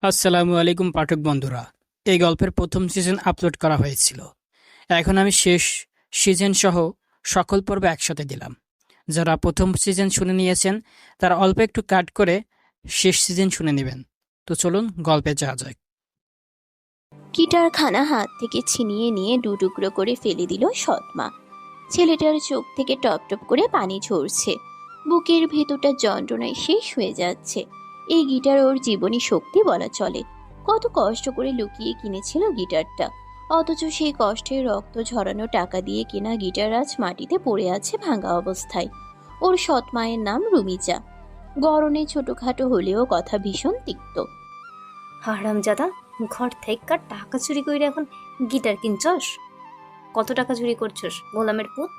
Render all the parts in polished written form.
আসসালামু আলাইকুম পাঠক বন্ধুরা। এই গল্পের প্রথম সিজন আপলোড করা হয়েছিল। এখন আমি শেষ সিজন সহ সকল পর্ব একসাথে দিলাম। যারা প্রথম সিজন শুনে নিয়েছেন তারা অল্প একটু কাট করে শেষ সিজন শুনে নেবেন। তো চলুন গল্পে যাওয়া যাক। গিটারখানা হাত থেকে ছিনিয়ে নিয়ে দু টুকরো করে ফেলে দিল সৎমা। ছেলেটার চোখ থেকে টপ টপ করে পানি ঝরছে, বুকের ভেতরটা যন্ত্রণায় শেষ হয়ে যাচ্ছে। এই গিটার ওর জীবনী শক্তি বলা চলে। কত কষ্ট করে লুকিয়ে কিনেছিল গিটারটা, অথচ সেই কষ্টের রক্ত ঝরানো টাকা দিয়ে কেনা গিটার আজ মাটিতে পড়ে আছে ভাঙা অবস্থায়। ওর সৎ মায়ের নাম রুমিজা। গড়নে ছোটখাটো হলেও কথা ভীষণ তিক্ত। হারামজাদা, ঘর থেকে টাকা চুরি কইরা এখন গিটার কিনছস? কত টাকা চুরি করছস গোলামের পুত?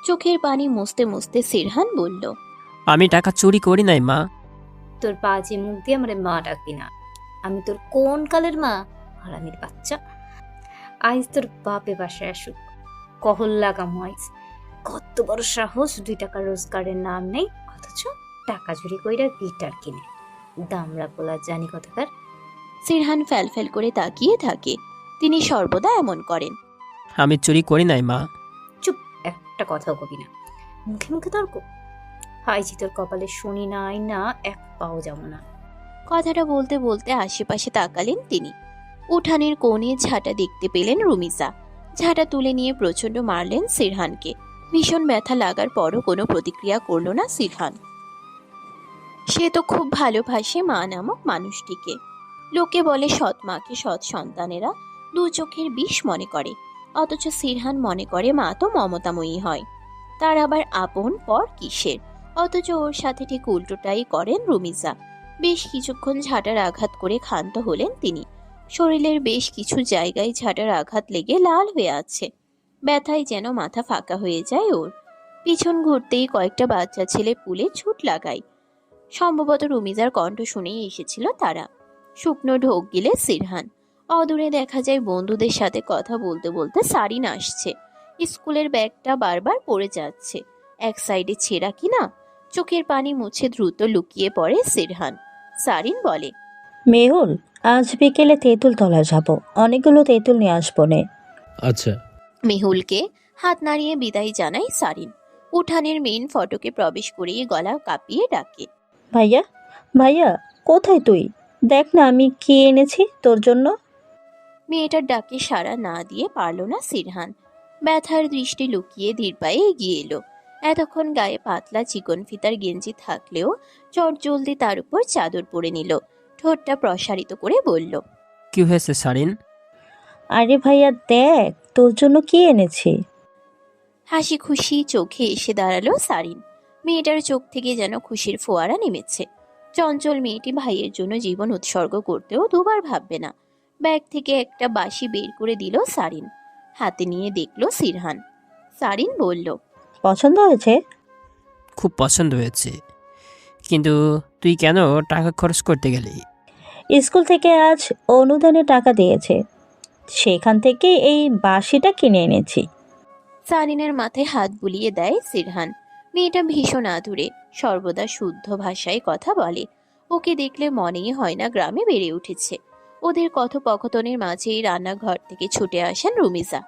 চোখের পানি মুছতে মুছতে সিরহান বলল, আমি টাকা চুরি করি নাই মা। তোর বাজে মুখ দিয়ে আমারে মা ডাকবি না। আমি তোর কোন কালের মা? হারামির বাচ্চা, আইজ তোর বাপে বাসায় আসুক, কহল লাগাম আইজ। কত বড় সাহস, 2 টাকা রোজগারের নাম নেই, অথচ টাকা চুরি কইরা গিটার কিনে। দামড়া পোলা জানি কথাকার। সিরহান ফ্যালফ্যাল করে তাকিয়ে থাকে। তিনি সর্বদা এমন করেন। আমি চুরি করি নাই মা। চুপ, একটা কথাও কবি না, মুখে মুখে তর্ক। হাইজি তোর কপালে শুনি নাই না, এক পাও যাবো না। কথাটা বলতে বলতে আশেপাশে তাকালেন তিনি। উঠানের কোণে ঝাঁটা দেখতে পেলেন রুমিজা। ঝাঁটা তুলে নিয়ে প্রচন্ড মারলেন সিরহানকে। ভীষণ ব্যথা লাগার পরও কোনো প্রতিক্রিয়া করল না সিরহান। সে তো খুব ভালোবাসে মা নামক মানুষটিকে। লোকে বলে সৎ মাকে সৎ সন্তানেরা দু চোখের বিষ মনে করে, অথচ সিরহান মনে করে মা তো মমতাময়ী হয়। তার আবার আপন পর কিসের? অথচ ওর সাথে ঠিক উল্টোটাই করেন রুমিজা। বেশ কিছুক্ষণ ঝাঁটার আঘাত করে ক্ষান্ত হলেন তিনি। শরীরের বেশ কিছু জায়গায় ঝাঁটার আঘাত লেগে লাল হয়ে আছে। ব্যথায় যেন মাথা ফাঁকা হয়ে যায় ওর। পিছন ঘুরতেই কয়েকটা বাচ্চা ছেলে পুলে ছুট লাগায়। সম্ভবত রুমিজার কণ্ঠ শুনেই এসেছিল তারা। শুকনো ঢোক গিলে সিরহান। অদূরে দেখা যায় বন্ধুদের সাথে কথা বলতে বলতে সারিন আসছে। স্কুলের ব্যাগটা বারবার পড়ে যাচ্ছে, এক সাইডে ছেঁড়া কিনা। চোখের পানি মুছে দ্রুত লুকিয়ে পড়ে সিরহান। সারিন বলে, মেহুল, আজ বিকেলে তেঁতুল তলা যাব, অনেকগুলো তেঁতুল নিয়ে আসবো নে। আচ্ছা। মেহুলকে হাত নাড়িয়ে বিদায় জানায় সারিন। উঠানের মেইন ফটকে প্রবেশ করিয়ে গলা কাঁপিয়ে ডাকে, ভাইয়া, ভাইয়া, কোথায় তুই? দেখ না আমি কি এনেছি তোর জন্য। মেয়েটার ডাকে সাড়া না দিয়ে পারল না সিরহান। ব্যথার দৃষ্টি লুকিয়ে ধীর পায়ে এগিয়ে এলো। এতক্ষণ গায়ে পাতলা চিকন ফিতার গেঞ্জি থাকলেও চট জলদি তার উপর চাদর পরে নিল। ঠোঁটটা প্রসারিত করে বলল, কি হয়েছে সারিন? আরে ভাইয়া দেখ তোর জন্য কি এনেছি। হাসি খুশি চোখে এসে দাঁড়ালো সারিন। মেয়েটার চোখ থেকে যেন খুশির ফোয়ারা নেমেছে। চঞ্চল মেয়েটি ভাইয়ের জন্য জীবন উৎসর্গ করতেও দুবার ভাববে না। ব্যাগ থেকে একটা বাঁশি বের করে দিল সারিন। হাতে নিয়ে দেখলো সিরহান। সারিন বলল, পছন্দ হয়েছে? খুব পছন্দ হয়েছে, কিন্তু তুই কেন টাকা খরচ করতে গেলি? স্কুল থেকে আজ অনুদানে টাকা দিয়েছে, সেখান থেকে এই বাঁশিটা কিনে এনেছি। সারিনের মাথায় হাত বুলিয়ে দেয় সিরহান। মেয়েটা ভীষণ আদুরে, সর্বদা শুদ্ধ ভাষায় কথা বলে। ওকে দেখলে মনেই হয় না গ্রামে বেড়ে উঠেছে। ওদের কথোপকথনের মাঝেই রান্নাঘর থেকে ছুটে আসেন রুমিজা।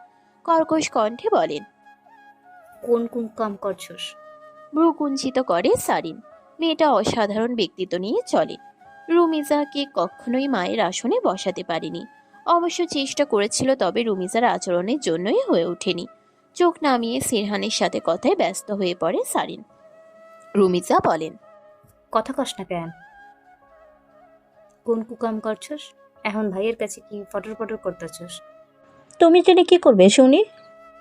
কর্কশ কণ্ঠে বলেন, কোন কোন কাম করছস? ভ্রু কুঞ্চিত করে সারিন। মেয়েটা অসাধারণ ব্যক্তিত্ব নিয়ে চলে। রুমিজাকে কখনোই মায়ের আসনে বসাতে পারেনি। অবশ্য চেষ্টা করেছিল, তবে রুমিজার আচরণের জন্যই হয়ে ওঠেনি। চোখ নামিয়ে সিরহানের সাথে কথায় ব্যস্ত হয়ে পড়ে সারিন। রুমিজা বলেন, কথা কস না কেন? কোন কুকাম করছস? এখন ভাইয়ের কাছে কি ফটর ফটর করতেছস? তুমি জেনে কি করবে শুনি?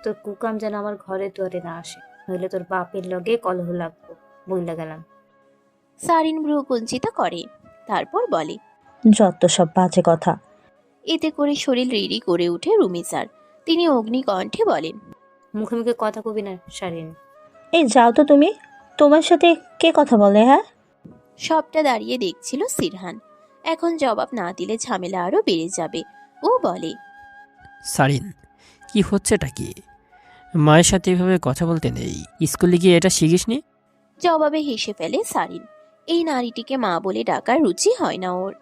তোর কুকাম যেন আমার ঘরে দুয়ারে না আসে, নইলে তোর বাপের লগে কলহ লাগবো, বইলা গেলাম। সারিন ভ্রু কুঞ্চিত করে, তারপর বলে, যত সব বাজে কথা। এতে করে শরীর রিড়ি করে উঠে রুমিজার। তিনি অগ্নিকণ্ঠে বলেন, মুখে মুখে কথা কবি না সারিন। এই যাও তো তুমি, তোমার সাথে কে কথা বলে? হ্যাঁ, সবটা দাঁড়িয়ে দেখছিল সিরহান। এখন জবাব না দিলে ঝামেলা আরো বেড়ে যাবে। ও বলে, সারিন, কি হচ্ছেটা কি? মায়ের সাথে এভাবে কথা বলতে নেই। স্কুলে গিয়ে এটা শিখিসনি? জবাবে হেসে ফেলে সারিন। এই নারীটিকে মা বলে ডাকার রুচি হয় না ওর।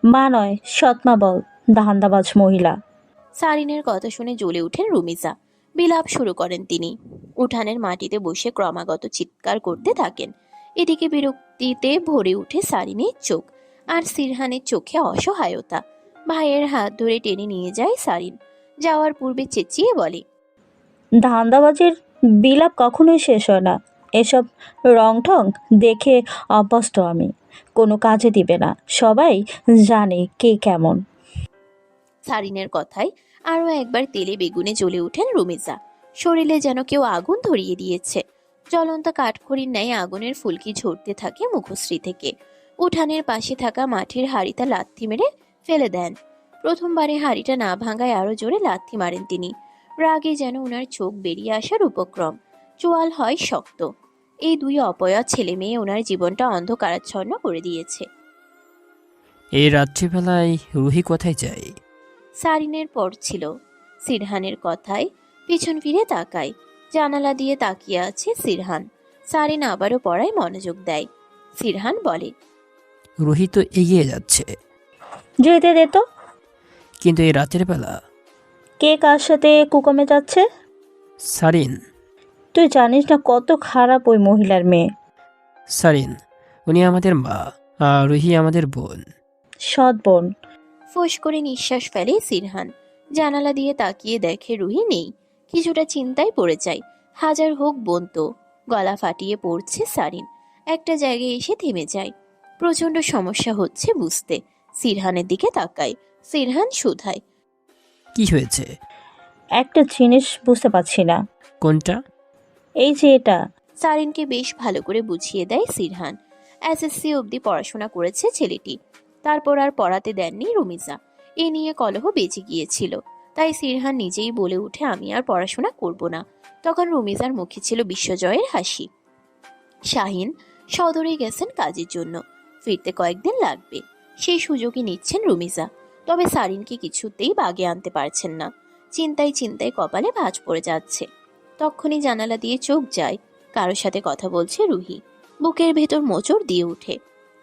মা নয়, সৎমা বল, ধান্দাবাজ মহিলা। সারিনের কথা শুনে জ্বলে ওঠেন রুমিজা। বিলাপ শুরু করেন তিনি। উঠানের মাটিতে বসে ক্রমাগত চিৎকার করতে থাকেন। এদিকে বিরক্তিতে ভরে উঠে সারিনের চোখ, আর সিরহানের চোখে অসহায়তা। ভাইয়ের হাত ধরে টেনে নিয়ে যায় সারিন। যাওয়ার পূর্বে চেঁচিয়ে বলে, ধান্দাবাজের বিলাপ কখনোই শেষ হয় না। এসব রং ঠং দেখে অভ্যস্ত আমি। কোনো কাজে দিবে না, সবাই জানে কে কেমন। সারিনের কথায় আরো একবার তেলে বেগুনে জ্বলে ওঠেন রুমিজা। শরীরে যেন কেউ আগুন ধরিয়ে দিয়েছে। জ্বলন্ত কাঠখড়ির ন্যায় আগুনের ফুলকি ঝরতে থাকে মুখশ্রী থেকে। উঠানের পাশে থাকা মাটির হাঁড়িটা লাথি মেরে ফেলে দেন। প্রথমবারে হাঁড়িটা না ভাঙায় আরো জোরে লাথি মারেন তিনি। রাগে যেন ওনার চোখ বেরিয়ে আসার উপক্রম। চোয়াল হয় শক্ত। এই দুই অপয়া ছেলে মেয়ে ওনার জীবনটা অন্ধকারাচ্ছন্ন করে দিয়েছে। এই রাত্রিবেলায় রুহি কোথায় যায়? সারিনের পর ছিল। সিরহানের কথায় পিছন ফিরে তাকায়। জানালা দিয়ে তাকিয়ে আছে সিরহান। সারিন আবারও পড়ায় মনোযোগ দেয়। সিরহান বলে, রুহি তো এগিয়ে যাচ্ছে, যেতে দে তো। কিন্তু এই রাতের বেলা। কে কার সাথে কুকমে যাচ্ছে? সারিন। তুই জানিস না কত খারাপ ওই মহিলার মেয়ে। সারিন, উনি আমাদের মা, আর রুহি আমাদের বোন। সৎ বোন। ফোঁস করে নিঃশ্বাস ফেলে সিরহান। জানালা দিয়ে তাকিয়ে দেখে রুহি নেই। কিছুটা চিন্তায় পড়ে যায়। হাজার হোক বোন তো। গলা ফাটিয়ে পড়ছে সারিন। একটা জায়গায় এসে থেমে যায়। প্রচন্ড সমস্যা হচ্ছে বুঝতে। সিরহানের দিকে তাকায়। সিরহান শুধায়, কি হয়েছে? একটা জিনিস বুঝতে পারছি না। কোনটা? এই যে এটা। সারিনকে বেশ ভালো করে বুঝিয়ে দেয় সিরহান। এসএসসি অবধি পড়াশোনা করেছে ছেলেটি। তারপর আর পড়াতে দেননি রুমিজা। এ নিয়ে কলহ বেঁচে গিয়েছিল। তাই সিরহান নিজেই বলে উঠে, আমি আর পড়াশোনা করব না। তখন রুমিজার মুখে ছিল বিশ্বজয়ের হাসি। শাহিন সদরে গেছেন কাজের জন্য। ফিরতে কয়েকদিন লাগবে। সেই সুযোগই নিচ্ছেন রুমিজা। তবে সারিনকে কিছুতেই বাগে আনতে পারছেন না। চিন্তায় চিন্তায় কপালে ভাঁজ পড়ে যাচ্ছে। তখনই জানালা দিয়ে চোখ যায়। কারোর সাথে কথা বলছে রুহি। বুকের ভেতর মোচড় দিয়ে ওঠে।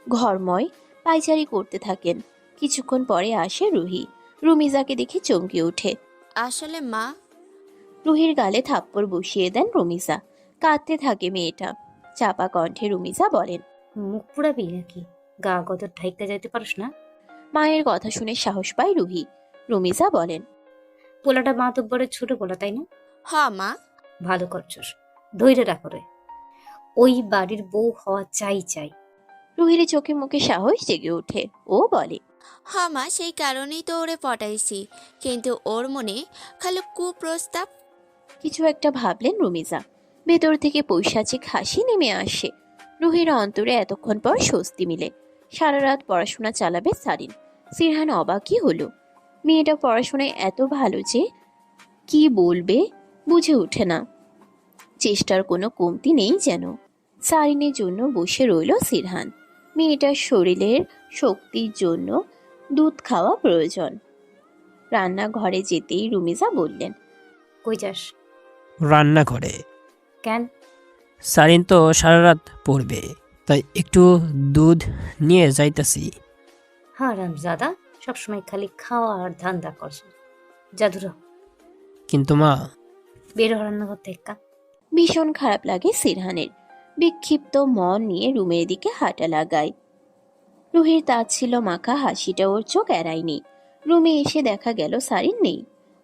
ঘরময় পায়চারি করতে থাকেন। কিছুক্ষণ পরে আসে রুহি। রুমিজাকে দেখে চমকে ওঠে। আসলে মা, রুহির গালে থাপ্পড় বসিয়ে দেন রুমিজা। কাঁদতে থাকে মেয়েটা। চাপা কণ্ঠে রুমিজা বলেন, মুখ পুড়াবি নাকি? গা গদর ঢাইকা যাইতে পারস না? মায়ের কথা শুনে সাহস পায় রুহি। রুমিজা বলেন, পোলাটা মাতব্বরের ছোট পোলা, তাই না? হ মা। ভালো করছস, ধৈর্য রাখো রে। ওই বাড়ির বউ হওয়া চাই চাই। রুহির চোখে মুখে সাহস জেগে ওঠে। ও বলে, হ মা, সেই কারণেই তো ওরে পটাইছি, কিন্তু ওর মনে খালি কুপ্রস্তাব। কিছু একটা ভাবলেন রুমিজা। ভেতর থেকে পৈশাচিক হাসি নেমে আসে। রুহির অন্তরে এতক্ষণ পর স্বস্তি মিলে। সারা রাত পড়াশোনা চালাবে সারিন। সিরহান অবাকই হলো। মেয়েটা পড়াশোনায় এত ভালো যে কি বলবে বুঝে ওঠে না। চেষ্টার কোনো কমতি নেই যেন। সারিনের জন্য বসে রইল সিরহান। মেয়েটার শরীরের শক্তির জন্য দুধ খাওয়া প্রয়োজন। রান্নাঘরে যেতেই রুমিজা বললেন, কই যাস? রান্নাঘরে। কেন? সারিন তো সারা রাত পড়বে, তাই একটু দুধ নিয়ে যাইতাছি। হারামজাদা, সবসময় খালি খাওয়া আর ধান্দা করছ। জাদুরা, কিন্তু মা। বের হ রান্নাঘর থেকে। ভীষণ খারাপ লাগে সিরহানের। বিক্ষিপ্ত মন নিয়ে রুমের দিকে হাঁটা লাগায়। রুহির তাচ্ছিল মাখা হাসিটা ওর চোখ এড়ায়নি। রুমে এসে দেখা গেল সারিন নেই।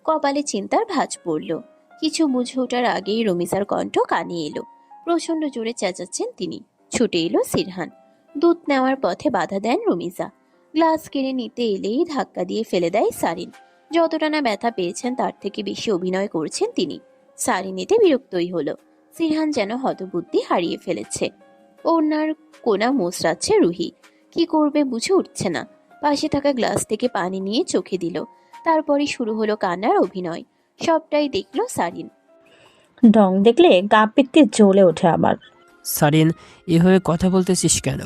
কপালে চিন্তার ভাঁজ পড়ল। কিছু বুঝে ওঠার আগেই রুমিজার কণ্ঠ কানে এলো। প্রচন্ড জোরে চেঁচাচ্ছেন তিনি। ছুটে এলো সিরহান। দুধ নেওয়ার পথে বাধা দেন রুমিজা। গ্লাস কেড়ে নিতে এলেই ধাক্কা দিয়ে ফেলে দেয় সারিন। যতটা না ব্যথা পেয়েছেন তার থেকে বেশি অভিনয় করছেন তিনি। সারিন এতে বিরক্তই হলো। সিরহান যেন হতবুদ্ধি হারিয়ে ফেলেছে। ওনার কোনা মোচড়াচ্ছে রুহি। কি করবে বুঝে উঠছে না। পাশে থাকা গ্লাস থেকে পানি নিয়ে চোখে দিল। তারপরে শুরু হলো কান্নার অভিনয়। সবটাই দেখলো সারিন। ঢং দেখলে গা পিত্তি জ্বলে ওঠে আমার। সারিন, এভাবে কথা বলতেছিস কেন?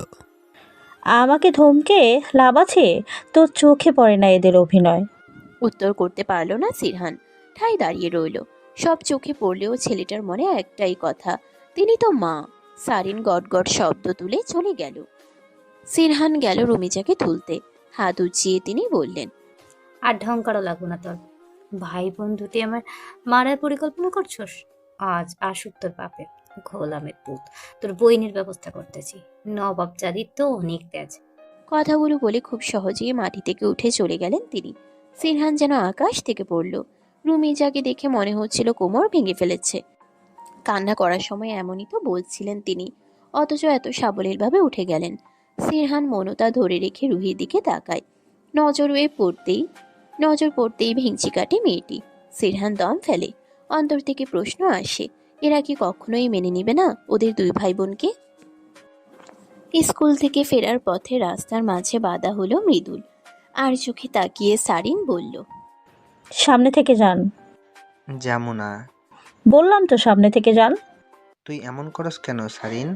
আমাকে ধমকে লাভ আছে? তোর চোখে পড়ে না এদের অভিনয়? উত্তর করতে পারল না সিরহান। ঠাই দাঁড়িয়ে রইল। সব চোখে পড়লেও ছেলেটার মনে একটাই কথা, তিনি তো মা। সারিন গট শব্দ তুলে চলে গেল। সিরহান গেল রুমিজাকে তুলতে। হাত উঁচিয়ে তিনি বললেন, আর ঢং করা লাগবো না তোর। ভাই বোন দুটি আমার মারার পরিকল্পনা করছস? আজ আসুক তোর বাপে ঘোলামের পুত, তোর বইনের ব্যবস্থা করতেছি। নবাব জাদির তো অনেক তেজ। কথাগুলো বলে খুব সহজেই মাটি থেকে উঠে চলে গেলেন তিনি। সিরহান যেন আকাশ থেকে পড়ল। রুমিজাকে দেখে মনে হচ্ছিল কোমর ভেঙে ফেলেছে। কান্না করার সময় এমনই তো বলছিলেন তিনি, অথচ এত সাবলীলভাবে উঠে গেলেন। সিরহান মনতা ধরে রেখে রুহির দিকে তাকায়। নজর পড়তেই ভেঙচি কাটে মেয়েটি। সিরহান দম ফেলে। অন্তর থেকে প্রশ্ন আসে, এরা কি কখনোই মেনে নিবে না ওদের দুই ভাই বোনকে? স্কুল থেকে ফেরার পথে রাস্তার মাঝে বাধা হলো মৃদুল। আর চোখে তাকিয়ে সারিন বলল, সামনে থেকে যান। যাবো না। বললাম তো সামনে থেকে যান। তুই এমন করস কেন সারিন?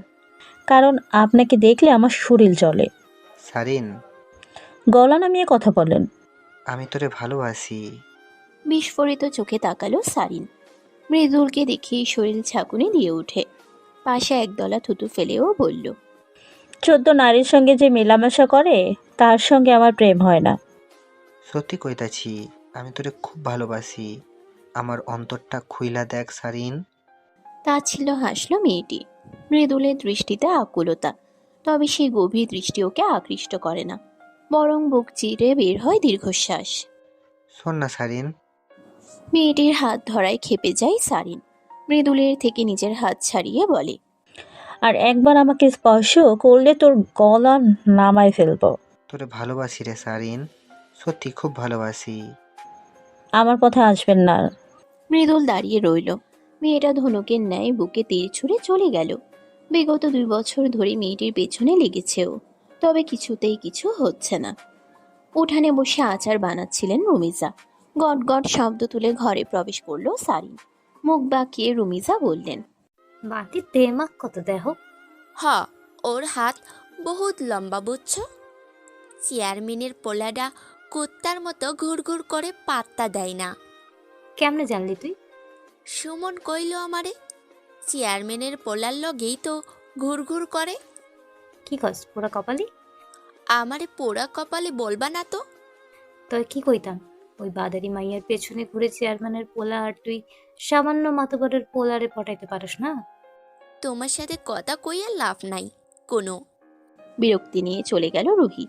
কারণ আপনাকে দেখলে আমার শরীর জ্বলে। সারিন, গলা নামিয়ে কথা বলেন। আমি তোরে ভালোবাসি। বিস্ফোরিত চোখে তাকালো সারিন। মৃদুলকে দেখেই শরীর ঝাঁকুনি দিয়ে ওঠে। পাশে একদলা থুতু ফেলেও বলল, 14 নারীর সঙ্গে যে মেলামেশা করে তার সঙ্গে আমার প্রেম হয় না। সত্যি কইতাছি, আমি তোরে খুব ভালোবাসি। আমার অন্তরটা খুইলা দেখ সারিন। তা ছিল হাসল মেয়েটি। মৃদুলের দৃষ্টিতে আকুলতা, তবে সেই গভীর দৃষ্টি ওকে আকৃষ্ট করে না, বরং বুক চিরে বের হয় দীর্ঘশ্বাস। শোন না সারিন। মেয়েটির হাত ধরায় ক্ষেপে যায় সারিন। মৃদুলের থেকে নিজের হাত ছাড়িয়ে বলে, আর একবার আমাকে স্পর্শ করলে তোর গলা নামায় ফেলবো। তোরে ভালোবাসি রে সারিন, সত্যি খুব ভালোবাসি। আমার পথে আসবেন না। মৃদুল দাঁড়িয়ে রইল। মেয়েটা ধনুকের ন্যায় বুকে তীর ছুঁড়ে চলে গেল। বিগত 2 বছর ধরে মেয়েটির পেছনে লেগেছেও, তবে কিছুতেই কিছু হচ্ছে না। উঠানে বসে আচার বানাচ্ছিলেন রুমিজা। গট গট শব্দ তুলে ঘরে প্রবেশ করলো সারিন। মুখ বাঁকিয়ে রুমিজা বললেন, বাতি দেমাক কত দেহ। হ, ওর হাত বহুত লম্বা বুঝছ। চেয়ারম্যানের পোলাডা কুত্তার মতো ঘুরঘুর করে পাত্তা দেয় না। কেমনে জানলি তুই? সুমন কইল আমারে, চেয়ারম্যানের পোলার লগেই তো ঘুরঘুর করে। কি কস পুরা কপালি? আমারে পোড়া কপালে বলবা না তো। তই কি কইতাম, ওই বাদারি মাইয়ার পেছনে ঘুরে চেয়ারম্যানের পোলা আর তুই সামান্য মাতবরের পোলারে পটাইতে পারিস না? তোমার সাথে কথা কইয়া লাভ নাই কোনো। বিরক্তি নিয়ে চলে গেল রুহি।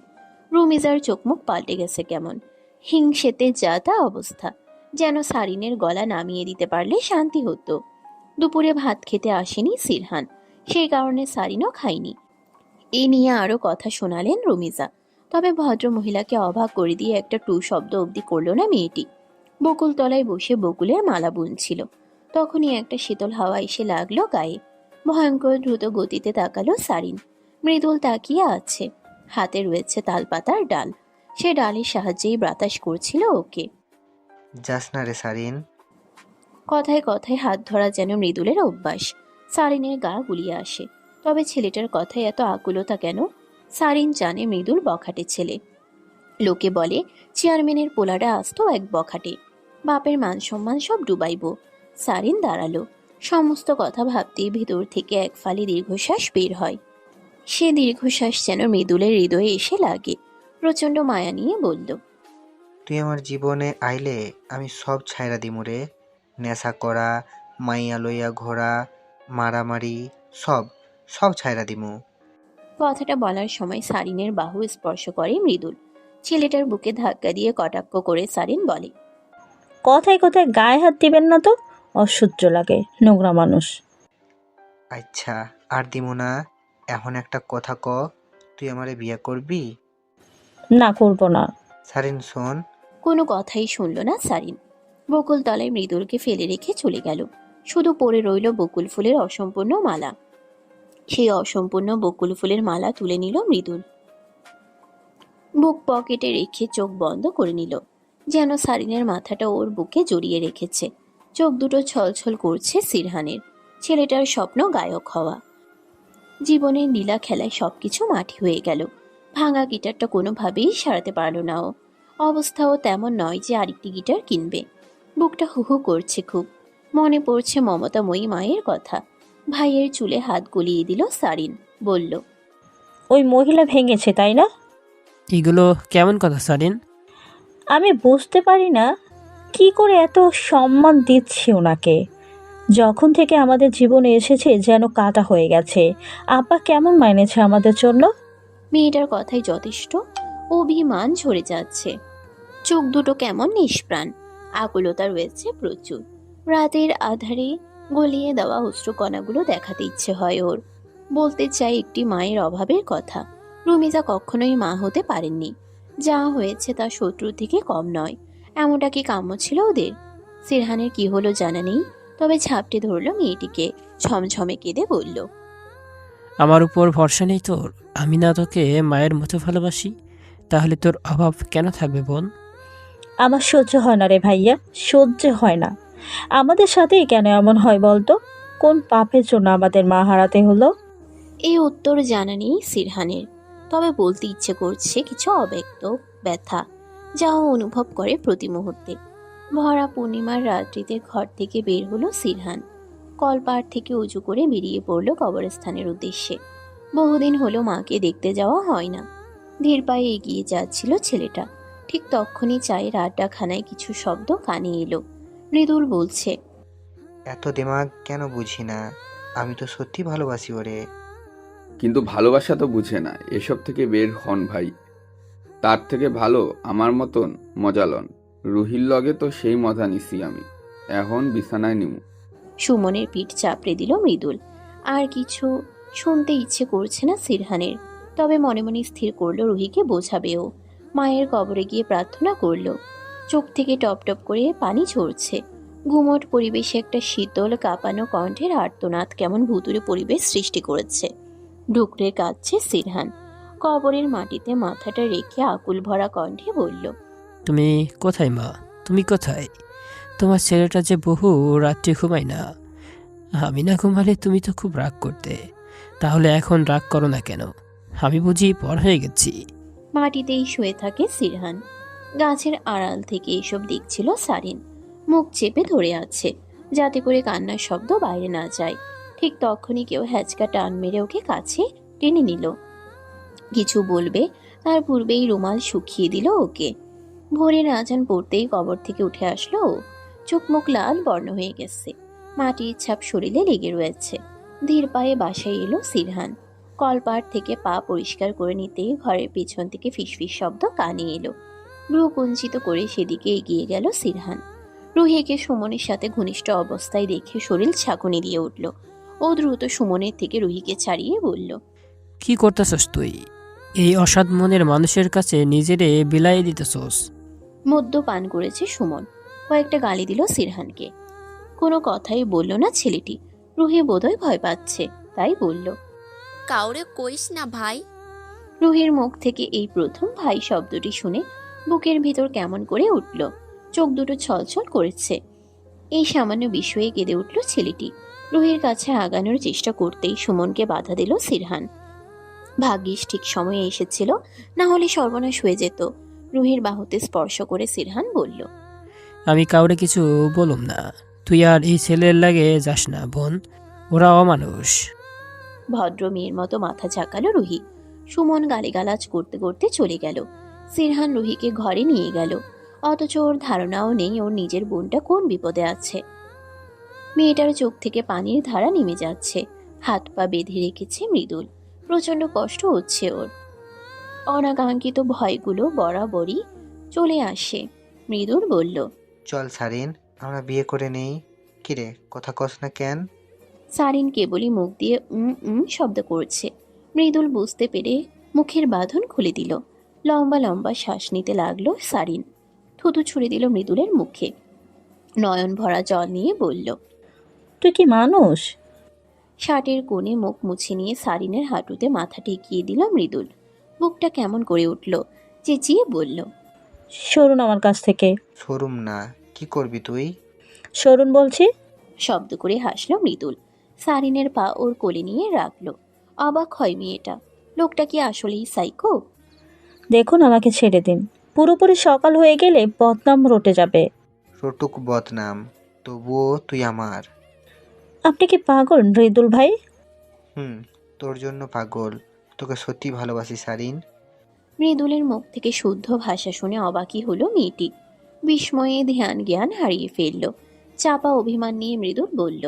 রুমিজার চোখ মুখ পাল্টে গেছে কেমন। হিংসেতে যা তা অবস্থা, যেন সারিনের গলা নামিয়ে দিতে পারলে শান্তি হতো। দুপুরে ভাত খেতে আসেনি সিরহান, সেই কারণে সারিনও খায়নি। এ নিয়ে আরো কথা শোনালেন রুমিজা, তবে ভদ্র মহিলাকে অবাক করে দিয়ে একটা টু শব্দ অবধি করলো না মেয়েটি। বকুল তলায় বসে বকুলের মালা বুনছিল। তখনই একটা শীতল হাওয়া এসে লাগলো গায়ে। ভয়ঙ্কর দ্রুত গতিতে তাকালো সারিন। মৃদুল তাকিয়ে আছে, হাতে রয়েছে তালপাতার ডাল। সে ডালের সাহায্যেই বাতাস করছিল ওকে। যাস না রে সারিন। কথায় কথায় হাত ধরা যেন মৃদুলের অভ্যাস। সারিনের গা গুলিয়ে আসে, তবে ছেলেটার কথায় এত আকুলতা কেন? সারিন জানে মৃদুল বখাটে ছেলে। লোকে বলে চেয়ারম্যানের পোলাটা আসত এক বখাটে, বাপের মান সম্মান সব ডুবাইব। সারিন দাঁড়ালো। সমস্ত কথা ভাবতেই ভিতর থেকে এক ফালি দীর্ঘশ্বাস বের হয়। সে দীর্ঘশ্বাস যেন মৃদুলের হৃদয়ে এসে লাগে। প্রচন্ড মায়া নিয়ে বলল, তুই আমার জীবনে আইলে আমি সব ছাইরা দিমু রে। নেশা করা, মাইয়া লইয়া ঘোরা, মারামারি, সব সব ছাইরা দিমু। কথাটা বলার সময় সারিনের বাহু স্পর্শ করে মৃদুল। ছেলেটার বুকে ধাক্কা দিয়ে কটাক্ষ করে সারিন বলে, কথায় কথায় গায়ে হাত দিবেন না তো, অসহ্য লাগে, নোংরা মানুষ। আচ্ছা আর দিমু না। এখন একটা কথা ক, তুই আমারে বিয়ে করবি? না, করব না। সারিন শোন। কোনো কথাই শুনল না সারিন। বকুল তলায় মৃদুলকে ফেলে রেখে চলে গেল। শুধু পড়ে রইল বকুল ফুলের অসম্পূর্ণ মালা। সেই অসম্পূর্ণ বকুল ফুলের মালা তুলে নিল মৃদুল। বুক পকেটে রেখে চোখ বন্ধ করে নিল, যেন সারিনের মাথাটা ওর বুকে জড়িয়ে রেখেছে। চোখ দুটো ছলছল করছে সিরহানের। ছেলেটার স্বপ্ন গায়ক হওয়া। জীবনের লীলা খেলায় সবকিছু মাটি হয়ে গেল। ভাঙা গিটারটা কোনোভাবেই সারাতে পারল না ও। অবস্থাও তেমন নয় যে আরেকটি গিটার কিনবে। বুকটা হু হু করছে খুব। মনে পড়ছে মমতাময়ী মায়ের কথা। ভাইয়ের চুলে হাত গলিয়ে দিল সারিন, বলল, ওই মহিলা ভেঙেছে তাই না? এগুলো কেমন কথা সারিন? আমি বুঝতে পারি না কি করে এত সম্মান দিচ্ছি ওনাকে। যখন থেকে আমাদের জীবনে এসেছে যেন কাটা হয়ে গেছে। আপা কেমন মাইনেছে আমাদের জন্য? মেয়েটার কথাই যথেষ্ট অভিমান ঝরে যাচ্ছে। চোখ দুটো কেমন নিষ্প্রাণ, আকুলতা রয়েছে প্রচুর। রাতের আধারে গলিয়ে দেওয়া অশ্রুকণাগুলো দেখাতে ইচ্ছে হয় ওর। বলতে চাই একটি মায়ের অভাবের কথা। রুমিজা কখনোই মা হতে পারেননি। যা হয়েছে তা শত্রুর থেকে কম নয়। এমনটা কি কাম্য ছিল ওদের? সিরহানের কি হলো জানা নেই, তবে ঝাপটে ধরলো মেয়েটিকে, ঝমঝমে কেঁদে বলল, আমার উপর ভরসা নেই তোর? আমি না তোকে মায়ের মতো ভালোবাসি? তাহলে তোর অভাব কেন থাকবে বোন? আমার সহ্য হয় না রে ভাইয়া, সহ্য হয় না। আমাদের সাথেই কেন এমন হয় বলতো? কোন পাপের জন্য আমাদের মা হারাতে হলো? এই উত্তর জানা নেই সিরহানের, তবে বলতে ইচ্ছে করছে কিছু অব্যক্ত ব্যথা, যা ও অনুভব করে প্রতি মুহূর্তে। ভরা পূর্ণিমার রাত্রিতে ঘর থেকে বের হলো সিরহান। কলপাড় থেকে উঁচু করে বেরিয়ে পড়লো কবরস্থানের উদ্দেশ্যে। বহুদিন হলো মাকে দেখতে যাওয়া হয় না। ধীর পায়ে এগিয়ে যাচ্ছিল ছেলেটা। ঠিক তখনই চায়ের আড্ডাখানায় কিছু শব্দ কানে এলো। মৃদুল বলছে, এত দিমাগ কেন বুঝি না, আমি তো সত্যি ভালোবাসি ওরে। কিন্তু ভালোবাসা তো বুঝে না, এসব থেকে বের হন ভাই। তার থেকে ভালো আমার মতন মজা লন। রুহির লগে তো সেই মজা নিছি আমি, এখন বিছানায় নিমু। সুমনের পিঠ চাপড়ে দিল মৃদুল। আর কিছু শুনতে ইচ্ছে করছে না সিরহানের, তবে মনে মনে স্থির করলো রুহিকে বোঝাবেও। মায়ের কবরে গিয়ে প্রার্থনা করলো। চোখ থেকে টপ টপ করে পানি ঝরছে। গুমট পরিবেশে একটা শীতল কাঁপানো কণ্ঠের আর্তনাদ কেমন ভুতুরে পরিবেশ সৃষ্টি করেছে। ডুকরে কাঁদছে সিরহান। কবরের মাটিতে মাথাটা রেখে আকুল ভরা কণ্ঠে বলল, তুমি কোথায় মা? তুমি কোথায়? তোমার ছেলেটা যে বহু রাত্রি ঘুমায় না। আমি না ঘুমালে তুমি তো খুব রাগ করতে। তাহলে এখন রাগ করো না কেন? আমি বুঝি পর হয়ে গেছি? মাটিতেই শুয়ে থাকে সিরহান। গাছের আড়াল থেকে এসব দেখছিল সারিন। মুখ চেপে ধরে আছে যাতে করে কান্নার শব্দ বাইরে না যায়। ঠিক তখনই কেউ হ্যাচকা টান মেরে ওকে কাছে টেনে নিল। কিছু বলবে তার পূর্বেই রুমাল শুকিয়ে দিল ওকে। ভোরের আজান পড়তেই কবর থেকে উঠে আসলো ও। চোখ মুখ লাল বর্ণ হয়ে গেছে। মাটির ছাপ শরীরে লেগে রয়েছে। ধীর পায়ে বাসায় এলো সিরহান। কলপাড় থেকে পা পরিষ্কার করে নিতেই ঘরের পিছন থেকে ফিসফিস শব্দ কানে এলো। ভ্রু কুঞ্চিত করে সেদিকে এগিয়ে গেল সিরহান। রুহিকে সুমনের সাথে ঘনিষ্ঠ অবস্থায় দেখে শরীর ছাঁকুনি দিয়ে উঠল। ও দ্রুত সুমনের থেকে রুহিকে ছাড়িয়ে বলল, কি করতেছস তুই? এই অসাধ মনের মানুষের কাছে নিজেরে বিলাই দিতেছস? মদ্য পান করেছে সুমন। কয়েকটা গালি দিল সিরহানকে। কোনো কথাই বলল না ছেলেটি। রুহি বোধহয় ভয় পাচ্ছে, তাই বলল, কাউরে কইস না ভাই। রুহির মুখ থেকে এই প্রথম ভাই শব্দটি শুনে বুকের ভিতর কেমন করে উঠল। চোখ দুটো ছলছল করেছে। এই সামান্য বিষয়ে কেঁদে উঠল ছেলেটি। রুহির কাছে আগানোর চেষ্টা করতেই সুমনকে বাধা দিল সিরহান। ভাগ্যিস ঠিক সময়ে এসেছিল, না হলে সর্বনাশ হয়ে যেত। রুহির বাহুতে স্পর্শ করে সিরহান বলল, আমি কাউরে কিছু বলুম না। তুই আর এই ছেলের লাগে যাস না বোন, ওরা অমানুষ। ভদ্র মেয়ের মতো মাথা ঝাঁকালো রুহি। সুমন গালিগালাজ করতে করতে চলে গেল। সিরহান রুহিকে ঘরে নিয়ে গেল, অথচ ওর ধারণাও নেই ওর নিজের বোনটা কোন বিপদে আছে। মেয়েটার চোখ থেকে পানির ধারা নেমে যাচ্ছে। হাত পা বেঁধে রেখেছে মৃদুল। প্রচন্ড কষ্ট হচ্ছে ওর। অনাকাঙ্ক্ষিত ভয়গুলো বরাবরই চলে আসে। মৃদুল বলল, চল সারিন, আমরা বিয়ে করে নেই। কিরে, কথা কস না কেন? সারিন কেবলই মুখ দিয়ে শব্দ করছে। মৃদুল বুঝতে পেরে মুখের বাঁধন খুলে দিল। লম্বা লম্বা শ্বাস নিতে লাগলো সারিন। থুতু ছুঁড়ে দিল মৃদুলের মুখে। নয়ন ভরা জল নিয়ে বলল, তুই কি মানুষ? শার্টের কোণে মুখ মুছে নিয়ে সারিনের হাঁটুতে মাথা ঠেকিয়ে দিল মৃদুল। বুকটা কেমন করে উঠল। চেঁচিয়ে বলল, সরুন আমার কাছ থেকে। শোরুম না, কি করবি তুই? সরুন বলছি। শব্দ করে হাসল মৃদুল। সারিনের পা ওর কোলে নিয়ে রাখলো। অবাক হয় মেয়েটা। লোকটা কি আসলেই সাইকো? দেখুন আমাকে ছেড়ে দিন। পুরোপুরি সকাল হয়ে গেলে বদনাম রটে যাবে। রটুক বদনাম, তবুও তুই আমার। আপনি কি পাগল মৃদুল ভাই? হুম, তোর জন্য পাগল। তোকে সত্যি ভালোবাসি সারিন। মৃদুলের মুখ থেকে শুদ্ধ ভাষা শুনে অবাকই হলো মেয়েটি। বিস্ময়ে ধ্যান জ্ঞান হারিয়ে ফেলল। চাপা অভিমান নিয়ে মৃদুল বলল,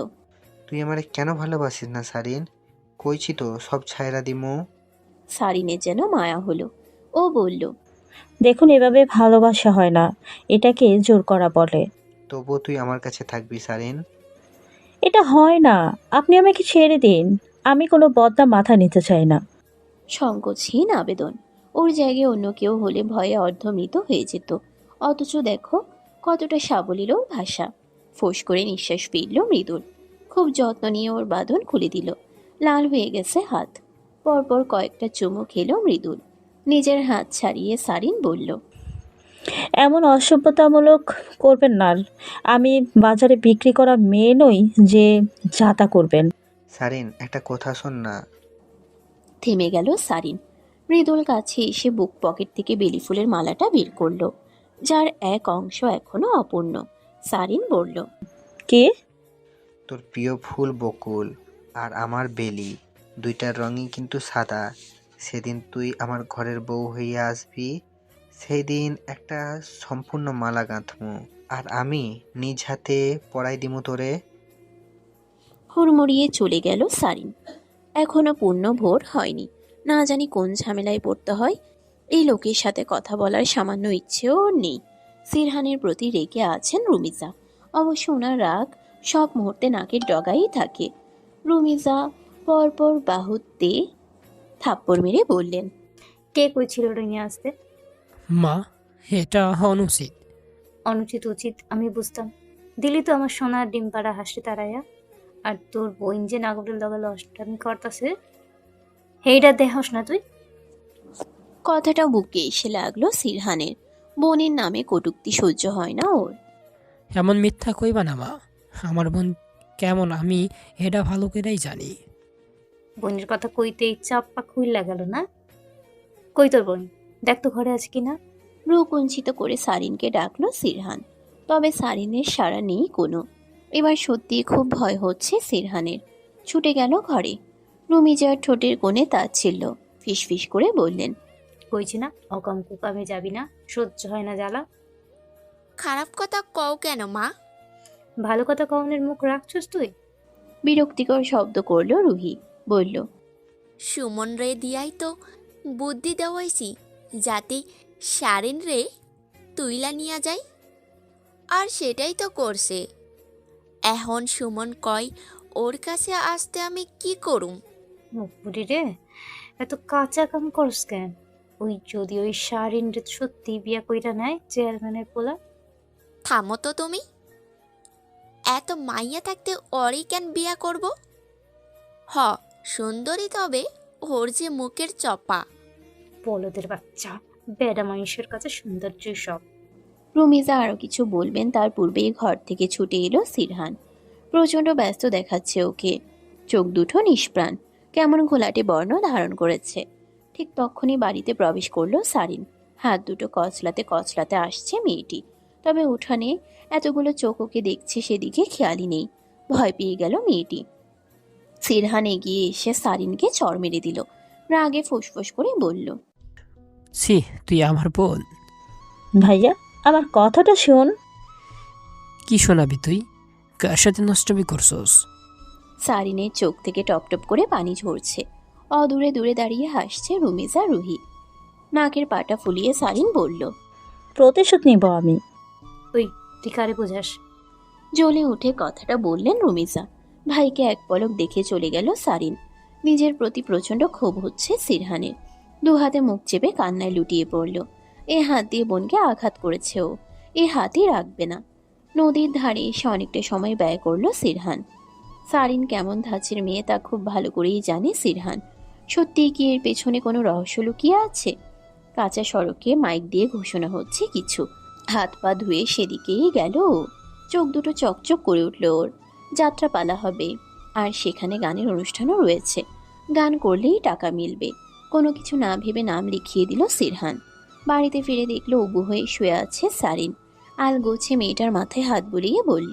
তুই আমারে কেন ভালোবাসিস না সারিন? কইছি তো সব ছাইরা দিমু। সারিনের যেন মায়া হলো। ও বলল, দেখুন, এভাবে ভালোবাসা হয় না, এটাকে জোর করা বলে। তবুও তুই আমার কাছে থাকবি সারিন। এটা হয় না, আপনি আমাকে ছেড়ে দিন। আমি কোনো বদনাম মাথা নিতে চাই না। সংকোচহীন আবেদন। ওর জায়গায় অন্য কেউ হলে ভয়ে অর্ধমৃত হয়ে যেত। অথচ দেখো কতটা সাবলীল ওর ভাষা। ফোঁস করে নিঃশ্বাস ফেলল মৃদুল। খুব যত্ন নিয়ে ওর বাঁধন খুলে দিল। লাল হয়ে গেছে হাত। পরপর কয়েকটা চুমু খেলো মৃদুল। নিজের হাত ছাড়িয়ে সারিন বলল, এমন অসভ্যতামূলক করবেন না। আমি বাজারে বিক্রি করা মেয়ে নই যে যাতা করবেন। সারিন, একটা কথা শোন না। থেমে গেল সারিন। মৃদুল কাছে এসে বুক পকেট থেকে বেলি ফুলের মালাটা বের করলো, যার এক অংশ এখনো অপূর্ণ। সারিন বলল, কে? তোর প্রিয় ফুল বকুল আর আমার বেলি, দুইটার রঙই কিন্তু সাদা। সেদিন তুই আমার ঘরের বউ হইয়া আসবি, সেই দিন একটা সম্পূর্ণ মালা গাঁথমু, আর আমি নিজ হাতে পরাই দিমু তোরে। হুড়মুড়িয়ে চলে গেল সারিন। এখনো পূর্ণ ভোর হয়নি। না জানি কোন ঝামেলায় পড়তে হয়। এই লোকের সাথে কথা বলার সামান্য ইচ্ছেও ওর নেই। সিরহানের প্রতি রেগে আছেন রুমিজা। অবশ্য ওনার রাগ সব মুহূর্তে নাকের ডগাই থাকে। রুমিজা পরপর বাহুতে থাপ্পড় মেরে বললেন, কে কইছিল ওটা নিয়ে আসতে? মা, এটা অনুচিত। অনুচিত উচিত আমি বুঝতাম। দিলি তো আমার সোনার ডিম পাড়া হাসি তারাইয়া। আর তোর বোন যে নাগরের লগালে অষ্টামি করতাছে, হেইটা দেহস না তুই? কথাটা বুকে এসে লাগলো সিরহানের। বোনের নামে কটূক্তি সহ্য হয় না ওর। এমন মিথ্যা কইবা না মা। আমার বোন কেমন আমি এটা ভালো করেই জানি। বোনের কথা কইতে ইচ্ছা আপা খুইলা গেল না? কই তোর বোন? দেখ তো ঘরে আছে কিনা। ভ্রু কুঞ্চিত করে সারিনকে ডাকলো সিরহান। তবে সারিনের সাড়া নেই কোনো। এবার সত্যি খুব ভয় হচ্ছে সিরহানের। ছুটে গেল ঘরে। রুমিজার ঠোঁটের কোণে তাচ্ছিল্য। ফিসফিস করে বললেন, কইছি না অকাম কুকামে যাবি না, সহ্য হয় না জ্বালা। খারাপ কথা কও কেন মা? ভালো কথা কমনের মুখ রাখছস তুই? বিরক্তিকর শব্দ করলো রুহি। বলল, সুমন রে দিয়াই তো বুদ্ধি দেওয়াইছি, যাতে সারেন রে তুইলা নিয়া যায়, আর সেটাই তো করছে। এখন সুমন কয় ওর কাছে আসতে আমি কি করুম? বুড়ি রে, এত কাঁচা কাম করস কেন? ওই যদি ওই শারিন রে সত্যি বিয়া কইরা নেয় চেয়ারম্যানের পোলা। থামো তো তুমি। এত মাইয়া থাকতে ওরই কেন বিয়া করব? হ, সুন্দরী, তবে ওর যে মুখের চপা। বলদের বাচ্চা, বেডা মানুষের কাছে সৌন্দর্যই সব। রুমিজা আরো কিছু বলবেন তার পূর্বেই ঘর থেকে ছুটে এলো সিরহান। প্রচণ্ড ব্যস্ত দেখাচ্ছে ওকে। চোখ দুটো নিষ্প্রাণ, কেমন ঘোলাটে বর্ণ ধারণ করেছে। ঠিক তখনই বাড়িতে প্রবেশ করলো সারিন। হাত দুটো কচলাতে কচলাতে আসছে মেয়েটি। তবে উঠানে এতগুলো চোখ ওকে দেখছে সেদিকে খেয়ালই নেই। ভয় পেয়ে গেল মেয়েটি। সিরহান এগিয়ে এসে সারিনকে চড় মেরে দিল। রাগে ফুসফুস করে বলল, ছি, তুই আমার বোন? ভাইয়া, আমার কথাটা শোন। কি শোনাবি তুই? কার সাথে নষ্টমি করছস? সারিনের চোখ থেকে টপটপ করে পানি ঝরছে। অদূরে দূরে দাঁড়িয়ে হাসছে রুমিজা রুহি। নাকের পাটা ফুলিয়ে সারিন বলল, প্রতিশোধ নিব আমি। তুই কারে বোঝাস? জ্বলে উঠে কথাটা বললেন রুমিজা। ভাইকে এক পলক দেখে চলে গেল সারিন। নিজের প্রতি প্রচণ্ড ক্ষোভ হচ্ছে সিরহানের। দু হাতে মুখ চেপে কান্নায় লুটিয়ে পড়ল। এ হাত দিয়ে বোনকে আঘাত করেছে ও, এ হাতই রাখবে না। নদীর ধারে এসে অনেকটা সময় ব্যয় করলো সিরহান। সারিন কেমন ধাঁচের মেয়ে তা খুব ভালো করেই জানে সিরহান। সত্যিই কি এর পেছনে কোনো রহস্য লুকিয়ে আছে? কাঁচা সড়কে মাইক দিয়ে ঘোষণা হচ্ছে কিছু। হাত পা ধুয়ে সেদিকেই গেল ও। চোখ দুটো চকচক করে উঠল ওর। যাত্রাপালা হবে, আর সেখানে গানের অনুষ্ঠানও রয়েছে। গান করলেই টাকা মিলবে। কোনো কিছু না ভেবে নাম লিখিয়ে দিল সিরহান। বাড়িতে ফিরে দেখলো উবু হয়ে শুয়ে আছে সারিন। আলগোছে মেয়েটার মাথায় হাত বুলিয়ে বলল,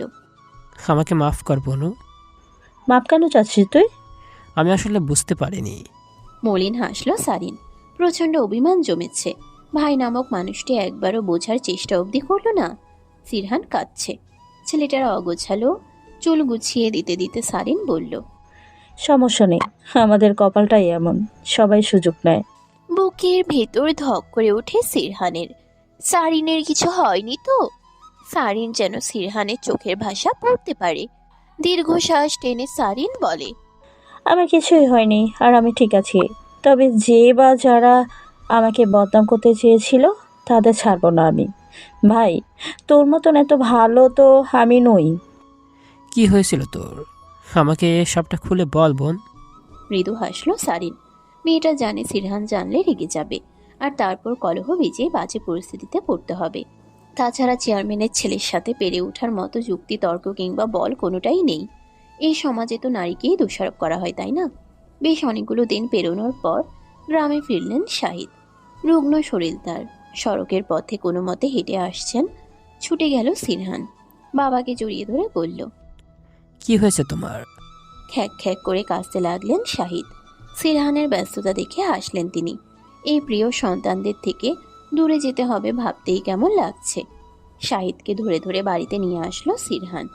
আমাকে মাফ কর বোনু। মাপ কেন চাচ্ছিস তুই? আমি আসলে বুঝতে পারিনি। মলিন হাসল সারিন। প্রচন্ড অভিমান জমেছে। ভাই নামক মানুষটি একবারও বোঝার চেষ্টা অবধি করলো না। সিরহান কাঁদছে। ছেলেটার অগোছালো চুল গুছিয়ে দিতে দিতে সারিন বলল, সমস্যা নেই, আমাদের কপালটাই এমন, সবাই সুযোগ নেয়। বুকের ভেতর ধক করে ওঠে সিরহানের। সারিনের কিছু হয়নি তো? সারিন যেন সিরহানের চোখের ভাষা পড়তে পারে। দীর্ঘশ্বাস টেনে সারিন বলে, আমার কিছুই হয়নি, আর আমি ঠিক আছি। তবে যে বা যারা আমাকে বদনাম করতে চেয়েছিল তাদের ছাড়বো না আমি। ভাই, তোর মতন এত ভালো তো আমি নই। কি হয়েছিল তোর? আমাকে সবটা খুলে বল বোন। মৃদু হাসলো সারিন। মেয়েটা জানে সিরহান জানলে রেগে যাবে, আর তারপর কলহ বেজে বাজে পরিস্থিতিতে পড়তে হবে। তাছাড়া চেয়ারম্যানের ছেলের সাথে পেরে ওঠার মতো যুক্তি তর্ক কিংবা বল কোনোটাই নেই। এই সমাজে তো নারীকেই দোষারোপ করা হয়, তাই না? বেশ অনেকগুলো দিন পেরোনোর পর গ্রামে ফিরলেন শাহিদ। রুগ্ন শরীর তার। সড়কের পথে কোনো মতে হেঁটে আসছেন। ছুটে গেল সিরহান। বাবাকে জড়িয়ে ধরে বলল, কি হয়েছে তোমার? খ্যাক খ্যাক করে কাঁদতে লাগলেন শাহিদ। সিরহানের ব্যস্ততা দেখে হাসলেন তিনি। এই প্রিয় সন্তানদের থেকে দূরে যেতে হবে ভাবতেই কেমন লাগছে। শাহিদকে ধরে ধরে বাড়িতে নিয়ে আসলো সিরহান।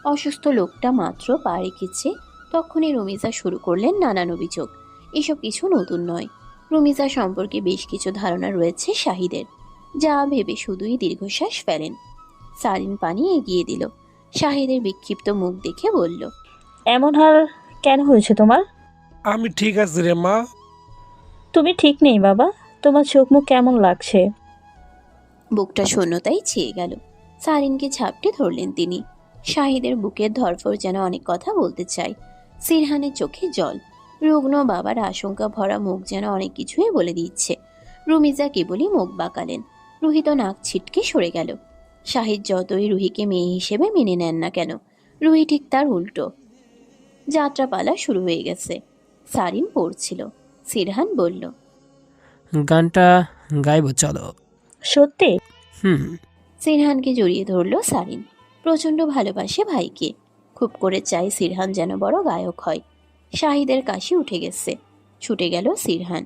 অসুস্থ লোকটা মাত্র পা রেখেছে, তখনই রুমিজা শুরু করলেন নানান অভিযোগ। এসব কিছু নতুন নয়। রুমিজা সম্পর্কে বেশ কিছু ধারণা রয়েছে শাহিদের, যা ভেবে শুধুই দীর্ঘশ্বাস ফেলেন। সারিন পানি এগিয়ে দিল। শাহিদের বিক্ষিপ্ত মুখ দেখে বলল, এমন হাল কেন হয়েছে তোমার? আমি ঠিক আছি রে মা। তুমি ঠিক নেই বাবা, তোমার চোখ মুখ কেমন লাগছে? বুকটা শূন্যতাই ছেয়ে গেল। সারিনকে ঝাপটে ধরলেন তিনি। শাহিদের বুকের ধরফর যেন অনেক কথা বলতে চায়। সিরহানের চোখে জল। রুগ্ন বাবার আশঙ্কা ভরা মুখ যেন অনেক কিছুই বলে দিচ্ছে। রুমিজা কেবলই মুখ বাঁকালেন। রুহি তো নাক ছিটকে সরে গেল। শাহিদ যতই রুহিকে মেয়ে হিসেবে মেনে নেন না কেন, রুহি ঠিক তার উল্টো। যাত্রাপালা শুরু হয়ে গেছে। সারিন পড়ছিল। সিরহান বলল, গানটা গাইব চলো। সত্যি? হুম। সিরহানকে জড়িয়ে ধরল সারিন। প্রচণ্ড ভালোবাসে ভাইকে। খুব করে চাই সিরহান যেন বড় গায়ক হয়। শাহিদের কাশি উঠে গেছে। ছুটে গেল সিরহান।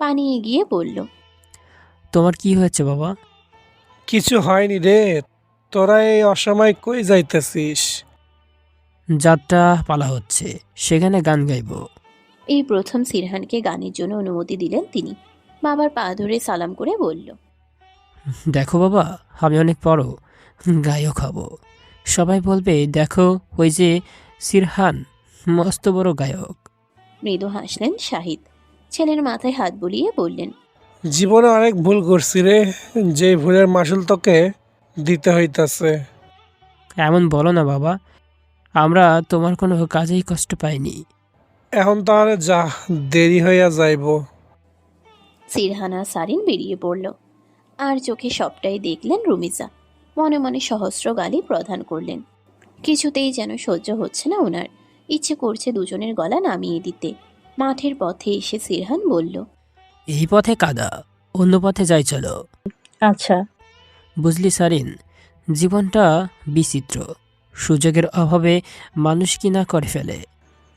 পানি এগিয়ে বলল, তোমার কি হয়েছে বাবা? কিছু হয়নি রে। তোরা এই অসময় কই যাইতেছিস? যাত্রা পালা হচ্ছে, সেখানে গান গাইব। এই প্রথম সিরহানকে গানের জন্য অনুমতি দিলেন তিনি। বাবার পা ধরে সালাম করে বলল, দেখো বাবা, আমি অনেক বড় গায়ক হব। সবাই বলবে দেখো ওই যে সিরহান, মস্ত বড় গায়ক। মৃদু হাসলেন শাহিদ। ছেলের মাথায় হাত বুলিয়ে বললেন, জীবনে অনেক ভুল করছি রে, যে ভুলের মাসুল তোকে দিতে হইতাছে। এমন বলো না বাবা, আমরা তোমার কোনো কাজেই কষ্ট পাইনি। এখন তাহলে যা, দেরি হইয়া যাইব। সিরহান আর সারিন বেরিয়ে পড়ল। আর চোখে সবটাই দেখলেন রুমিজা। মনে মনে সহস্র গালি প্রদান করলেন। কিছুতেই যেন সহ্য হচ্ছে না ওনার। ইচ্ছে করছে দুজনের গলা নামিয়ে দিতে। মাঠের পথে এসে সিরহান বলল, এই পথে কাদা, অন্য পথে যাই চলো। আচ্ছা। বুঝলি সারিন, জীবনটা বিচিত্র। সুযোগের অভাবে মানুষ কি না করে ফেলে।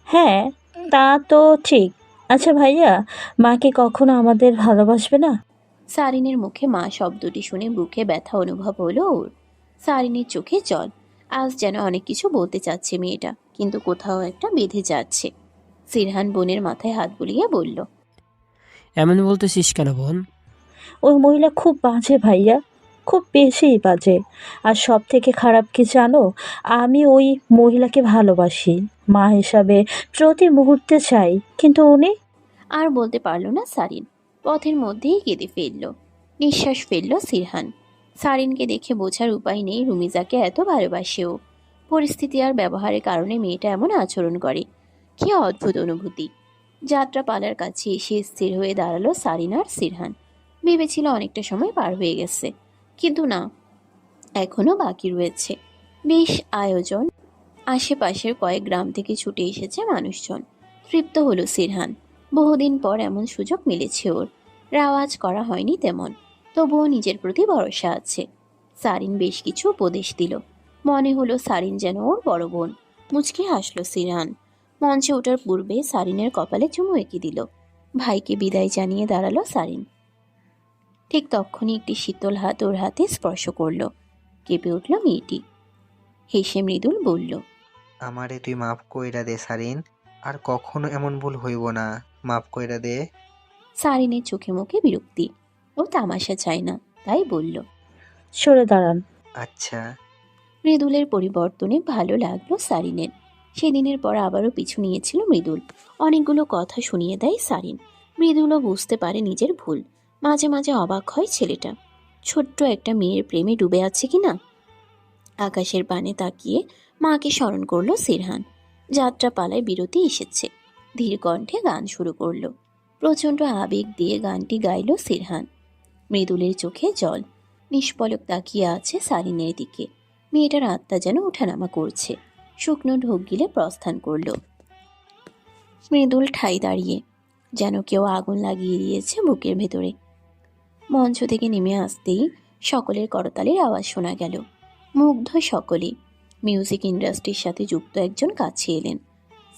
হ্যাঁ, তা তো ঠিক। আচ্ছা ভাইয়া, মা কি কখনো আমাদের ভালোবাসবে না? সারিনের মুখে মা শব্দটি শুনে বুকে ব্যথা অনুভব হলো ওর। সারিনের চোখে জল। আজ যেন অনেক কিছু বলতে চাচ্ছে মেয়েটা, কিন্তু কোথাও একটা বেঁধে যাচ্ছে। সিরহান বোনের মাথায় হাত বুলিয়ে বলল, এমন বলতেছিস কেন বোন? ওই মহিলা খুব বাজে ভাইয়া, খুব বেশিই বাজে। আর সব থেকে খারাপ কি জানো, আমি ওই মহিলাকে ভালোবাসি, মা হিসাবে প্রতি মুহূর্তে চাই, কিন্তু উনি। আর বলতে পারল না সারিন। পথের মধ্যেই কেঁদে ফেলল। নিঃশ্বাস ফেলল সিরহান। সারিনকে দেখে বোঝার উপায় নেই রুমিজাকে এত ভালোবাসেও। পরিস্থিতি আর ব্যবহারের কারণে মেয়েটা এমন আচরণ করে। কি অদ্ভুত অনুভূতি। যাত্রাপালার কাছে এসে স্থির হয়ে দাঁড়ালো সারিন আর সিরহান। ভেবেছিল অনেকটা সময় পার হয়ে গেছে, কিন্তু না, এখনো বাকি রয়েছে। বেশ আয়োজন। আশেপাশের কয়েক গ্রাম থেকে ছুটে এসেছে মানুষজন। তৃপ্ত হলো সিরহান। বহুদিন পর এমন সুযোগ মিলেছে ওর। রাওয়াজ করা হয়নি তেমন, তবুও নিজের প্রতি ভরসা আছে। সারিন বেশ কিছু উপদেশ দিল। মনে হলো সারিন যেন ওর বড় বোন। মুচকি হাসলো সিরহান। মঞ্চে ওঠার পূর্বে সারিনের কপালে চুমু এঁকে দিল। ভাইকে বিদায় জানিয়ে দাঁড়ালো সারিন। ঠিক তখনই একটি শীতল হাত ওর হাতে স্পর্শ করলো। কেঁপে উঠল মেয়েটি। হেসে মৃদুল বলল, আমারে তুই মাফ কইরা দে সারিন, আর কখনো এমন ভুল হইব না, মাফ কইরা দে। সারিনের চোখে মুখে বিরক্তি। ও তামাশা চায় না, তাই বলল, সরে দাঁড়ান। আচ্ছা। মৃদুলের পরিবর্তনে ভালো লাগলো সারিনের। সেদিনের পর আবারও পিছু নিয়েছিল মৃদুল। অনেকগুলো কথা শুনিয়ে দেয় সারিন। মৃদুলও বুঝতে পারে নিজের ভুল। মাঝে মাঝে অবাক হয় ছেলেটা, ছোট্ট একটা মেয়ের প্রেমে ডুবে আছে কিনা। আকাশের পানে তাকিয়ে মাকে স্মরণ করলো সিরহান। যাত্রা পালায় বিরতি এসেছে। ধীর কণ্ঠে গান শুরু করলো। প্রচণ্ড আবেগ দিয়ে গানটি গাইল সিরহান। মৃদুলের চোখে জল। নিষ্পলক তাকিয়ে আছে সারিনের দিকে। মেয়েটার আত্মা যেন ওঠানামা করছে। শুকনো ঢোক গিলে প্রস্থান করল। মৃদুল ঠাই দাঁড়িয়ে, যেন কেউ আগুন লাগিয়ে দিয়েছে বুকের ভেতরে। মঞ্চ থেকে নেমে আসতেই সকলের করতালির আওয়াজ শোনা গেল। মুগ্ধ সকলে। মিউজিক ইন্ডাস্ট্রির সাথে যুক্ত একজন কাছে এলেন।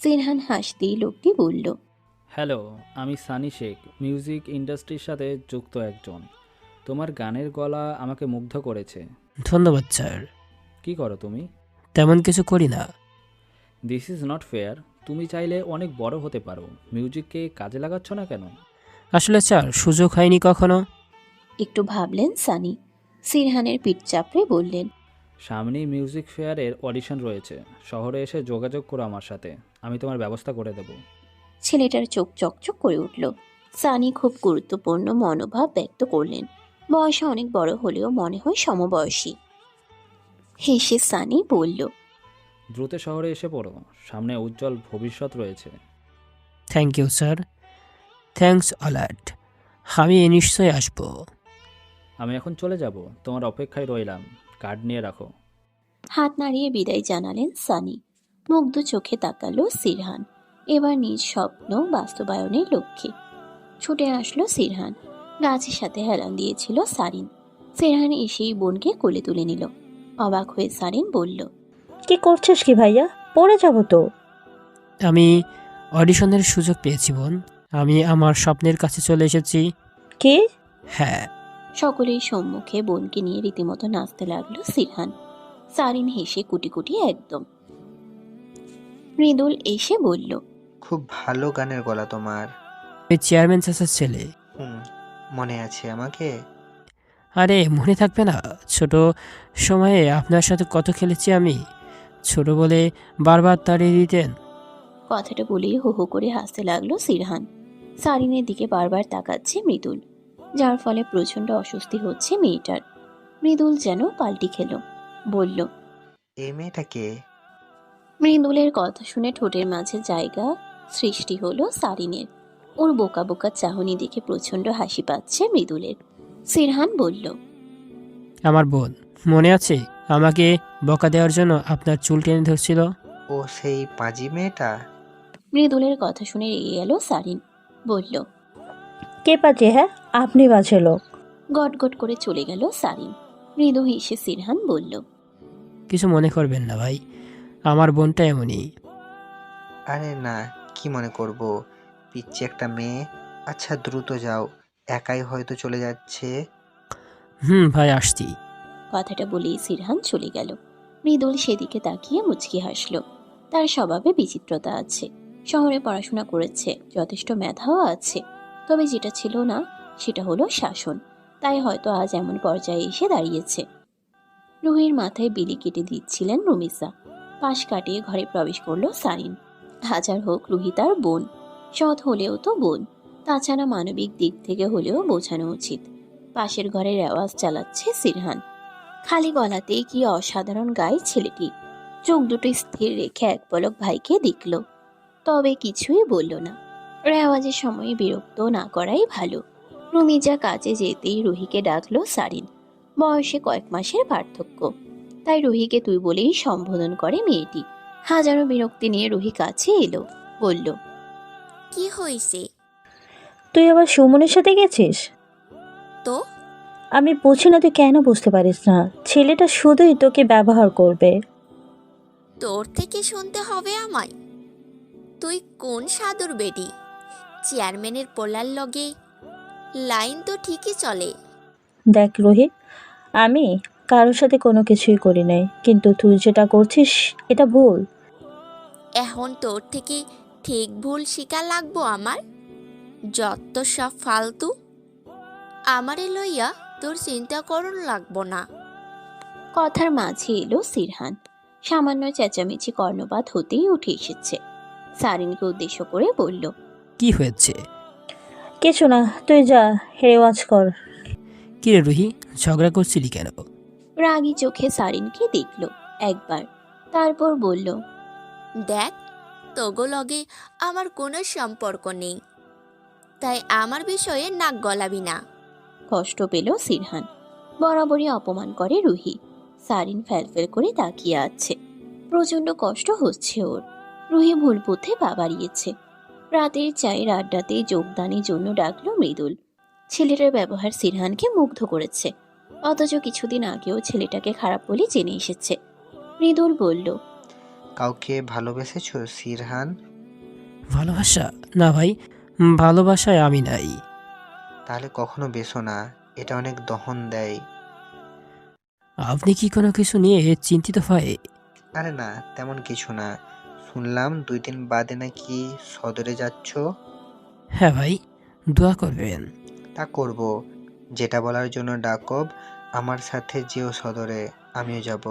সিরহান হাসতেই লোকটি বলল, হ্যালো, আমি সানি শেখ, মিউজিক ইন্ডাস্ট্রির সাথে যুক্ত একজন। তোমার গানের গলা আমাকে মুগ্ধ করেছে। ধন্যবাদ স্যার। কি করো তুমি? তেমন কিছু করি না। This is not fair. তুমি চাইলে অনেক বড় হতে পারো, মিউজিককে কাজে লাগাচ্ছ না কেন? আসলে স্যার, সুযোগ হয়নি কখনো। একটু ভাবলেন সানি। সিরহানের পিঠ চাপড়ে বললেন, সামনেই মিউজিক ফেয়ারের অডিশন রয়েছে, শহরে এসে যোগাযোগ করো আমার সাথে, আমি তোমার ব্যবস্থা করে দেব। ছেলেটার চোখ চকচক করে উঠল। সানি খুব গুরুত্বপূর্ণ মনোভাব ব্যক্ত করলেন। বয়সে অনেক বড় হলেও মনে হয় সমবয়সী। হেসে সানি বলল, দ্রুত শহরে এসে পড়ো, সামনে উজ্জ্বল ভবিষ্যৎ রয়েছে। Thank you sir. Thanks a lot. আমি নিশ্চয়ই আসবো। আমি এখন চলে যাব, তোমার অপেক্ষায় রইলাম। কার্ড নিয়ে রাখো। হাত নাড়িয়ে বিদায় জানালেন সানি। মুগ্ধ চোখে তাকালো সিরহান। এবার নিজ স্বপ্ন বাস্তবায়নের লক্ষ্যে ছুটে আসলো সিরহান। গাছের সাথে হেলান দিয়েছিল সারিন। সিরহান এসেই বোনকে কোলে তুলে নিল। অবাক হয়ে সারিন বলল, কি করছিস কি ভাইয়া? পড়ে যাব তো। আমি অডিশনের সুযোগ পেয়েছি বোন। আমি আমার স্বপ্নের কাছে চলে এসেছি। কে? হ্যাঁ। সকলের সম্মুখে বোনকে নিয়ে রীতিমতো নাচতে লাগলো সিরহান। সারিন হেসে কুটি কুটি একদম। মৃদুল এসে বলল, খুব ভালো গানের গলা তোমার। আমি চেয়ারম্যান চাচার ছেলে। মনে আছে আমাকে? আরে মনে থাকবে না? ছোট সময়ে আপনার সাথে কত খেলেছি আমি। ছোট বলে বারবার তাড়িয়ে দিতেন। কথাটা বলেই হো হো করে হাসতে লাগলো সিরহান। সারিনের দিকে বারবার তাকাচ্ছে মৃদুল, যার ফলে প্রচণ্ড অস্বস্তি হচ্ছে মেয়েটার। মৃদুল যেন পাল্টি খেল। বলল, এই মেয়েটাকে? মৃদুলের কথা শুনে ঠোঁটের মাঝে জায়গা সৃষ্টি হলো সারিনের। ওর বোকা বোকা চাহনি দেখে প্রচণ্ড হাসি পাচ্ছে মৃদুলের। সিরহান বলল, আমার বোন মনে আছে? আমাকে বকা দেওয়ার জন্য আপনার চুল টেনে ধরছিল। ও সেই পাজি মেয়েটা? মৃদুলের কথা শুনে রেগে গেল সারিন। বলল, কে পাচ্ছে? হ্যাঁ, আপনি বাজে লোক। গটগট করে চলে গেল সারিন। মৃদু হেসে সিরহান বলল, কিছু মনে করবেন না ভাই, আমার বোনটা এমনই। আরে না, কি মনে করব, পিচ্ছি একটা মেয়ে। আচ্ছা দ্রুত যাও, একাই হয়তো চলে যাচ্ছে। ভাই আসছি। কথাটা বলেই সিরহান চলে গেল। মৃদুল সেদিকে তাকিয়ে মুচকি হাসল। তার স্বভাবে বিচিত্রতা আছে। শহরে পড়াশোনা করেছে, যথেষ্ট মেধাও আছে। তবে যেটা ছিল না সেটা হলো শাসন। তাই হয়তো আজ এমন পর্যায়ে এসে দাঁড়িয়েছে। রুহির মাথায় বিলি কেটে দিচ্ছিলেন রুমিসা। পাশ কাটিয়ে ঘরে প্রবেশ করলো সারিন। হাজার হোক রুহি তার বোন, সৎ হলেও তো বোন। তাছাড়া মানবিক দিক থেকে হলেও বোঝানো উচিত। পাশের ঘরে রেওয়াজ চালাচ্ছে সিরহান। খালি গলাতেই কি অসাধারণ গায় ছেলেটি। চোখ দুটো স্থির রেখে এক পলক ভাইকে দেখল, তবে কিছুই বলল না। রেওয়াজের সময় বিরক্ত না করাই ভালো। রুমিজা কাজে যেতেই রুহিকে ডাকলো সারিন। বয়সে কয়েক মাসের পার্থক্য, তাই রুহিকে তুই বলেই সম্বোধন করে মেয়েটি। হাজারো বিরক্তি নিয়ে রুহি কাছে এলো, বলল, কি হয়েছে? তুই আবার সুমনের সাথে গেছিস? তো আমি বুঝি না, তুই কেন বুঝতে পারিস না? ছেলেটা শুধুই তোকে ব্যবহার করবে। তোর থেকে শুনতে হবে আমায়? তুই কোন সাধুর বেটি? চেয়ারম্যানের পোলার লগে লাইন তো ঠিকই চলে। দেখ রোহিত, আমি কারোর সাথে কোনো কিছুই করি নাই, কিন্তু তুই যেটা করছিস এটা ভুল। এখন তোর থেকে ঠিক ভুল শিকার লাগবো আমার? যত সব ফালতু, আমারে লইয়া তোর চিন্তা করন লাগবো না। কথার মাঝে এলো সিরহান। সামান্য চেঁচামেচি কর্ণপাত হতেই উঠে এসেছে। সারিনকে উদ্দেশ্য করে বলল, কি হয়েছে? কিছু না, তুই যা রেওয়াজ কর। কি রে রুহি, ঝগড়া করছিলি কেন? রাগী চোখে সারিনকে দেখল একবার, তারপর বলল, দেখ, তোগো লগে আমার কোনো সম্পর্ক নেই, তাই আমার বিষয়ে নাক গলাবি না। কষ্ট পেল সিরহান। বরাবরই অপমান করে রুহি। সারিন ফ্যালফেল করে তাকিয়ে আছে। প্রচন্ড কষ্ট হচ্ছে ওর। রুহি ভুল পথে পা বাড়িয়েছে। রাতের চায়ের আড্ডাতে যোগদানের জন্য ডাকলো মৃদুল। ছেলেটার ব্যবহার সিরহানকে মুগ্ধ করেছে, অথচ কিছুদিন আগেও ছেলেটাকে খারাপ বলে জেনে এসেছে। মৃদুল বলল, কাউকে ভালোবেসেছো সিরহান? ভালোবাসা? না ভাই, ভালোবাসায় আমি নাই। তাহলে কখনো বেসো না, এটা অনেক দহন দেয়। আপনি কি কোনো কিছু নিয়ে চিন্তিত ভাই? আরে না, তেমন কিছু না। শুনলাম 2 দিন বাদে নাকি সদরে যাচ্ছ। হ্যাঁ ভাই, দোয়া করবেন। তা করব, যেটা বলার জন্য ডাকব। আমার সাথে যেও সদরে, আমিও যাব।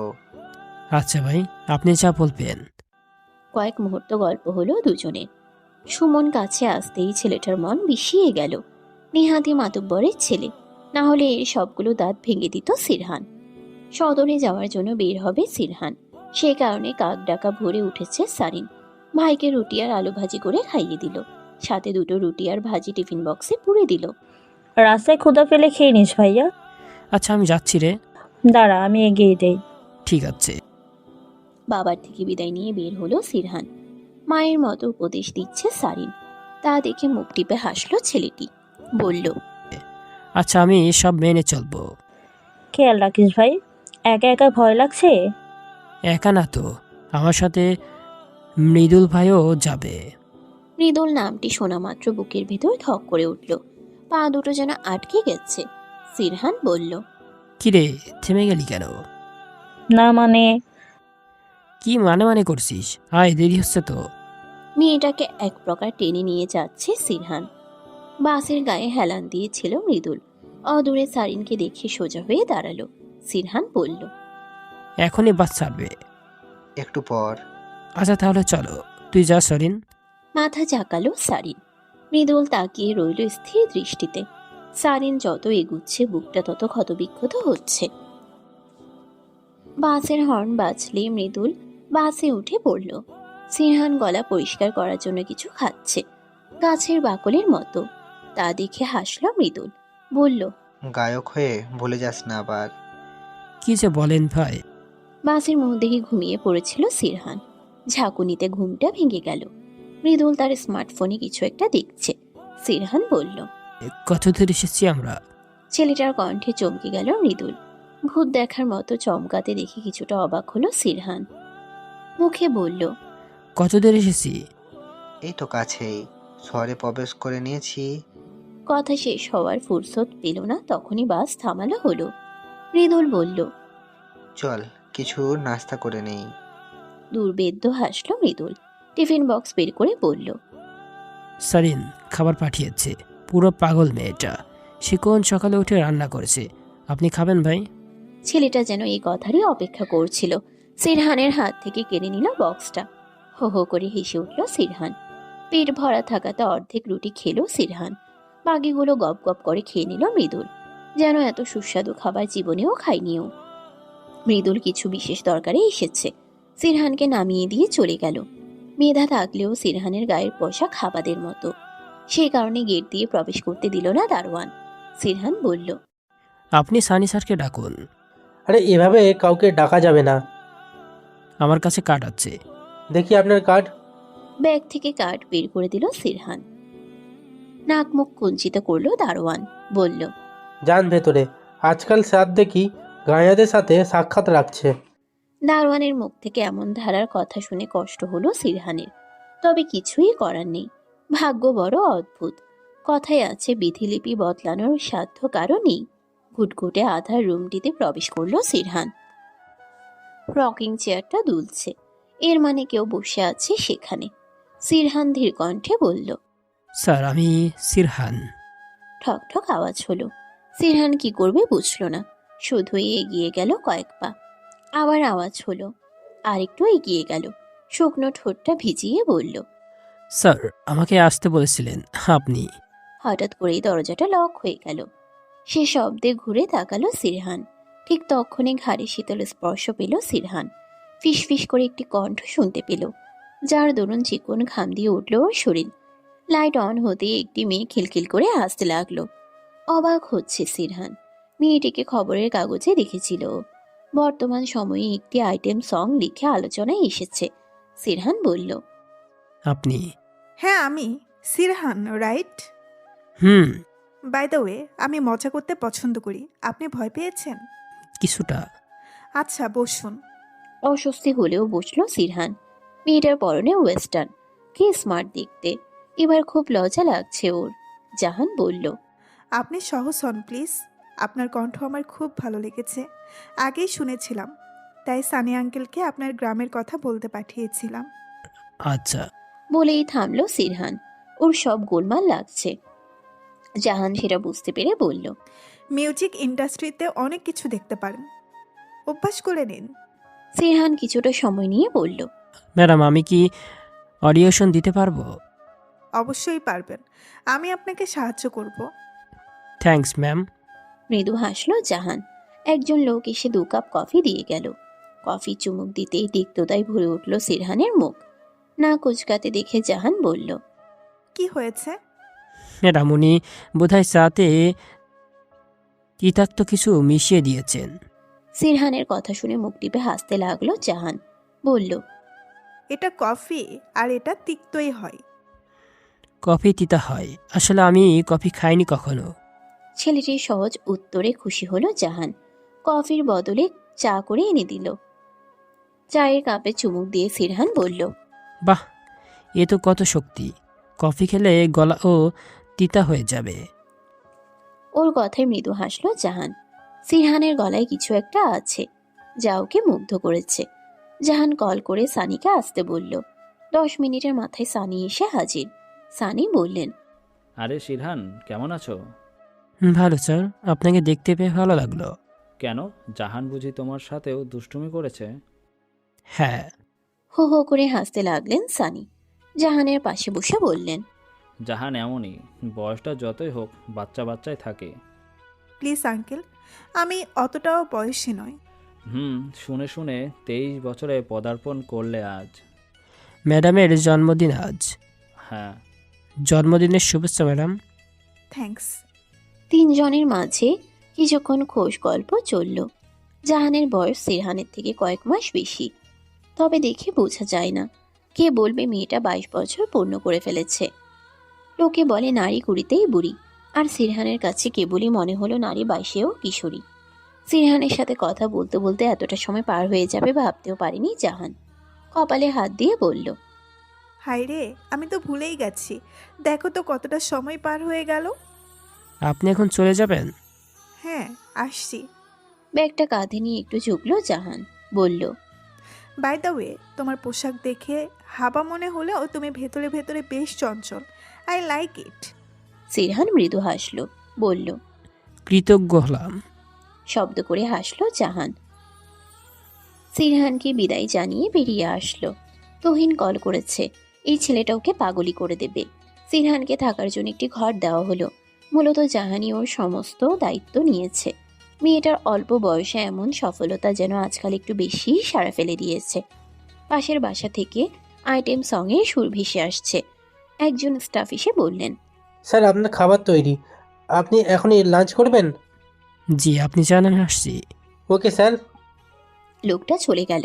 আচ্ছা ভাই, আপনি যা বলবেন। কয়েক মুহূর্ত গল্প হলো দুজনের। সুমন কাছে আসতেই ছেলেটার মন বিষিয়ে গেল। নেহাতি মাতুব্বরের ছেলে, না হলে এর সবগুলো দাঁত ভেঙে দিত সিরহান। সদরে যাওয়ার জন্য বের হবে সিরহান, সে কারণে কাক ডাকা ভরে উঠেছে সারিন। ভাইকে রুটি আর আলু ভাজি করে খাইয়ে দিল, সাথে 2টো রুটি আর ভাজি টিফিন বক্সে পুরে দিল। রাস্তায় ক্ষুধা পেলে খেয়ে নিস ভাইয়া। আচ্ছা, আমি যাচ্ছি রে। দাঁড়া, আমি এগিয়ে দেই। ঠিক আছে। বাবার থেকে বিদায় নিয়ে বের হলো সিরহান। মায়ের মতো উপদেশ দিচ্ছে সারিন। তা দেখে মুখ টিপে হাসলো ছেলেটি। বলল, আচ্ছা, আমি সব মেনে চলবো। খেয়াল রাখিস ভাই, একা একা ভয় লাগছে। একা না তো, আমার সাথে মৃদুল ভাইও যাবে। মৃদুল নামটি শোনা মাত্র বুকের ভেতর ধক করে উঠল। পা দুটো যেন আটকে গেছে। সিরহান বলল, কিরে, থেমে গেলি কেন? না মানে, কি মানে করছিস? আয়, দেরি হচ্ছে তো। মেয়েটাকে এক প্রকার টেনে নিয়ে যাচ্ছে সিরহান। বাসের গায়ে হেলান দিয়েছিল মৃদুল। অদূরে সারিনকে দেখে সোজা হয়ে দাঁড়ালো। সিরহান বলল, এখনই বাস ছাড়বে। একটু পর। আচ্ছা তাহলে চলো, তুই যা সরিন। মাথা ঝাঁকালো সারিন। মৃদুল তাকিয়ে রইল স্থির দৃষ্টিতে। সারিন যত এগুচ্ছে বুকটা তত ক্ষতবিক্ষত হচ্ছে। বাসের হর্ন বাজলে মৃদুল বাসে উঠে পড়ল। সিরহান গলা পরিষ্কার করার জন্য কিছু খাচ্ছে, গাছের বাকলের মতো। তা দেখে হাসল মৃদুল। বলল, গায়ক হয়ে ভুলে যাস না আবার। কি যে বলেন ভাই। বাসের মধ্যেই ঘুমিয়ে পড়েছিল সিরহান। ঝাঁকুনিতে ঘুমটা ভেঙে গেল। মৃদুল তার স্মার্টফোনে কিছু একটা দেখছে। সিরহান বলল, কত দূর এসেছি আমরা? ছেলেটার কণ্ঠে চমকে গেল মৃদুল। ভূত দেখার মতো চমকাতে দেখে কিছুটা অবাক হলো সিরহান। মুখে বলল, কত দূর এসেছি? এই তো কাছেই, শহরে প্রবেশ করে নিয়েছি। কথা শেষ হওয়ার ফুরসত পেল না, তখনই বাস থামালো হলো। মৃদুল বলল, চল কিছু নাস্তা করে নেই। দুর্বেদ্য হাসলো মৃদুল। টিফিন বক্স বের করে বলল, সারিন খাবার পাঠিয়েছে। পুরো পাগল মেয়েটা, সে কোন সকালে উঠে রান্না করেছে। আপনি খাবেন ভাই? ছেলেটা যেন এই কথারই অপেক্ষা করছিল। সিরহানের হাত থেকে কেড়ে নিল বক্সটা। হো হো করে হেসে উঠল সিরহান। পেট ভরা থাকাতে অর্ধেক রুটি খেলো সিরহান। বাকিগুলো গপ গপ করে খেয়ে নিল মৃদুল, যেন এত সুস্বাদু খাবার জীবনেও খায়নিও। মৃদুল কিছু বিশেষ দরকারে এসেছে, সিরহানকে নামিয়ে দিয়ে চলে গেল। মেধা থাকলেও সিরহানের গায়ের পোশাক হাবাদের মতো, সেই কারণে গেট দিয়ে প্রবেশ করতে দিল না দারোয়ান। সিরহান বলল, আপনি সানি স্যারকে ডাকুন। আরে এভাবে কাউকে ডাকা যাবে না। আমার কাছে কার্ড আছে। দেখি আপনার কার্ড। ব্যাগ থেকে কার্ড বের করে দিল সিরহান। নাক মুখ কুঞ্চিত করলো দারোয়ান। বলল, যান ভেতরে। আজকাল স্যার দেখি গাঁয়াদের সাথে সাক্ষাৎ রাখছে। দারোয়ানের মুখ থেকে এমন ধারার কথা শুনে কষ্ট হলো সিরহানের। তবে কিছুই করার নেই। ভাগ্য বড় অদ্ভুত। কথায় আছে বিধিলিপি বদলানোর সাধ্য কারো নেই। ঘুটঘুটে আধার রুমটিতে প্রবেশ করলো সিরহান। রকিং চেয়ারটা দুলছে, এর মানে কেউ বসে আছে সেখানে। সিরহান ধীর কণ্ঠে বলল, স্যার আমি সিরহান। ঠক ঠক আওয়াজ হলো। সিরহান কি করবে বুঝলো না, শুধুই এগিয়ে গেল কয়েক পা। আবার আওয়াজ হলো, আরেকটু এগিয়ে গেল। শুকনো ঠোঁটটা ভিজিয়ে বলল, স্যার আমাকে আসতে বলেছিলেন আপনি। হঠাৎ করেই দরজাটা লক হয়ে গেল। সে শব্দে ঘুরে তাকালো সিরহান। ঠিক তখনই ঘাড়ে শীতল স্পর্শ পেল সিরহান। ফিসফিস করে একটি কণ্ঠ শুনতে পেল, যার দরুন চিকন ঘাম দিয়ে উঠল ওর শরীর। লাইট অন হতে একটি মেয়ে খিলখিল করে হাসতে লাগলো। অবাক হচ্ছে সিরহান। মেয়েটিকে খবরের কাগজে দেখেছিল ও। বর্তমান সময়ে একটি আইটেম সং লিখে আলোচনায় এসেছে। সিরহান বলল, আপনি? হ্যাঁ আমি সিরহান, রাইট? হুম। বাই দ্য ওয়ে, আমি মজা করতে পছন্দ করি। আপনি ভয় পেয়েছেন? কিছুটা। আচ্ছা বসুন। অস্বস্তি হলেও বসলো সিরহান। মেয়েটার পরনে ওয়েস্টার্ন, কি স্মার্ট দেখতে। এবার খুব লজ্জা লাগছে ওর। জাহান বলল, আপনি সহজ হন প্লিজ। আপনার কণ্ঠ আমার খুব ভালো লেগেছে, আগেই শুনেছিলাম, তাই সানি আঙ্কেলকে আপনার গ্রামের কথা বলতে পাঠিয়েছিলাম। আচ্ছা। বলেই থামলো সিরহান। ওর সব গোলমাল লাগছে। জাহান সেটা বুঝতে পেরে বলল, মিউজিক ইন্ডাস্ট্রিতে অনেক কিছু দেখতে পারেন, অভ্যাস করে নিন। সিরহান কিছুটা সময় নিয়ে বলল, ম্যাডাম আমি কি অডিয়েশন দিতে পারবো? অবশ্যই পারবেন, আমি আপনাকে সাহায্য করব। Thanks ma'am. মৃদু হাসলো জাহান। একজন লোক এসে 2 কাপ কফি দিয়ে গেল। কফি চুমুক দিতেই তিক্ততায় ভরে উঠল সিরহানের মুখ। না কুচকাতে দেখে জাহান বলল, কি হয়েছে? ম্যাডাম উনি বোধহয় চাতে তিতাক্ত কিছু মিশিয়ে দিয়েছেন। সিরহানের কথা শুনে মুখ টিপে হাসতে লাগলো জাহান। বলল, এটা কফি, আর এটা তিক্তই হয়। কফি তিতা হয়? আসলে আমি কফি খাইনি কখনো। ছেলেটির সহজ উত্তরে খুশি হলো জাহান। কফির বদলে চা করে এনে দিল। চায়ের কাপে চুমুক দিয়ে সিরহান বলল, বাহ, এ তো কত শক্তি! কফি খেলে গলা ও তিতা হয়ে যাবে। ওর কথায় মৃদু হাসলো জাহান। সিরহানের গলায় কিছু একটা আছে যা ওকে মুগ্ধ করেছে। জাহান কল করে সানিকে আসতে বলল। 10 মিনিটের মাথায় সানি এসে হাজির। সানি বললেন, আরে সিরহান, কেমন আছো? ভালো স্যার, আপনাকে দেখতে পেয়ে ভালো লাগলো। কেন, জাহান বুঝি তোমার সাথেও দুষ্টুমি করেছে? হ্যাঁ। হো হো করে হাসতে লাগলেন সানি। জাহানের পাশে বসে বললেন, জাহান এমনই, বয়সটা যতই হোক বাচ্চা বাচ্চাই থাকে। প্লিজ আঙ্কেল, আমি অতটাও বয়সী নয়। শুনে শুনে 23 বছরে পদার্পণ করলে আজ। ম্যাডামের জন্মদিন আজ। হ্যাঁ। জন্মদিনের শুভেচ্ছা ম্যাডাম। থ্যাঙ্কস। 3 জনের মাঝে কিছুক্ষণ খোশ গল্প চলল। জাহানের বয়স সিরহানের থেকে কয়েক মাস বেশি, তবে দেখে বোঝা যায় না। কে বলবে মেয়েটা 22 বছর পূর্ণ করে ফেলেছে। লোকে বলে নারী কুড়িতেই বুড়ি, আর সিরহানের কাছে কেবলই মনে হলো নারী 22-এও কিশোরী। সিরহানের সাথে কথা বলতে বলতে এতটা সময় পার হয়ে যাবে ভাবতেও পারেনি জাহান। কপালে হাত দিয়ে বলল, হায় রে, আমি তো ভুলেই গেছি। দেখো তো কতটা সময় পার হয়ে গেল। আপনি এখন চলে যাবেন? হ্যাঁ, আসছি। ব্যাগটা কাঁধে নিয়ে একটু ঝুঁকলো জাহান। বলল, বাই দ্য ওয়ে, তোমার পোশাক দেখে হাবা মনে হলেও তুমি ভেতরে ভেতরে বেশ চঞ্চল। I like it. সিরহান মৃদু হাসলো। বলল, কৃতজ্ঞ হলাম। শব্দ করে হাসলো জাহান। সিরহানকে বিদায় জানিয়ে বেরিয়ে আসলো। তুহিন কল করেছে, এই ছেলেটা ওকে পাগলি করে দেবে। সিরহানকে থাকার জন্য একটি ঘর দেওয়া হলো। মূলত জাহানই ওর সমস্ত দায়িত্ব নিয়েছে। মেয়েটার অল্প বয়সে এমন সফলতা যেন আজকাল একটু বেশি সাড়া ফেলে দিয়েছে। পাশের বাসা থেকে আইটেম সঙে সুর ভেসে আসছে। একজন স্টাফ এসে বললেন, স্যার আপনার খাবার তৈরি, আপনি এখনই লাঞ্চ করবেন? জি, আপনি চান আমি আসছি। Okay sir. লোকটা চলে গেল।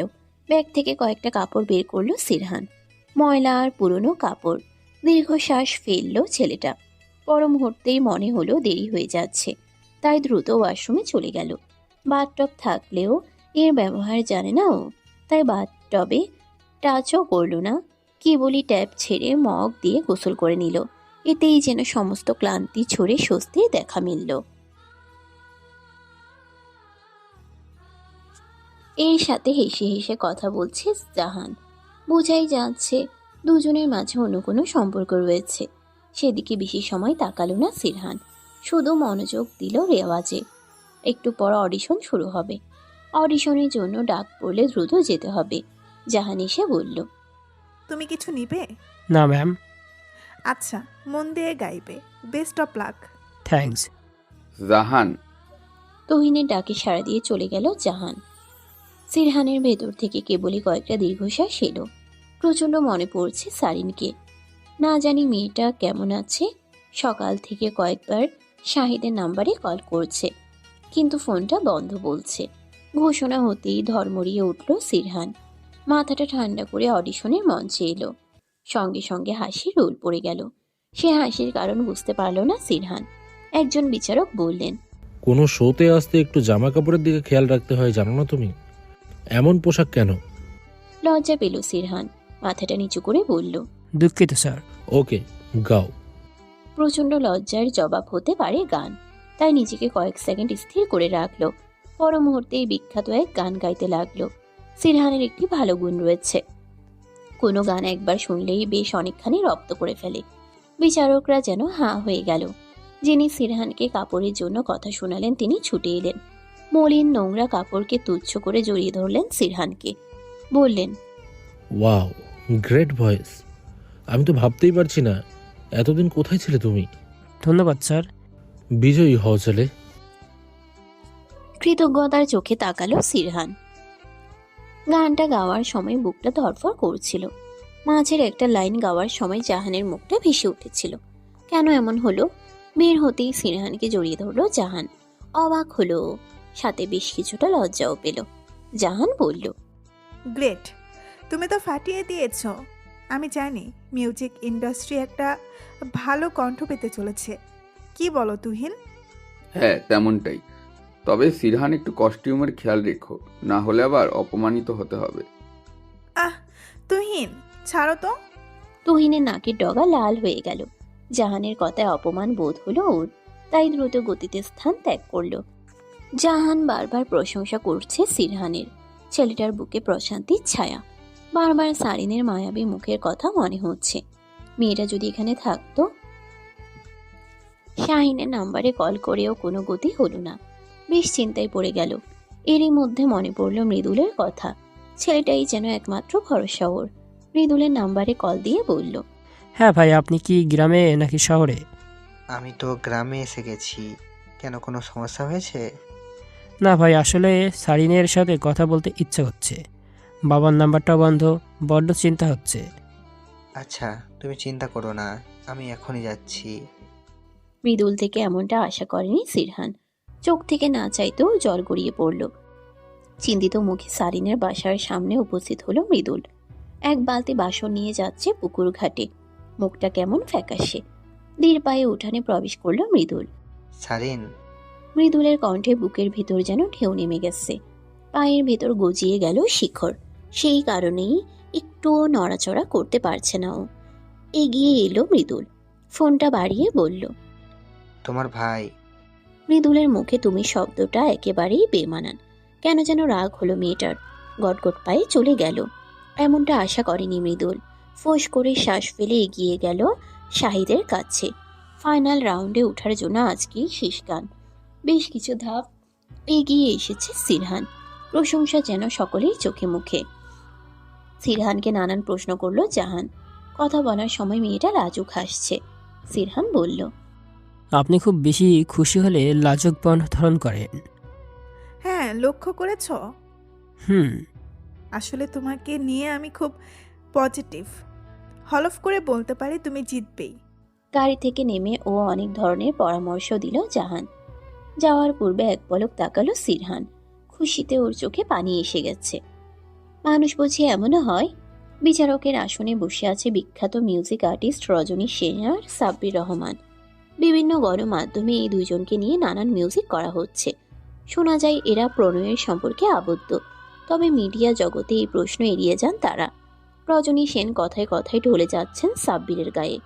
ব্যাগ থেকে কয়েকটা কাপড় বের করলো সিরহান। ময়লা আর পুরনো কাপড়। দীর্ঘশ্বাস ফেললো ছেলেটা। পর মুহূর্তেই মনে হলো দেরি হয়ে যাচ্ছে, তাই দ্রুত ওয়াশরুমে চলে গেল। বাথটব থাকলেও এর ব্যবহার জানে না ও, তাই বাথটবে টাচও করলো না। কেবলই ট্যাপ ছেড়ে মগ দিয়ে গোসল করে নিল। এতেই যেন সমস্ত ক্লান্তি ছড়ে স্বস্তির দেখা মিলল। এর সাথে হেসে হেসে কথা বলছে জাহান। বোঝাই যাচ্ছে দুজনের মাঝে অন্য কোনো সম্পর্ক রয়েছে। সেদিকে বেশি সময় তাকালো না সিরহান, শুধু মনোযোগ দিল রেওয়াজে। একটু পর অডিশন শুরু হবে। অডিশনের জন্য ডাক পড়লে দ্রুত যেতে হবে। জাহান এসে বলল, তুমি কিছু নিবে? না ম্যাম। আচ্ছা, মন দিয়ে গাইবে। Best of luck. থ্যাঙ্কস। জাহান। তুহিনের ডাকে সাড়া দিয়ে চলে গেল জাহান। সিরহানের ভেতর থেকে কেবলই কয়েকটা দীর্ঘশ্বাস এলো। প্রচণ্ড মনে পড়ছে সারিনকে। না জানি মেয়েটা কেমন আছে। সকাল থেকে কয়েকবার শাহিদের নাম্বারে কল করছে, কিন্তু ফোনটা বন্ধ বলছে। ঘোষণা হতেই ধর্মড়িয়ে উঠল সিরহান। মাথাটা ঠান্ডা করে অডিশনের মঞ্চে এলো। সঙ্গে সঙ্গে হাসির রোল পড়ে গেল। সে হাসির কারণ বুঝতে পারল না সিরহান। একজন বিচারক বললেন, কোনো শোতে আসতে একটু জামা কাপড়ের দিকে খেয়াল রাখতে হয়, জানো না তুমি? এমন পোশাক কেন? লজ্জা পেল সিরহান। মাথাটা নিচু করে বলল, দুঃখিত স্যার। ওকে, গাও। প্রচণ্ড লজ্জার জবাব হতে পারে গান। তাই নিজেকে কয়েক সেকেন্ড স্থির করে রাখলো। পর মুহূর্তেই বিখ্যাত এক গান গাইতে লাগলো। সিরহানের একটি ভালো গুণ রয়েছে, কোনো গান একবার শুনলেই বেশ অনেকখানি রপ্ত করে ফেলে। বিচারকরা যেন হাঁ হয়ে গেল। যিনি সিরহানকে কাপড়ের জন্য কথা শোনালেন তিনি ছুটে এলেন। মলিন নোংরা কাপড়কে তুচ্ছ করে জড়িয়ে ধরলেন সিরহানকে। বললেন, ওয়াও, গ্রেট ভয়েস। আমি তো ভাবতেই পারছি না এতদিন কোথায় ছিলে তুমি। ধন্যবাদ স্যার। বিজয়ী হও ছেলে। কৃতজ্ঞতার চোখে তাকালো সিরহান। গানটা গাওয়ার সময় বুকটা ধড়ফড় করছিল। মাঝের একটা লাইন গাওয়ার সময় জাহানের মুখটা ভেসে উঠেছিল। কেন এমন হলো? বের হতেই সিরহানকে জড়িয়ে ধরলো জাহান। অবাক হলো, সাথে বেশ কিছুটা লজ্জাও পেল। জাহান বলল, গ্রেট, তুমি তো ফাটিয়ে দিয়েছ। আমি জানি মিউজিক ইন্ডাস্ট্রি একটা ভালো কণ্ঠ পেতে চলেছে। কি বলো তুহিন? হ্যাঁ, তেমনটাই। তবে সিরহান একটু কস্টিউমের খেয়াল রেখো, না হলে আবার অপমানিত হতে হবে। আহ তুহিন, ছাড়ো তো। তুহিনের নাকের ডগা লাল হয়ে গেল। জাহানের কথায় অপমান বোধ হলো ওর, তাই দ্রুত গতিতে স্থান ত্যাগ করলো। জাহান বারবার প্রশংসা করছে সিরহানের। ছেলেটার বুকে প্রশান্তির ছায়া। বারবার সারিনের মায়াবী মুখের কথা মনে হচ্ছে। মেয়েটা যদি এখানে থাকতো। শাহিনের নাম্বারে কল করেও কোনো গতি হলো না। বেশ চিন্তায় পড়ে গেল। এরই মধ্যে মনে পড়ল মৃদুলের কথা। ছেলেটাই যেন একমাত্র ভরসা ওর। মৃদুলের নাম্বারে কল দিয়ে বলল, হ্যাঁ ভাই, আপনি কি গ্রামে নাকি শহরে? আমি তো গ্রামে এসে গেছি। কেন, কোনো সমস্যা হয়েছে? না ভাই, আসলে সারিনের সাথে কথা বলতে ইচ্ছে হচ্ছে। বাবার নাম্বারটা বন্ধ, বড্ড চিন্তা হচ্ছে। আচ্ছা, তুমি চিন্তা করো না, আমি এখনই যাচ্ছি। মৃদুল থেকে এমনটা আশা করেনি সিরহান। চোখ থেকে না চাইতেও জল গড়িয়ে পড়ল। চিন্তিত মুখে সারিনের বাসার সামনে উপস্থিত হলো মৃদুল। এক বালতি বাসন নিয়ে যাচ্ছে পুকুর ঘাটে। মুখটা কেমন ফ্যাকাশে। ধীর পায়ে উঠানে প্রবেশ করলো মৃদুল। সারিন। মৃদুলের কণ্ঠে বুকের ভিতর যেন ঢেউ নেমে গেছে। পায়ের ভেতর গজিয়ে গেল শিখর। সেই কারণেই একটুও নড়াচড়া করতে পারছে না ও। এগিয়ে এলো মৃদুল। ফোনটা বাড়িয়ে বলল, তোমার ভাই। মৃদুলের মুখে তুমি শব্দটা একেবারেই বেমানান। কেন যেন রাগ হলো মেয়েটার। গটগট পায়ে চলে গেল। এমনটা আশা করেনি মৃদুল। ফোঁস করে শ্বাস ফেলে এগিয়ে গেল শাহিদের কাছে। ফাইনাল রাউন্ডে ওঠার জন্য আজকেই শেষ গান। বেশ কিছু ধাপ এগিয়ে এসেছে সিরহান। প্রশংসা যেন সকলেই চোখে মুখে। সিরহানকে নানান প্রশ্ন করলো জাহান। কথা বলার সময় মেয়েটা লাজুক হাসছে। সিরহান বলল, আপনি খুব বেশি খুশি হলে লাজুক বর্ণ ধারণ করেন। হ্যাঁ, লক্ষ্য করেছ? হুম। আসলে তোমাকে নিয়ে আমি খুব পজিটিভ। হলফ করে বলতে পারি তুমি জিতবেই। গাড়ি থেকে নেমে ও অনেক ধরনের পরামর্শ দিল জাহান। যাওয়ার পূর্বে এক পলক তাকালো সিরহান। খুশিতে ওর চোখে পানি এসে গেছে। মানুষ বুঝি এমনও হয়। বিচারকের আসনে বসে আছে বিখ্যাত মিউজিক আর্টিস্ট রজনী সেন আর সাব্বির রহমান। বিভিন্ন গণমাধ্যমে এই দুইজনকে নিয়ে নানান মিউজিক করা হচ্ছে। শোনা যায় এরা প্রণয়ের সম্পর্কে আবদ্ধ। তবে মিডিয়া জগতে এই প্রশ্ন এড়িয়ে যান তারা। রজনী সেন কথায় কথায় ঢলে যাচ্ছেন সাব্বিরের গায়ে।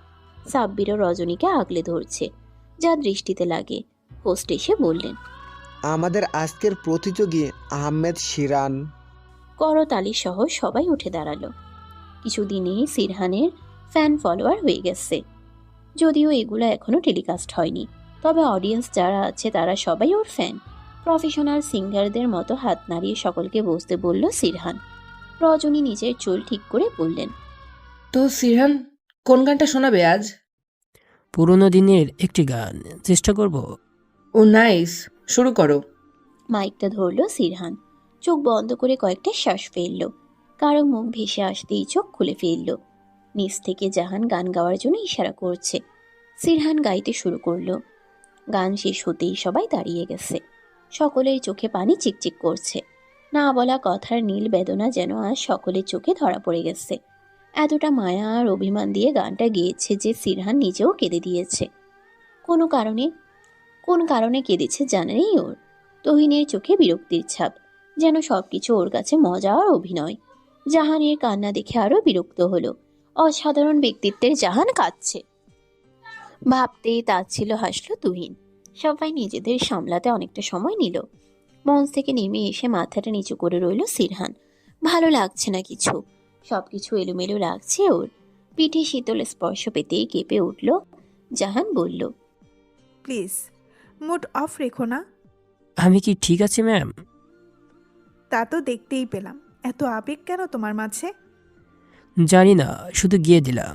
সাব্বিরও রজনীকে আগলে ধরছে, যা দৃষ্টিতে লাগে। হোস্ট এসে বললেন, আমাদের আজকের প্রতিযোগী আহমেদ শিরান। করতালি সহ সবাই উঠে দাঁড়ালো। কিছুদিনেই সিরহানের ফ্যান ফলোয়ার হয়ে গেছে। যদিও এগুলো এখনো টেলিকাস্ট হয়নি, তবে অডিয়েন্স যারা আছে তারা সবাই ওর ফ্যান। প্রফেশনাল সিঙ্গারদের মতো হাত নাড়িয়ে সকলকে বসতে বলল সিরহান। রজনী নিজের চুল ঠিক করে বললেন, তো সিরহান, কোন গানটা শোনাবে আজ? পুরোনো দিনের একটি গান চেষ্টা করব। ও নাইস, শুরু করো। মাইকটা ধরলো সিরহান। চোখ বন্ধ করে কয়েকটা শ্বাস ফেললো। কারো মুখ ভেসে আসতেই চোখ খুলে ফেললো। নিচ থেকে জাহান গান গাওয়ার জন্য ইশারা করছে। সিরহান গাইতে শুরু করলো। গান শেষ হতেই সবাই দাঁড়িয়ে গেছে। সকলের চোখে পানি চিকচিক করছে। না বলা কথার নীল বেদনা যেন আজ সকলের চোখে ধরা পড়ে গেছে। এতটা মায়া আর অভিমান দিয়ে গানটা গেয়েছে যে সিরহান নিজেও কেঁদে দিয়েছে। কোন কারণে কেঁদেছে জানে নেই ওর। তুহিনের চোখে বিরক্তির ছাপ, যেন সবকিছু ওর কাছে মজা আর অভিনয়। জাহানের কান্না দেখে আরো বিরক্ত হলো। অসাধারণ ব্যক্তিত্বের জাহান কাঁদছে ভাবতেই তাচ্ছিল হাসলো তুহিন। সবাই নিজেদের সামলাতে অনেকটা সময় নিল। মঞ্চ থেকে নেমে এসে মাথাটা নিচু করে রইল সিরহান। ভালো লাগছে না কিছু, সবকিছু এলোমেলো লাগছে ওর। পিঠে শীতল স্পর্শ পেতেই কেঁপে উঠল। জাহান বলল, প্লিজ মুড অফ রেখো না। আমি কি ঠিক আছে ম্যাম? তা তো দেখতেই পেলাম। এত আবেগ কেন তোমার মাঝে? জানি না, শুধু গিয়ে দিলাম।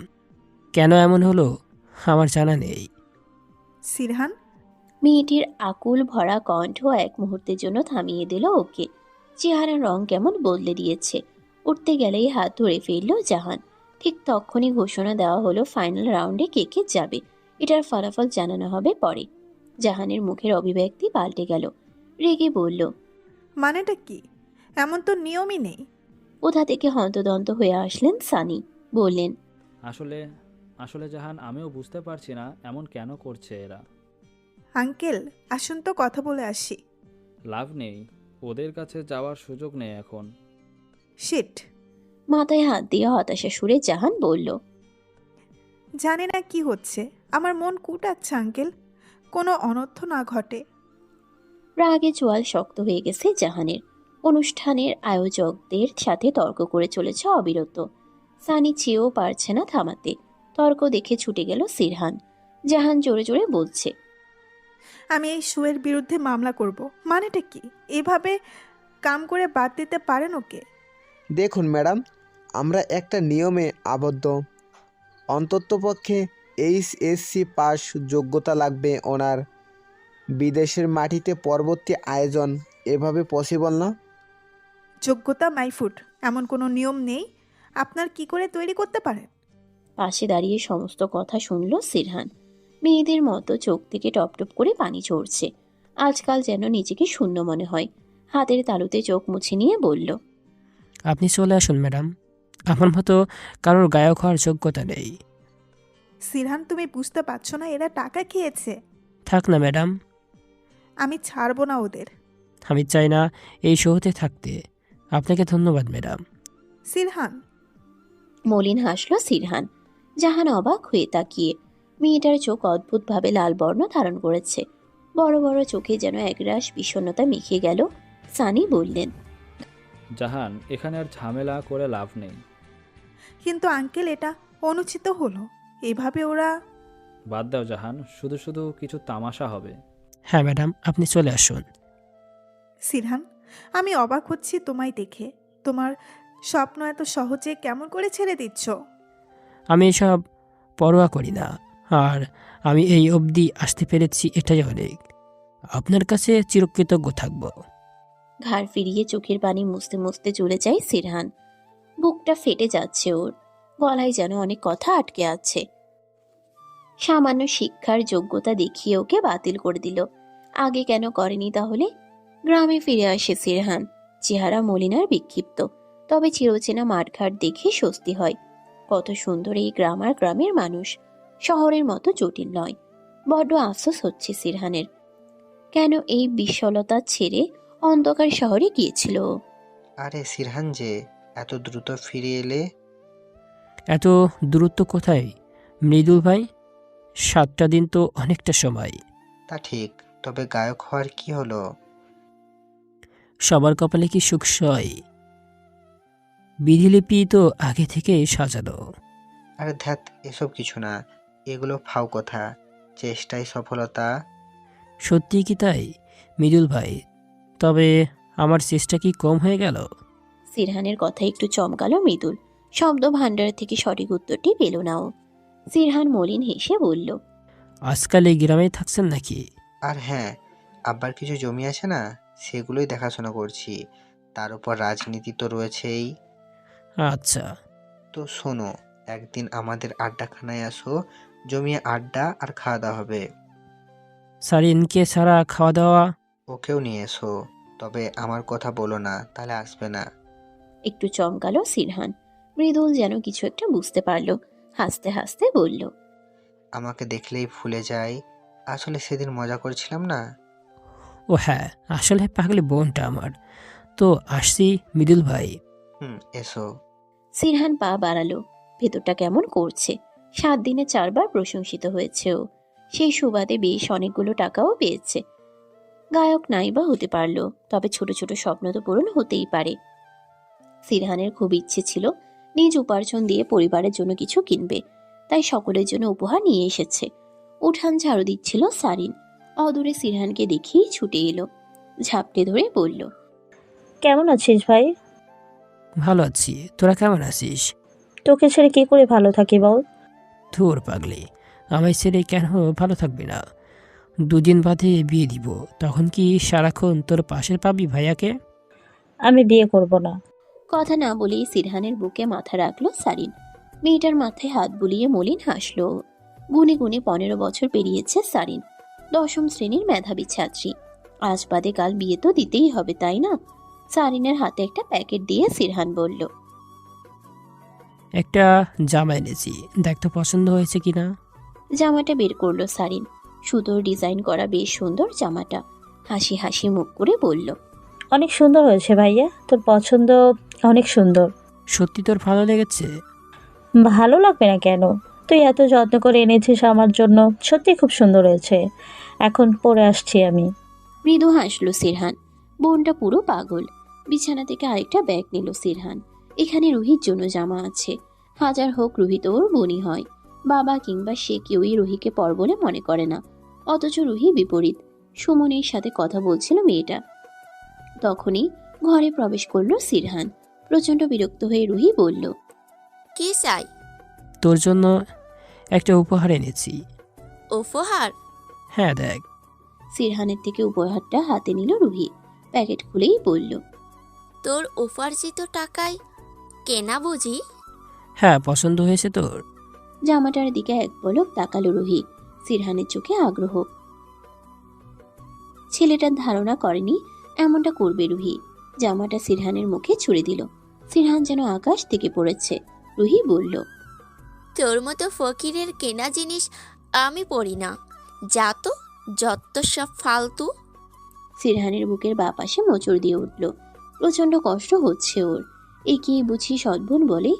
কেন এমন হলো আমার জানা নেই। সিরহান, মেয়েটির আকুল ভরা কণ্ঠ এক মুহূর্তের জন্য থামিয়ে দিল ওকে। চেহারার রং কেমন বদলে দিয়েছে। উঠতে গেলেই হাত ধরে ফেলল জাহান। ঠিক তখনই ঘোষণা দেওয়া হলো ফাইনাল রাউন্ডে কে কে যাবে। এটার ফলাফল জানানো হবে পরে। জাহানের মুখের অভিব্যক্তি পাল্টে গেল। রেগে বলল, মানেটা কি? এমন তো নিয়মই নেই। কোথা থেকে হন্তদন্ত হয়ে আসলেন সানি। বললেন, আসলে আসলে জাহান, আমিও বুঝতে পারছি না এমন কেন করছে এরা। আঙ্কেল আসুন তো কথা বলে আসি। লাভ নেই, ওদের কাছে যাওয়ার সুযোগ নেই এখন। শিট। মাথায় হাত দিয়ে হতাশা সুরে জাহান বলল, জানে না কি হচ্ছে। আমার মন কুটাচ্ছে আঙ্কেল, কোনো অনর্থ না ঘটে। রাগে চোয়াল শক্ত হয়ে গেছে জাহানের। অনুষ্ঠানের আয়োজকদের সাথে তর্ক করে চলেছে অবিরত। সানি চেয়েও পারছে না থামাতে। তর্ক দেখে ছুটে গেল সিরহান। জাহান জোরে জোরে বলছে, আমি এই শুয়ের বিরুদ্ধে মামলা করব। মানেটা কি? এভাবে কাম করে বাদ দিতে পারেন ওকে? দেখুন ম্যাডাম, আমরা একটা নিয়মে আবদ্ধ। অন্ততপক্ষে এইচএসসি পাস যোগ্যতা লাগবে ওনার। বিদেশের মাটিতে পরবর্তী আয়োজন এভাবে পসিবল না। যোগ্যতা মাইফুট এমন কোনো নিয়ম নেই। আপনার কি করে তৈরি করতে পারেন? পাশে দাঁড়িয়ে সমস্ত কথা শুনল সিরহান। মেয়েদের মতো চোখ থেকে টপটপ করে পানি ঝরছে। আজকাল যেন নিজেকে শূন্য মনে হয়। হাতের তালুতে চোখ মুছে নিয়ে বলল, আপনি চলে আসুন ম্যাডাম, আমার মতো কারোর গায়ক হওয়ার যোগ্যতা নেই। সিরহান, তুমি বুঝতে পারছো না এরা টাকা খেয়েছে। থাক না ম্যাডাম, আমি ছাড়বো না ওদের। আমি চাই না এই শোতে থাকতে। আপনাকে ধন্যবাদ ম্যাডাম। সিরহান। মলিন হাসল সিরহান। জাহান অবাক হয়ে তাকিয়ে। মেয়েটার চোখ অদ্ভুতভাবে লাল বর্ণ ধারণ করেছে। বড় বড় চোখে যেন একরাশ বিষণ্ণতা মিশে গেল। সানি বললেন, জাহান, এখানে আর ঝামেলা করে লাভ নেই। কিন্তু আঙ্কেল এটা অনুচিত হলো। এভাবে ওরা। বাদ দাও জাহান, শুধু শুধু কিছু তামাশা হবে। হ্যাঁ ম্যাডাম, আপনি চলে আসুন। সিরহান, আমি অবাক হচ্ছি তোমায় দেখে। তোমার স্বপ্ন এত সহজে কেমন করে ছেড়ে দিচ্ছ? আমি এসব পরোয়া করি না, আর আমি এই অবধি আসতে পেরেছি এটাই অনেক। আপনার কাছে চিরকৃতজ্ঞ থাকব। ঘাড় ফিরিয়ে চোখের পানি মুছতে মুছতে চলে যায় সিরহান। বুকটা ফেটে যাচ্ছে ওর। গলায় যেন অনেক কথা আটকে আছে। সামান্য শিক্ষার যোগ্যতা দেখিয়ে ওকে বাতিল করে দিল। আগে কেন করেনি তাহলে? গ্রামে ফিরে আসে সিরহান। চেহারা মলিন আর বিক্ষিপ্ত, তবে চিরচেনা মাঠঘাট দেখে স্বস্তি হয়। কত সুন্দর এই গ্রাম আর গ্রামের মানুষ। শহরের মতো জটিল নয়। বড্ড আফসোস হচ্ছে সিরহানের। কেন এই বিশালতা ছেড়ে অন্ধকার শহরে গিয়েছিল? আরে সিরহান যে, এত দ্রুত ফিরে এলে? এত দূরত্ব কোথায় মৃদুল ভাই? 7টা দিন তো অনেকটা সময়। তা ঠিক, তবে গায়ক হওয়ার কি হলো? সবার কপালে কি সুখ সয়? বিধিলিপি তো আগে থেকে সাজানো। আরে ধ্যাত, এসব কিছু না, এগুলো ফাও কথা। চেষ্টায় সফলতা। সত্যি কি তাই মৃদুল ভাই? তবে আমার চেষ্টা কি কম হয়ে গেল? সিরহানের কথা একটু চমকালো মৃদুল। শব্দ ভাণ্ডার থেকে সঠিক উত্তরটি পেল না ও। সিরহান মলিন হেসে বলল, আজকাল এই গ্রামেই থাকছেন নাকি? আর হ্যাঁ, আব্বার কিছু জমি আছে না, সেগুলোই দেখাশোনা করছি। তার উপর রাজনীতি তো রয়েছেই। আচ্ছা। তো শোনো, একদিন আমাদের আড্ডাখানায় আসো, জমিয়ে আড্ডা আর খাওয়া দাওয়া হবে। সারিনকে ছাড়া খাওয়া দাওয়া? ওকেও নিয়ে এসো, তবে আমার কথা বলো না, তাহলে আসবে না। একটু চমকালো সিরহান। মৃদুল যেন কিছু একটা বুঝতে পারল, হাসতে হাসতে বলল, আমাকে দেখলেই ভুলে যায়। আসলে সেদিন মজা করছিলাম না। ও হ্যাঁ, আসলে পাগলি বোনটা আমার। তো আসছি মৃদুল ভাই। এসো। সিরহান পা বাড়ালো। ভেতরটা কেমন করছে। 7 দিনে 4 বার প্রশংসিত হয়েছে ও। সেই সুবাদে বেশ অনেকগুলো টাকাও পেয়েছে। গায়ক নাই বা হতে পারলো, তবে ছোট ছোট স্বপ্ন তো পূরণ হতেই পারে। সিরহানের খুব ইচ্ছে ছিল নিজ উপার্জন দিয়ে পরিবারের জন্য কিছু কিনবে, তাই সকলের জন্য উপহার নিয়ে এসেছে। উঠান ঝাড়ু দিচ্ছিল সারিন। অদূরে সিরহানকে দেখেই ছুটে এলো, ঝাপটে ধরে বলল, কেমন আছিস ভাই? ভালো আছি, তোরা কেমন আছিস? তোকে ছেড়ে কি করে ভালো থাকি বল? ধুর পাগলি, আমায় ছেড়ে কেন ভালো থাকবি না? 2 দিন বাদে বিয়ে দিব, তখন কি সারাক্ষণ তোর পাশে পাবি ভাইয়াকে? আমি বিয়ে করব না। কথা না বলেই সিরহানের বুকে মাথা রাখলো সারিন। মেয়েটার মাথায় হাত বুলিয়ে মলিন হাসলো। গুনে গুনে 15 বছর পেরিয়েছে সারিন। 10ম শ্রেণীর মেধাবী ছাত্রী। আজ বাদে কাল বিয়ে তো দিতেই হবে, তাই না? সারিনের হাতে একটা প্যাকেট দিয়ে সিরহান বলল, একটা জামা এনেছি, দেখ তো পছন্দ হয়েছে কিনা। জামাটা বের করলো সারিন। সুতোর ডিজাইন করা বেশ সুন্দর জামাটা। হাসি হাসি মুখ করে বলল, অনেক সুন্দর হয়েছে ভাইয়া, তোর পছন্দ অনেক সুন্দর। সত্যি তোর ভালো লেগেছে? ভালো লাগবে না কেন? তুই এত যত্ন করে এনেছিস আমার জন্য, সত্যি খুব সুন্দর হয়েছে। এখন পরে আসছি আমি। মৃদু হাসলো সিরহান। বোনটা পুরো পাগল। বিছানা থেকে আরেকটা ব্যাগ নিল সিরহান। এখানে রুহির জন্য জামা আছে। হাজার হোক রুহি তো ওর বোনই হয়। বাবা কিংবা সে কেউই রুহিকে পর বলে মনে করে না। অথচ রুহি বিপরীত। সুমনের সাথে কথা বলছিল মেয়েটা। তখনই ঘরে প্রবেশ করলো সিরহান। প্রচন্ড বিরক্ত হয়ে রুহি বলল, কি চাই? তোর জন্য একটা উপহার এনেছি। উপহার? হ্যাঁ দেখ। সিরহানের থেকে উপহারটা হাতে নিল রুহি। প্যাকেট খুলেই বলল, তোর উপার্জিত টাকায় কেনা বুঝি? হ্যাঁ, পছন্দ হয়েছে তোর? জামাটার দিকে এক পলক তাকালো রুহি। সিরহানের চোখে আগ্রহ। ছেলেটার ধারণা করেনি এমনটা করবে রুহি। জামাটা সিরহানের মুখে ছুড়ে দিল। সিরহান যেন আকাশ থেকে পড়েছে। রুহি বলল, তোর মতো ফকিরের কেনা জিনিস আমি পড়ি না। যা তো, যত সব ফালতু। সিরহানের বুকের বাঁ পাশে মোচড় দিয়ে উঠল। প্রচন্ড কষ্ট হচ্ছে ওর। এগিয়ে বুঝি সদ্গুণ বলে,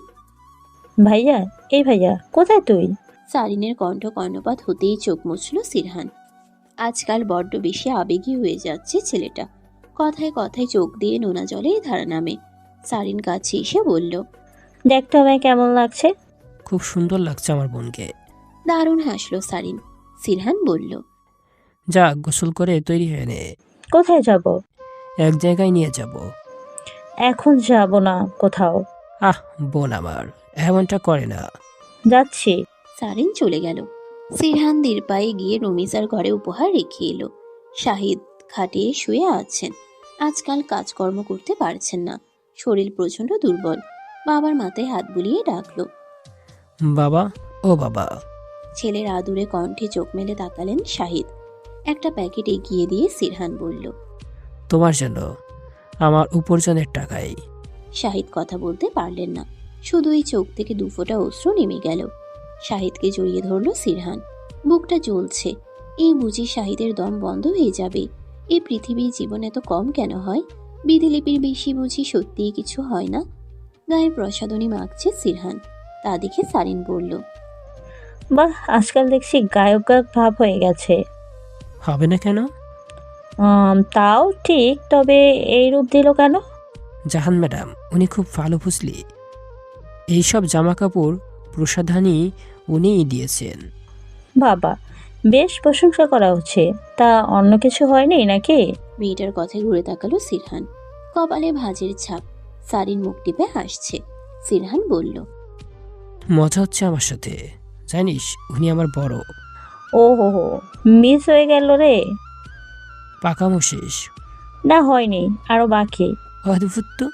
ভাইয়া, এই ভাইয়া, কোথায় তুই? সারিনের কণ্ঠ কর্ণপাত হতেই চোখ মুছল সিরহান। আজকাল বড্ড বেশি আবেগী হয়ে যাচ্ছে ছেলেটা। কথায় কথায় চোখ দিয়ে নোনা জলে ধারা নামে। সারিন কাছে এসে বলল, দেখ তো আমায় কেমন লাগছে। খুব সুন্দর লাগছে আমার বোনকে। দারুণ হাসলো সারিন। সিরহান বলল, যা গোসল করে তৈরি হয়ে নে। কোথায় যাব? এক জায়গায় নিয়ে যাব। এখন যাব না কোথাও। আহ, বোন আমার এমনটা করে না। যাচ্ছি। সারিন চলে গেল। সিরহান ধীর পায়ে গিয়ে রুমিসার ঘরে উপহার রেখে এলো। শাহিদ খাটে শুয়ে আছেন। আজকাল কাজকর্ম করতে পারছেন না। শরীর প্রচন্ড দুর্বল। বাবার মাথায় হাত বুলিয়ে ডাকলো, বাবা, ও বাবা। ছেলের আদুরে কণ্ঠে চোখ মেলে তাকালেন শাহিদ। একটা প্যাকেট এগিয়ে দিয়ে সিরহান বলল, তোমার জন্য, আমার উপার্জনের টাকাই। শাহিদ কথা বলতে পারলেন না। শুধুই চোখ থেকে 2 ফোঁটা অশ্রু নেমে গেল। শাহিদকে জড়িয়ে ধরল সিরহান। বুকটা জ্বলছে। এই বুঝি শাহিদের দম বন্ধ হয়ে যাবে। এই পৃথিবীর জীবন এত কম কেন হয়? বিধিলিপির বেশি বুঝি সত্যিই কিছু হয় না। গায়ে প্রসাদনী মাখছে সিরহান। তা দেখে সারিন বলল, বাহ, আজকাল দেখছি গায়ক গায়ক ভাব হয়ে গেছে। হবে না কেন? তাও ঠিক, তবে এই রূপ দিল কেন? জাহান ম্যাডাম, উনি খুব ভালো বুঝলি। এইসব জামা কাপড় প্রসাধানী উনিই দিয়েছেন। বাবা, বেশ প্রশংসা করা হচ্ছে। তা অন্য কিছু হয়নি নাকি? মেয়েটার কথায় ঘুরে তাকালো সিরহান। কপালে ভাঁজের ছাপ। সারিন মুখ টিপে হাসছে। সিরহান বলল, মজা হচ্ছে আমার সাথে। জানিস, উনি আমার বড়। ও হো হো, মিস হয়ে গেল রে। পাকামো শেষ। না, হয়নি, আরো বাকি। অদ্ভুত তো।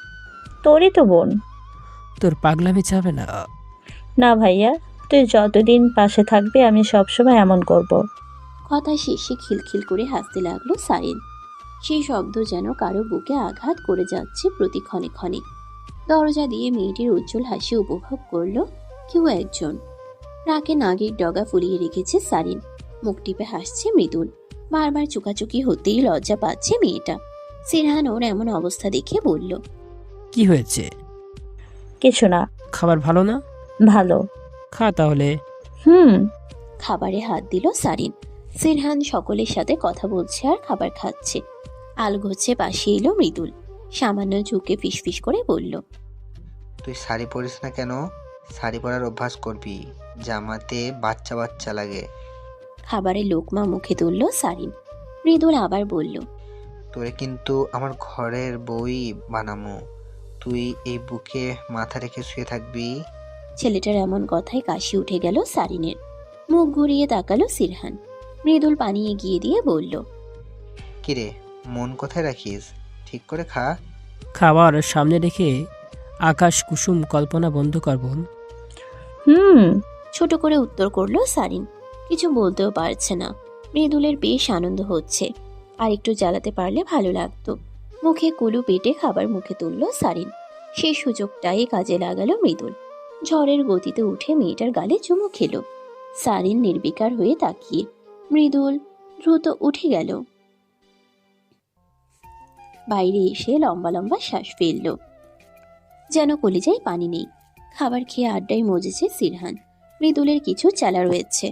তোরই তো বোন। তোর পাগলামি যাবে না। না ভাইয়া, তুই যতদিন পাশে থাকবি আমি সবসময় এমন করব। কথা শেষে খিলখিল করে হাসতে লাগলো সারিন। সেই শব্দ যেন কারো বুকে আঘাত করে যাচ্ছে প্রতি ক্ষণে ক্ষণে। দরজা দিয়ে মেয়েটির উজ্জ্বল হাসি উপভোগ করলো কেউ একজন। রাগে নাগের ডগা ফুলিয়ে রেখেছে সারিন। মুখ টিপে হাসছে মৃদুল। বারবার চুকাচুকি হতেই লজ্জা পাচ্ছে মেয়েটা। সিরহান ওর এমন অবস্থা দেখে বলল, কি হয়েছে? কিছু না। খাবার ভালো না? ভালো। খা তাহলে। খাবারে হাত দিল সারিন। সিরহান সকলের সাথে কথা বলছে আর খাবার খাচ্ছে। আলগোছে পাশে এলো মৃদুল। সামান্য ঝুঁকে ফিসফিস করে বলল, তুই শাড়ি পরিস না কেন? শাড়ি পরার অভ্যাস করবি, জামাতে বাচ্চা বাচ্চা লাগে। খাবারে লোকমা মুখে তুলল সারিন। মৃদুল আবার বলল, তোরে কিন্তু আমার ঘরের বই বানামো। তুই এই বুকে মাথা রেখে শুয়ে থাকবি। ছেলেটার এমন কথায় কাশি উঠে গেল সারিনের। মুখ ঘুরিয়ে তাকালো সিরহান। মৃদুল পানি এগিয়ে দিয়ে বলল, কিরে, মন কোথায় রাখিস? ঠিক করে খা। খাবার সামনে রেখে আকাশ কুসুম কল্পনা বন্ধ কর বোন। ছোট করে উত্তর করলো সারিন। কিছু বলতেও পারছে না। মৃদুলের বেশ আনন্দ হচ্ছে। আর একটু জ্বালাতে পারলে ভালো লাগতো। মুখে কুলু পেটে খাবার মুখে তুলল সারিন। সেই সুযোগটাই কাজে লাগালো মৃদুল। ঝড়ের গতিতে উঠে মেয়েটার গালে চুমু খেলো। সারিন নির্বিকার হয়ে তাকিয়ে। মৃদুল দ্রুত উঠে গেল। বাইরে এসে লম্বা লম্বা শ্বাস ফেলল। যেন কলিজায় পানি নেই। খাবার খেয়ে আড্ডায় মজেছে সিরহান। মৃদুলের কিছু চালা রয়েছে।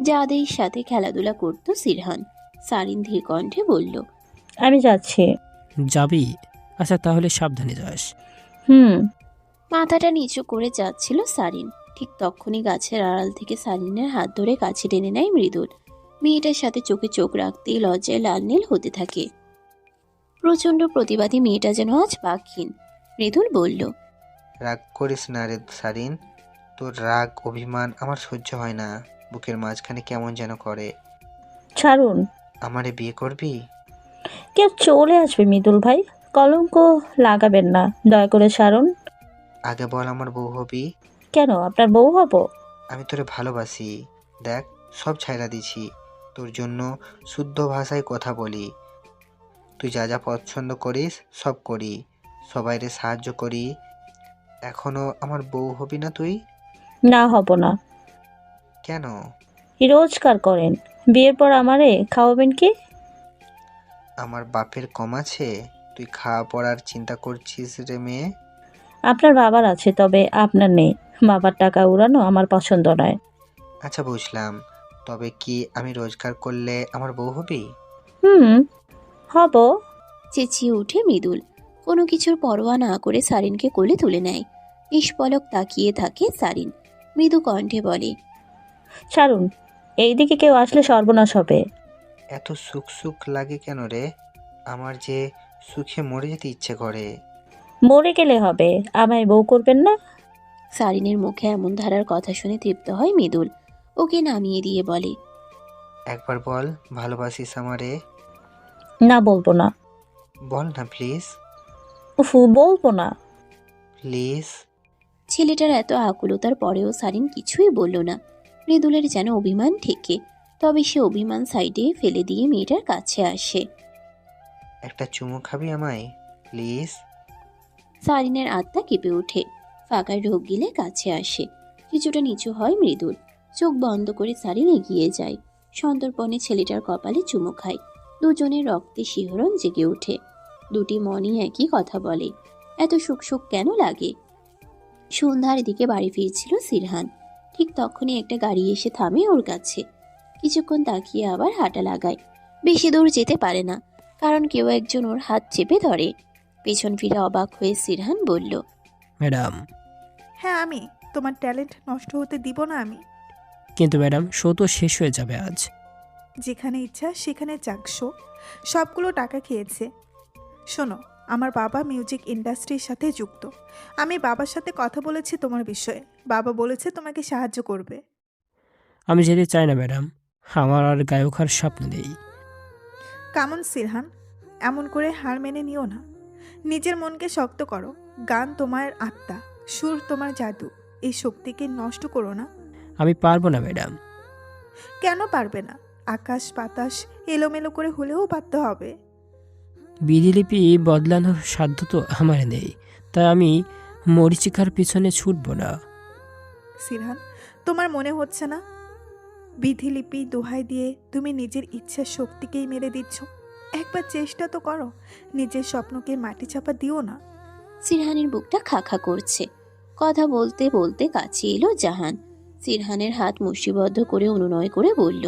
যাদের সাথে খেলাধুলা করত সিরহান। সারিন ধীর কণ্ঠে বলল, আমি যাচ্ছি। যাবি? আচ্ছা, তাহলে সাবধানে যাস। মাথাটা নিচু করে যাচ্ছিল সারিন। ঠিক তখনই গাছের আড়াল থেকে সারিনের হাত ধরে কাছে টেনে নেয় মৃদুল। মেয়েটার সাথে চোখে চোখ রাখতেই লজ্জায় লাল নীল হতে থাকে। প্রচন্ড প্রতিবাদী মেয়েটা যেন আজ বাকহীন। মৃদুল বলল, রাগ করিস না রে সারিন। তোর রাগ অভিমান আমার সহ্য হয় না। বুকের মাঝখানে কেমন যেন করে। ছাড়ুন। আমারে বিয়ে করবি? কেউ চলে আসবে মৃদুল ভাই, কলঙ্ক লাগাবেন না, দয়া করে ছাড়ুন। আগে বল আমার বউ হবি? কেন, আপনার বউ হব? আমি তোরে ভালোবাসি। দেখ, সব ছাইড়া দিছি। তোর জন্য শুদ্ধ ভাষায় কথা বলি। তুই যা যা পছন্দ করিস সব করি, সবাইরে সাহায্য করি। এখনো আমার বউ হবি না তুই? না, হব না। কেন? রোজগার করেন, বিয়ের পর আমারে খাওয়াবেন কি? আমার বাপের কম আছে? তুই খাওয়া পড়ার চিন্তা করছিস রে মেয়ে? আপনার বাবার আছে, তবে আপনার নেই। বাবার টাকা উড়ানো আমার পছন্দ নয়। আচ্ছা, বুঝলাম। তবে কি আমি রোজগার করলে আমার বউ হবি? হব। চেঁচিয়ে উঠে মৃদুল। কোনো কিছুর পরোয়া না করে সারিনকে কোলে তুলে নেয়। নিষ্পলক তাকিয়ে থাকে সারিন। মৃদু কণ্ঠে বলে, ছাড়ুন, এইদিকে কেউ আসলে সর্বনাশ হবে। এত সুখ সুখ লাগে কেন রে? আমার যে সুখে মরে যেতে ইচ্ছে করে। মরে গেলে হবে, আমায় বউ করবেন না? সারিনের মুখে এমন ধারার কথা শুনে তৃপ্ত হয় মৃদুল। ওকে নামিয়ে দিয়ে বলে, একবার বল ভালোবাসিস আমারে। না, বলবো না। বল না প্লিজ। বলবো না। প্লিজ। ছেলেটার এত আকুলতার পরেও সারিন কিছুই বলল না। মৃদুলের যেন অভিমান ঠেকে। তবে সে অভিমান সাইডে ফেলে দিয়ে মেয়েটার কাছে আসে। একটা চুমু খাবি আমায় প্লিজ? সারিনের আত্মা কেঁপে ওঠে। ফাঁকায় ঢোক গিলে কাছে আসে। কিছুটা নিচু হয় মৃদুল। চোখ বন্ধ করে সারিন এগিয়ে যায়। সন্তর্পণে ছেলেটার কপালে চুমু খায়। দুজনের রক্তে শিহরণ জেগে ওঠে। দুটি মনই একই কথা বলে, এত সুখ সুখ কেন লাগে? সন্ধ্যার দিকে বাড়ি ফিরছিল সিরহান। ঠিক তখনই একটা গাড়ি এসে থামে ওর কাছে। কিছুক্ষণ তাকিয়ে আবার হাঁটা লাগায়। বেশি দূর যেতে পারে না, কারণ কেউ একজন ওর হাত চেপে ধরে। পেছন ফিরে অবাক হয়ে সিরহান বলল, ম্যাডাম। হ্যাঁ আমি। তোমার ট্যালেন্ট নষ্ট হতে দিব না আমি। কিন্তু ম্যাডাম, শো তো শেষ হয়ে যাবে আজ। যেখানে ইচ্ছা সেখানে যাক শো। সবগুলো টাকা খেয়েছে। শোনো, আমার বাবা মিউজিক ইন্ডাস্ট্রির সাথে যুক্ত। আমি বাবার সাথে কথা বলেছি তোমার বিষয়ে। বাবা বলেছে তোমাকে সাহায্য করবে। আমি যেতে চাই না ম্যাডাম, আমার আর গায়ক হওয়ার স্বপ্ন নেই। কামন সিরহান, এমন করে হার মেনে নিও না। নিজের মনকে শক্ত করো। গান তোমার আত্মা, সুর তোমার জাদু। এই শক্তিকে নষ্ট করো না। আমি পারবো না ম্যাডাম। কেন পারবে না? আকাশ বাতাস এলোমেলো করে হলেও পারতে হবে। বিধিলিপি বদলানোর সাধ্য তো আমার নেই, তাই আমি মরিচিকার পিছনে ছুটব না। সিরহান, তোমার মনে হচ্ছে না বিধিলিপি দোহাই দিয়ে তুমি নিজের ইচ্ছার শক্তিকেই মেরে দিচ্ছ? একবার চেষ্টা তো করো। নিজের স্বপ্নকে মাটি চাপা দিও না। সিরহানের বুকটা খাখা করছে। কথা বলতে বলতে কাছে এলো জাহান। সিরহানের হাত মুষ্টিবদ্ধ করে অনুনয় করে বলল,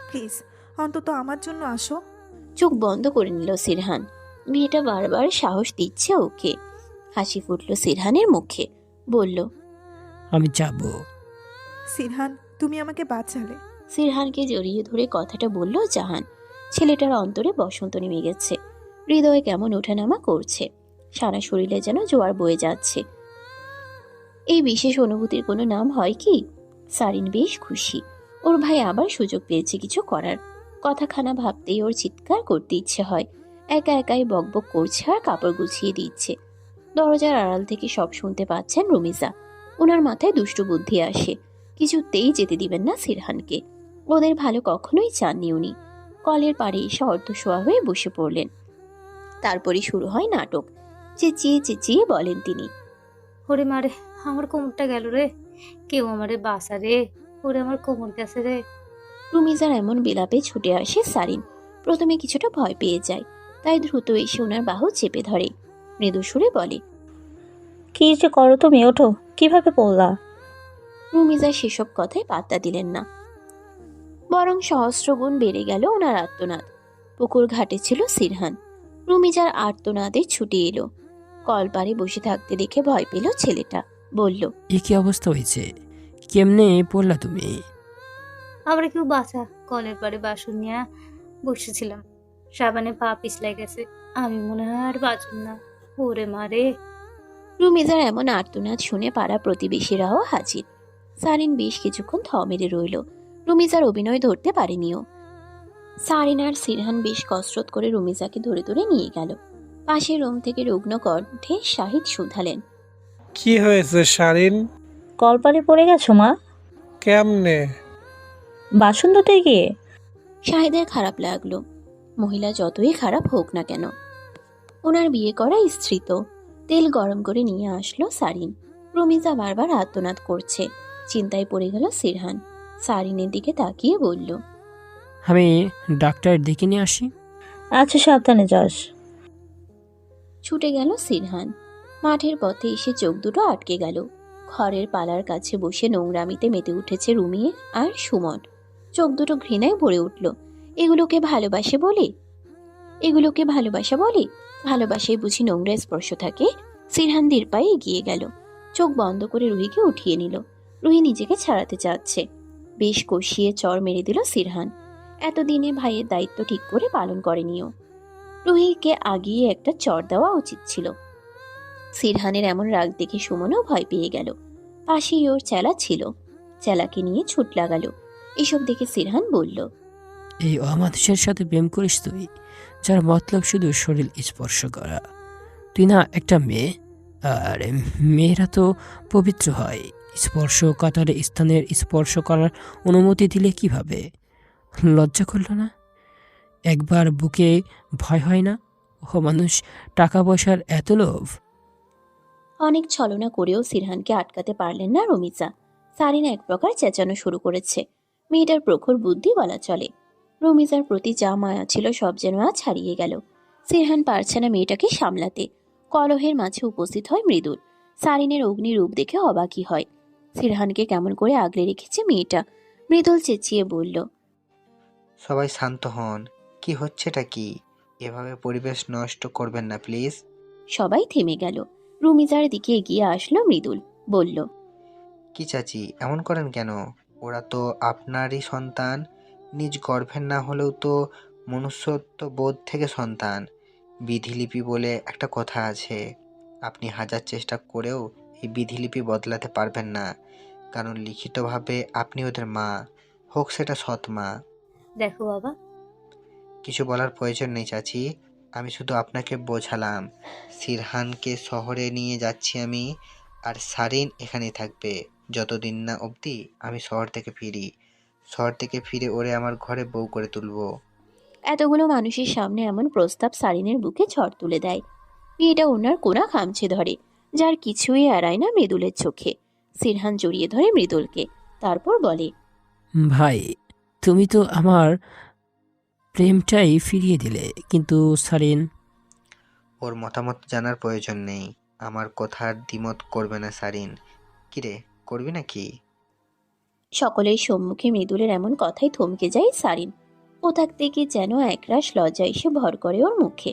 প্লিজ অন্তত আমার জন্য আসো। চোখ বন্ধ করে নিল সিরহান। মেয়েটা বারবার সাহস দিচ্ছে ওকে। হাসি ফুটল সিরহানের মুখে। বলল, আমি যাব। সিরহান, তুমি আমাকে বাঁচালে। সিরহানকে জড়িয়ে ধরে কথাটা বলল জাহান। ছেলেটার অন্তরে বসন্ত নেমে গেছে। হৃদয়ে কেমন ওঠানামা করছে। সারা শরীরে যেন জোয়ার বয়ে যাচ্ছে। এই বিশেষ অনুভূতির কোনো নাম হয় কি? সারিন বেশ খুশি। ওর ভাই আবার সুযোগ পেয়েছে কিছু করার। কথাখানা ভাবতেই ওর চিৎকার করতে ইচ্ছে হয়। একা একাই বকবক করছে আর কাপড় গুছিয়ে দিচ্ছে। দরজার আড়াল থেকে সব শুনতে পাচ্ছেন রুমিজা। ওনার মাথায় দুষ্টু বুদ্ধি আসে। কিছুতেই যেতে দিবেন না সিরহানকে। ওদের ভালো কখনোই চাননি উনি। কলের পাড়ে এসে অর্ধশোয়া হয়ে বসে পড়লেন। তারপরই শুরু হয় নাটক। চেঁচিয়ে চেঁচিয়ে বলেন তিনি, ওরে মারে, আমার কোমরটা গেল রে, কেউ আমারে বাসা রে, ওরে আমার কোমর গেছে রে। রুমিজার এমন বিলাপে ছুটে আসে সারিন। প্রথমে কিছুটা ভয় পেয়ে যায়, তাই দ্রুত এসে ওনার বাহু চেপে ধরে। মৃদু সুরে বলে, কি যে করো তুমি, ওঠো। কিভাবে পড়লা? রুমিজা সেসব কথায় পাত্তা দিলেন না, বরং সহস্রগুণ বেড়ে গেল ওনার আর্তনাদ। পুকুর ঘাটে ছিল সিরহান। রুমিজার আর্তনাদে ছুটে এলো। কলপারে বসে থাকতে দেখে ভয় পেল ছেলেটা। বলল, এ কি অবস্থা হয়েছে? কেমনে পড়লা তুমি? আমরা কেউ বাসা কলের পাড়ে বাসন নিয়ে বসেছিলাম। সাবানে পা পিছলাই গেছে, আমি মনে হয় আর বাঁচুন না। ওরে মারে। রুমিজার এমন আর্তনাদ শুনে পাড়া প্রতিবেশীরাও হাজির। সারিন বেশ কিছুক্ষণ থ মেরে রইল। রুমিজার অভিনয় ধরতে পারেনিও। সারিন আর সিরহান বেশ কসরত করে রুমিজাকে ধরে ধরে নিয়ে গেল। পাশের রুম থেকে রুগ্ন কণ্ঠে শাহিদ শুধালেন, কি হয়েছে শারিন? কলপারে পড়ে গেছো মা? কেমনে? বাসন ধুতে গিয়ে। শাহিদের খারাপ লাগলো। মহিলা যতই খারাপ হোক না কেন, ওনার বিয়ে করা স্ত্রী তো। তেল গরম করে নিয়ে আসলো সারিন। রুমিজা বারবার আর্তনাদ করছে। চিন্তায় পড়ে গেল সিরহান। সারিনের দিকে তাকিয়ে বলল, আমি ডাক্তার ডেকে নিয়ে আসি। আচ্ছা, সাবধানে যাস। ছুটে গেল সিরহান। মাঠের পথে এসে চোখ দুটো আটকে গেল। খড়ের পালার কাছে বসে নোংরামিতে মেতে উঠেছে রুমিয়ে আর সুমন। চোখ দুটো ঘৃণায় ভরে উঠল। এগুলোকে ভালোবাসে বলে? এগুলোকে ভালোবাসা বলে? ভালোবাসায় বুঝি নোংরা স্পর্শ থাকে? সিরহান ধীর পায়ে এগিয়ে গেল। চোখ বন্ধ করে রুহিকে উঠিয়ে নিল। রুহি নিজেকে ছাড়াতে চাচ্ছে। বেশ কষিয়ে চর মেরে দিল সিরহান। এতদিনে ভাইয়ের দায়িত্ব ঠিক করে পালন করেনিও। রুহিকে আগিয়ে একটা চর দেওয়া উচিত ছিল। সিরহানের এমন রাগ দেখে সুমনও ভয় পেয়ে গেল। পাশেই ওর চেলা ছিল। চেলাকে নিয়ে ছুট লাগালো। এসব দেখে সিরহান বলল, এই অমানুষের সাথে প্রেম করিস তুই, যার মতলব শুধু শরীর স্পর্শ করা। তুই না একটা মেয়ে, আর মেয়েরা তো পবিত্র হয়। স্পর্শ কাতারে স্থানের স্পর্শ করার অনুমতি দিলে কিভাবে? লজ্জা করলো না? একবার বুকে ভয় হয় না? ও মানুষ, টাকা পয়সার এত লোভ। অনেক ছলনা করেও সিরহানকে আটকাতে পারলেন না রুমিজা। সারিনা এক প্রকার চেঁচানো শুরু করেছে। মেয়েটার প্রখর বুদ্ধি বলা চলে। রুমিজার প্রতি যা মায়া ছিল সব যেন আজ হারিয়ে গেল। সিরহান পারছে না মেয়েটাকে সামলাতে। কলহের মাঝে উপস্থিত হয় মৃদুল। সারিনের অগ্নিরূপ দেখে অবাকই হয়। সিরহানকে কেমন করে আগলে রেখেছে মেয়েটা। মৃদুল চেঁচিয়ে বলল, সবাই শান্ত হন। কি হচ্ছেটা কি? এভাবে পরিবেশ নষ্ট করবেন না প্লিজ। সবাই থেমে গেল। রুমিজার দিকে এগিয়ে আসলো মৃদুল, বলল, কি চাচি, এমন করেন কেন? ওরা তো আপনারই সন্তান। নিজ গর্ভের না হলেও তো মনুষ্যত্ব বোধ থেকে সন্তান। বিধিলিপি বলে একটা কথা আছে। আপনি হাজার চেষ্টা করেও এই বিধিলিপি বদলাতে পারবেন না, কারণ লিখিতভাবে আপনি ওদের মা, হোক সেটা সৎ মা। দেখো বাবা, কিছু বলার প্রয়োজন নেই চাচি, আমি শুধু আপনাকে বোঝালাম। সিরহানকে শহরে নিয়ে যাচ্ছি আমি, আর সারিন এখানেই থাকবে যতদিন না অবধি আমি শহর থেকে ফিরি। শহর থেকে ফিরে ওরে আমার ঘরে বউ করে তুলবো। এতগুলো মানুষের সামনে এমন প্রস্তাব সারিনের বুকে ঝড় তুলে দেয়। মেয়েটা ওনার কোনা খামছে ধরে, যার কিছুই এড়ায় না মৃদুলের চোখে। সিরহান জড়িয়ে ধরে মৃদুলকে, তারপর বলে, ভাই, তুমি তো আমার প্রেমটাই ফিরিয়ে দিলে, কিন্তু সারিন। ওর মতামত জানার প্রয়োজন নেই। আমার কথার দ্বিমত করবে না সারিন। কিরে, করবি নাকি? সকলের সম্মুখে মৃদুলের এমন কথাই থমকে যায় সারিন। ও থাকতে কি যেন একরাশ লজ্জা এসে ভর করে ওর মুখে।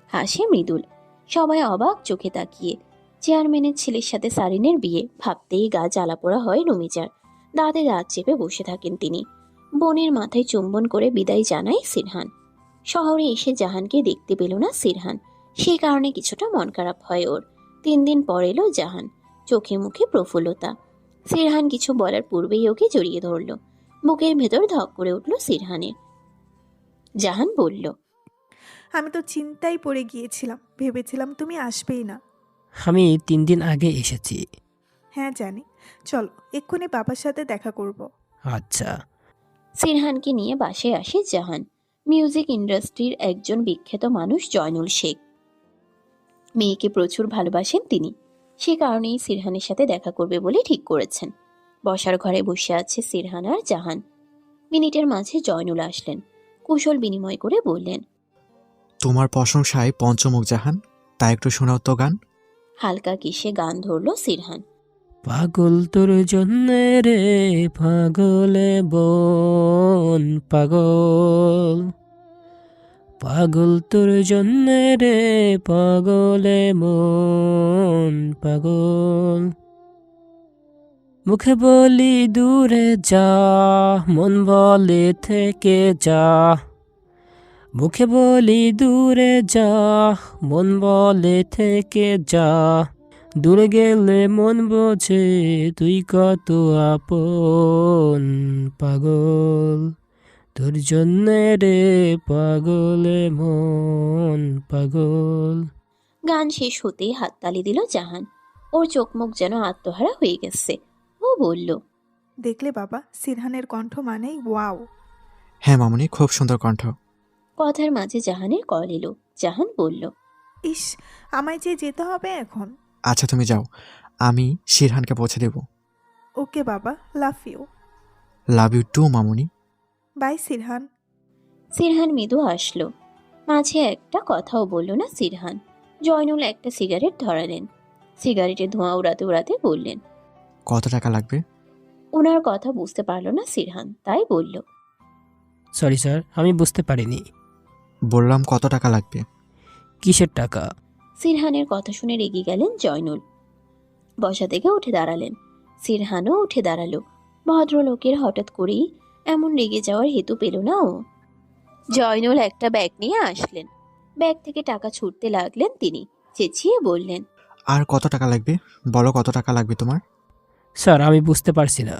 হাসে মৃদুল। সবাই অবাক চোখে তাকিয়ে। চেয়ারম্যানের ছেলের সাথে সারিনের বিয়ে ভাবতেই গা জ্বালা পোড়া হয় রুমিজার। দাঁতে দাঁত চেপে বসে থাকেন তিনি। বোনের মাথায় চুম্বন করে বিদায় জানায় সিরহান। শহরে এসে জাহানকে দেখতে পেল না সিরহান, সেই কারণে কিছুটা মন খারাপ হয় ওর। 3 দিন পর এলো জাহান, চোখে মুখে প্রফুল্লতা। সিরহান কিছু বলার পূর্বেই ওকে জড়িয়ে ধরল। বুকের ভেতর ধক করে উঠল সিরহানের। জাহান বলল, আমি তো চিন্তায় পড়ে গিয়েছিলাম, ভেবেছিলাম তুমি আসবেই না। আমি 3 দিন আগে এসেছি। হ্যাঁ জানি, চলো এক্ষুনি বাবার সাথে দেখা করব। আচ্ছা। সিরহানকে নিয়ে বাসায় আসে জাহান। মিউজিক ইন্ডাস্ট্রির একজন বিখ্যাত মানুষ জয়নুল শেখ। মেয়েকে প্রচুর ভালোবাসেন তিনি, সে কারণেই সিরহানের সাথে দেখা করবে বলে ঠিক করেছেন। বসার ঘরে বসে আছে সিরহান আর জাহান। মিনিটের মাঝে জয়নুল আসলেন। কুশল বিনিময় করে বললেন, তোমার প্রশংসায় পঞ্চমুখ জাহান, তা একটু শোনাও তো গান। হালকা কিসে গান ধরল সিরহান। পাগল তোর জন্যে রে পাগলে বন পাগল, পাগল তোর জন্যে রে পাগলে মন পাগল। মুখে বলি দূরে যা, মন বলে থেকে যা। মুখে বলি দূরে যা, মন বলে থেকে যা। দূরে গেলে মন বোঝে তুই কত আপন পাগল, তোর জন্যে রে পাগলে মন পাগল। গান শেষ হতেই হাততালি দিল জাহান। ওর চোখ মুখ যেন আত্মহারা হয়ে গেছে। ও বলল, দেখলে বাবা, সিরহানের কণ্ঠ মানেই ওয়াও। হ্যাঁ মামুনি, খুব সুন্দর কণ্ঠ। কথার মাঝে জাহানের কল এলো। জাহান বলল, ইস, আমায় যে যেতে হবে এখন। আচ্ছা তুমি যাও, আমি শিরহানকে পৌঁছে দেব। ওকে বাবা, love you. Love you too মামুনি। বাই সিরহান। সিরহান মৃদু আসলো। মাঝে একটা কথাও বলল না সিরহান। জয়নুল একটা সিগারেট ধরালেন। সিগারেটের ধোঁয়া উড়াতে উড়াতে বললেন, কত টাকা লাগবে? ওনার কথা বুঝতে পারল না সিরহান, তাই বলল, সরি স্যার, আমি বুঝতে পারিনি। বললাম কত টাকা লাগবে। কিসের টাকা? সিরহানের কথা শুনে রেগে গেলেন জয়নুল। বসা থেকে উঠে দাঁড়ালেন। সিরহানও উঠে দাঁড়ালো। ভদ্রলোকের হঠাৎ করেই এমন রেগে যাওয়ার হেতু পেল না ও। জয়নুল একটা ব্যাগ নিয়ে আসলেন। ব্যাগ থেকে টাকা ছুটতে লাগলেন তিনি। চেঁচিয়ে বললেন, আর কত টাকা লাগবে? বলো কত টাকা লাগবে তোমার। স্যার, আমি বুঝতে পারছি না।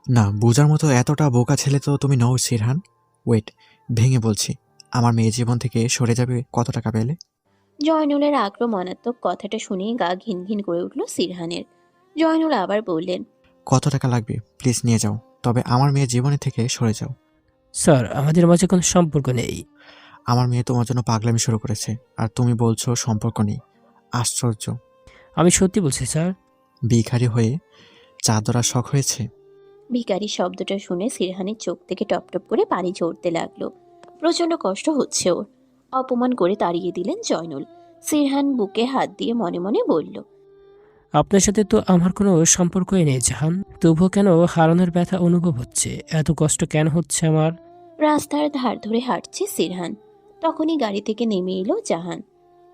না, বোঝার মতো এতটা বোকা ছেলে তো তুমি নও শিরহান। ওয়েট, ভেঙে বলছি, আমার মেয়ে জীবন থেকে সরে যাবে কত টাকা পেলে? জয়নুলের আক্রমণাত্মক কথাটা শুনে গা ঘিন ঘিন করে উঠল সিরহানের। জয়নুল আবার বললেন, কত টাকা লাগবে প্লিজ নিয়ে যাও, তবে আমার মেয়ের জীবনে থেকে সরে যাও। স্যার, আমাদের মাঝে কোনো সম্পর্ক নেই। আমার মেয়ে তোমার জন্য পাগলামি শুরু করেছে, আর তুমি বলছো সম্পর্ক নেই। আশ্চর্য। আমি সত্যি বলছি স্যার। ভিখারি হয়ে চাঁদরা শখ হয়েছে। ভিখারি শব্দটা শুনে সিরহানের চোখ থেকে টপটপ করে পানি ঝরতে লাগলো। প্রচন্ড কষ্ট হচ্ছে ওর। অপমান করে তাড়িয়ে দিলেন জয়নুল। সিরহান বুকে হাত দিয়ে মনে মনে বলল, আপনার সাথে তো আমার কোনো সম্পর্কই নেই জাহান, তবুও কেন হারানোর ব্যথা অনুভব হচ্ছে? এত কষ্ট কেন হচ্ছে আমার? রাস্তার ধার ধরে হাঁটছে সিরহান। তখনই গাড়ি থেকে নেমে এলো জাহান।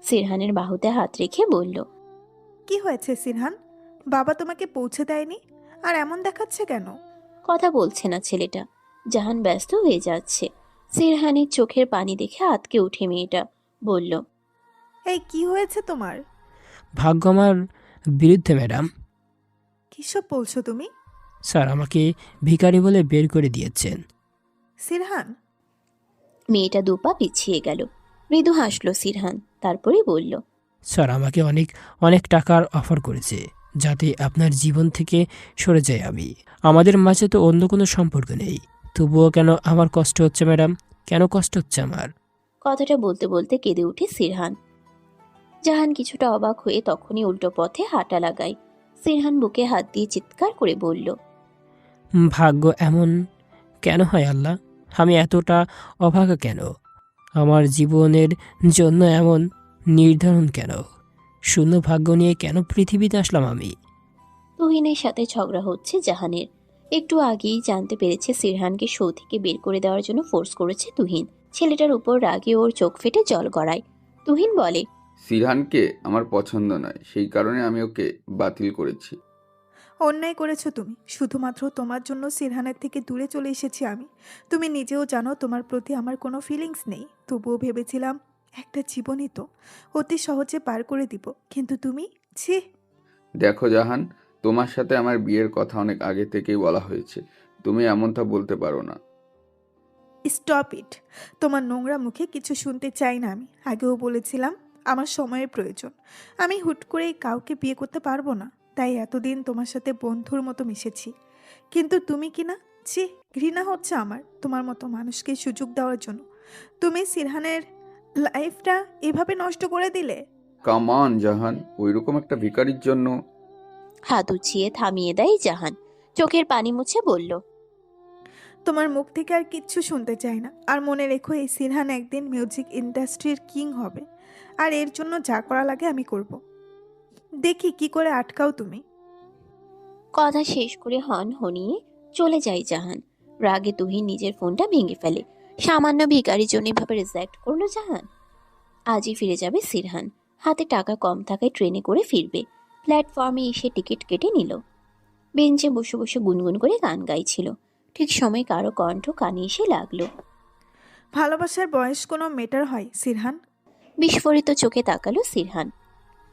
সিরহানের বাহুতে হাত রেখে বলল, কি হয়েছে সিরহান? বাবা তোমাকে পৌঁছে দেয়নি? আর এমন দেখাচ্ছে কেন? কথা বলছে না ছেলেটা। জাহান ব্যস্ত হয়ে যাচ্ছে। সিরহানের চোখের পানি দেখে আতকে উঠে মেয়েটা, বলল, এই কি হয়েছে তোমার? ভাগ্য আমার বিরুদ্ধে ম্যাডাম। কিসব বলছো তুমি? স্যার আমাকে ভিখারি বলে বের করে দিয়েছেন। সিরহান, মেয়েটা দুপা পিছিয়ে গেল। মৃদু হাসল সিরহান, তারপরে বলল, স্যার আমাকে অনেক অনেক টাকার অফার করেছে যাতে আপনার জীবন থেকে সরে যাই আমি। আমাদের মাঝে তো অন্য কোনো সম্পর্ক নেই, তবুও কেন আমার কষ্ট হচ্ছে ম্যাডাম? কেন কষ্ট হচ্ছে আমার? কথাটা বলতে বলতে কেঁদে উঠে সিরহান। জাহান কিছুটা অবাক হয়ে তখনই উল্টো পথে হাঁটা লাগায়। সিরহান বুকে হাত দিয়ে চিৎকার করে বলল, ভাগ্য এমন কেন হয় আল্লাহ? আমি এতটা অভাগা কেন? আমার জীবনের জন্য এমন নির্ধারণ কেন? শূন্য ভাগ্য নিয়ে কেন পৃথিবীতে আসলাম আমি? তুহিনের সাথে ঝগড়া হচ্ছে জাহানের। একটু আগেই জানতে পেরেছে সিরহানকে শো থেকে বের করে দেওয়ার জন্য ফোর্স করেছে তুহিন। ছেলেটার উপর রাগে ওর চোখ ফেটে জল গড়ায়। তুহিন বলে, সিরহানকে আমার পছন্দ নয়, সেই কারণে আমি ওকে বাতিল করেছি। অন্যায় করেছো তুমি। শুধুমাত্র তোমার জন্য সিরহানের থেকে দূরে চলে এসেছি আমি। তুমি নিজেও জানো তোমার প্রতি আমার কোনো ফিলিংস নেই। তবুও ভেবেছিলাম একটা জীবনই তো অতি সহজে পার করে দিব, কিন্তু তুমি ছি। দেখো জাহান, তোমার সাথে আমার বিয়ের কথা অনেক আগে থেকেই বলা হয়েছে, তুমি এমনটা বলতে পারো না। Stop it. তোমার নোংরা মুখে কিছু শুনতে চাই না আমি। আগেও বলেছিলাম আমার সময়ের প্রয়োজন। আমি হুট করে কাউকে বিয়ে করতে পারবো না, তাই এতদিন তোমার সাথে বন্ধুর মতো মিশেছি। কিন্তু তুমি কি না, ছি, ঘৃণা হচ্ছে আমার তোমার মতো মানুষকে সুযোগ দেওয়ার জন্য। তুমি সিরহানের লাইফটা এভাবে নষ্ট করে দিলে। কাম অন জাহান, ওইরকম একটা ভিখারির জন্য। হাত উঁচিয়ে থামিয়ে দেয় জাহান। চোখের পানি মুছে বলল, তোমার মুখ থেকে আর কিচ্ছু শুনতে চাই না। আর মনে রেখো, এই সিরহান একদিন মিউজিক ইন্ডাস্ট্রির কিং হবে, আর এর জন্য যা করা লাগে আমি করব। দেখি কি করে আটকাও তুমি। কথা শেষ করে হন হনিয়ে চলে যায় জাহান। রাগে তুহিন নিজের ফোনটা ভেঙে ফেলে। সামান্য ভিখারির জন্য এভাবে রিজেক্ট করলো জাহান। আজই ফিরে যাবে সিরহান। হাতে টাকা কম থাকায় ট্রেনে করে ফিরবে। প্ল্যাটফর্মে এসে টিকিট কেটে নিল। বেঞ্চে বসে বসে গুনগুন করে গান গাইছিল। ঠিক সময় কারো কণ্ঠ কানে এসে লাগলো। ভালোবাসার বয়স কোনো মেটার হয় সিরহান? বিস্ফোরিত চোখে তাকালো সিরহান।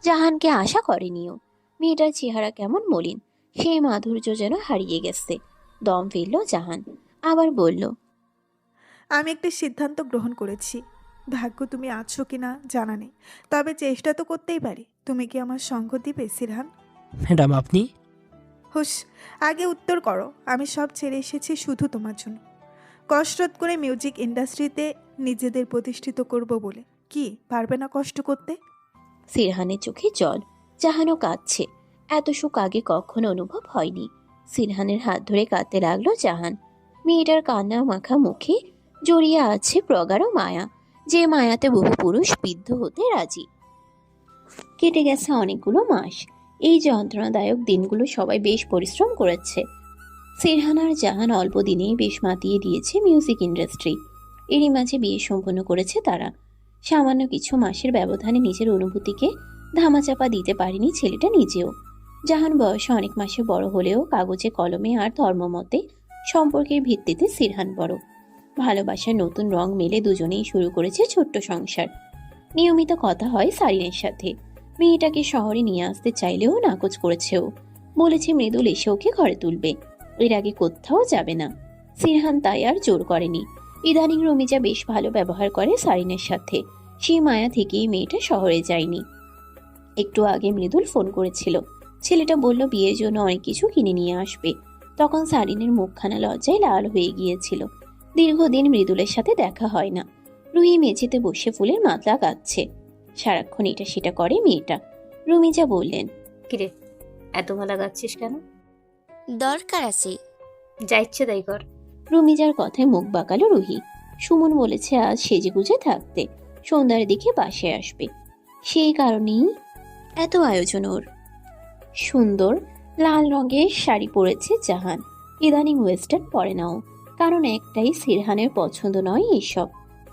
জাহানকে আশা করেনিও। মেয়েটার চেহারা কেমন মলিন, সেই মাধুর্য যেন হারিয়ে গেছে। দম ফেলল জাহান, আবার বলল, আমি একটা সিদ্ধান্ত গ্রহণ করেছি। ভাগ্য তুমি আছো কিনা জানা নেই, তবে চেষ্টা তো করতেই পারি। তুমি কি আমার সঙ্গ দিবে সিরহান? ম্যাডাম আপনি? হুশ, আগে উত্তর করো। আমি সব ছেড়ে এসেছি শুধু তোমার জন্য। কসরত করে মিউজিক ইন্ডাস্ট্রিতে নিজেদের প্রতিষ্ঠিত করব বলে। কি পারবে না কষ্ট করতে? সিরহানের চোখে জল। জাহানও কাঁদছে। এত সুখ আগে কখনো অনুভব হয়নি। সিরহানের হাত ধরে কাঁদতে লাগলো জাহান। মেয়েটার কান্না মাখা মুখে জড়িয়ে আছে প্রগাঢ় মায়া, যে মায়াতে বহু পুরুষ বিদ্ধ হতে রাজি। কেটে গেছে অনেকগুলো মাস। এই যন্ত্রণাদায়ক দিনগুলো সবাই বেশ পরিশ্রম করেছে। সিরহান আর জাহান অল্প দিনেই বেশ মাতিয়ে দিয়েছে মিউজিক ইন্ডাস্ট্রি। এরই মাঝে বিয়ে সম্পন্ন করেছে তারা। সামান্য কিছু মাসের ব্যবধানে নিজের অনুভূতিকে ধামাচাপা দিতে পারেনি ছেলেটা নিজেও। জাহান বয়সে অনেক মাসে বড় হলেও কাগজে কলমে আর ধর্মমতে সম্পর্কের ভিত্তিতে সিরহান বড়। ভালোবাসার নতুন রং মেলে দুজনেই শুরু করেছে ছোট্ট সংসার। নিয়মিত কথা হয় সারিনের সাথে। মেয়েটাকে শহরে নিয়ে আসতে চাইলেও নাকচ করেছে ও। বলেছে মৃদুল এসে ওকে ঘরে তুলবে, এর আগে কোথাও যাবে না। সিরহান তাই আর জোর করেনি। ইদানিং রমিজা বেশ ভালো ব্যবহার করে সারিনের সাথে। সেই মায়া থেকেই মেয়েটা শহরে যায়নি। একটু আগে মৃদুল ফোন করেছিল। ছেলেটা বলল বিয়ের জন্য অনেক কিছু কিনে নিয়ে আসবে। তখন সারিনের মুখখানা লজ্জায় লাল হয়ে গিয়েছিল। দীর্ঘদিন মৃদুলের সাথে দেখা হয় না। রুহি মেঝেতে বসে ফুলের মাতলা গাচ্ছে। সারাক্ষণ এটা সেটা করে মেয়েটা। রুমিজা বললেন, কিরে এত মালা গাচ্ছিস কেন? দরকার আছে। যা ইচ্ছে তাই কর। রুমিজার কথায় মুখ বাঁকালো রুহি। সুমন বলেছে আজ সেজেগুজে থাকতে, সন্ধ্যার দিকে বাসায় আসবে। সেই কারণেই এত আয়োজন ওর। সুন্দর লাল রঙের শাড়ি পরেছে জাহান। ইদানিং ওয়েস্টার্ন পরে নাও, কারণ একটাই, সিরহানের পছন্দ নয় এসব।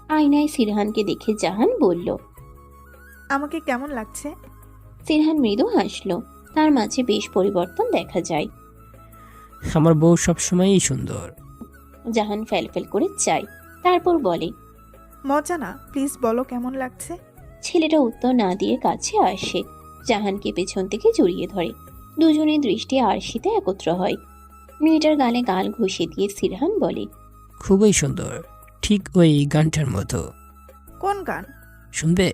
আয়নায় সিরহানকে দেখে জাহান বলল, আমাকে কেমন লাগছে? সিরহান মৃদু হাসলো। তার মাঝে বেশ পরিবর্তন দেখা যায়। আমার বউ সবসময়ই সুন্দর। জাহান ফেলফেল করে চায়, তারপর বলে, মজা না, প্লিজ বলো কেমন লাগছে। ছেলেটা উত্তর না দিয়ে কাছে আসে, জাহানকে পেছন থেকে জড়িয়ে ধরে। দুজনের দৃষ্টি আরশিতে একত্র হয়। মেয়েটার গালে গাল ঘষে দিয়ে সিরহান বলে, খুবই সুন্দর, ঠিক ওই গানটার মতো। কোন গান? শুনবে?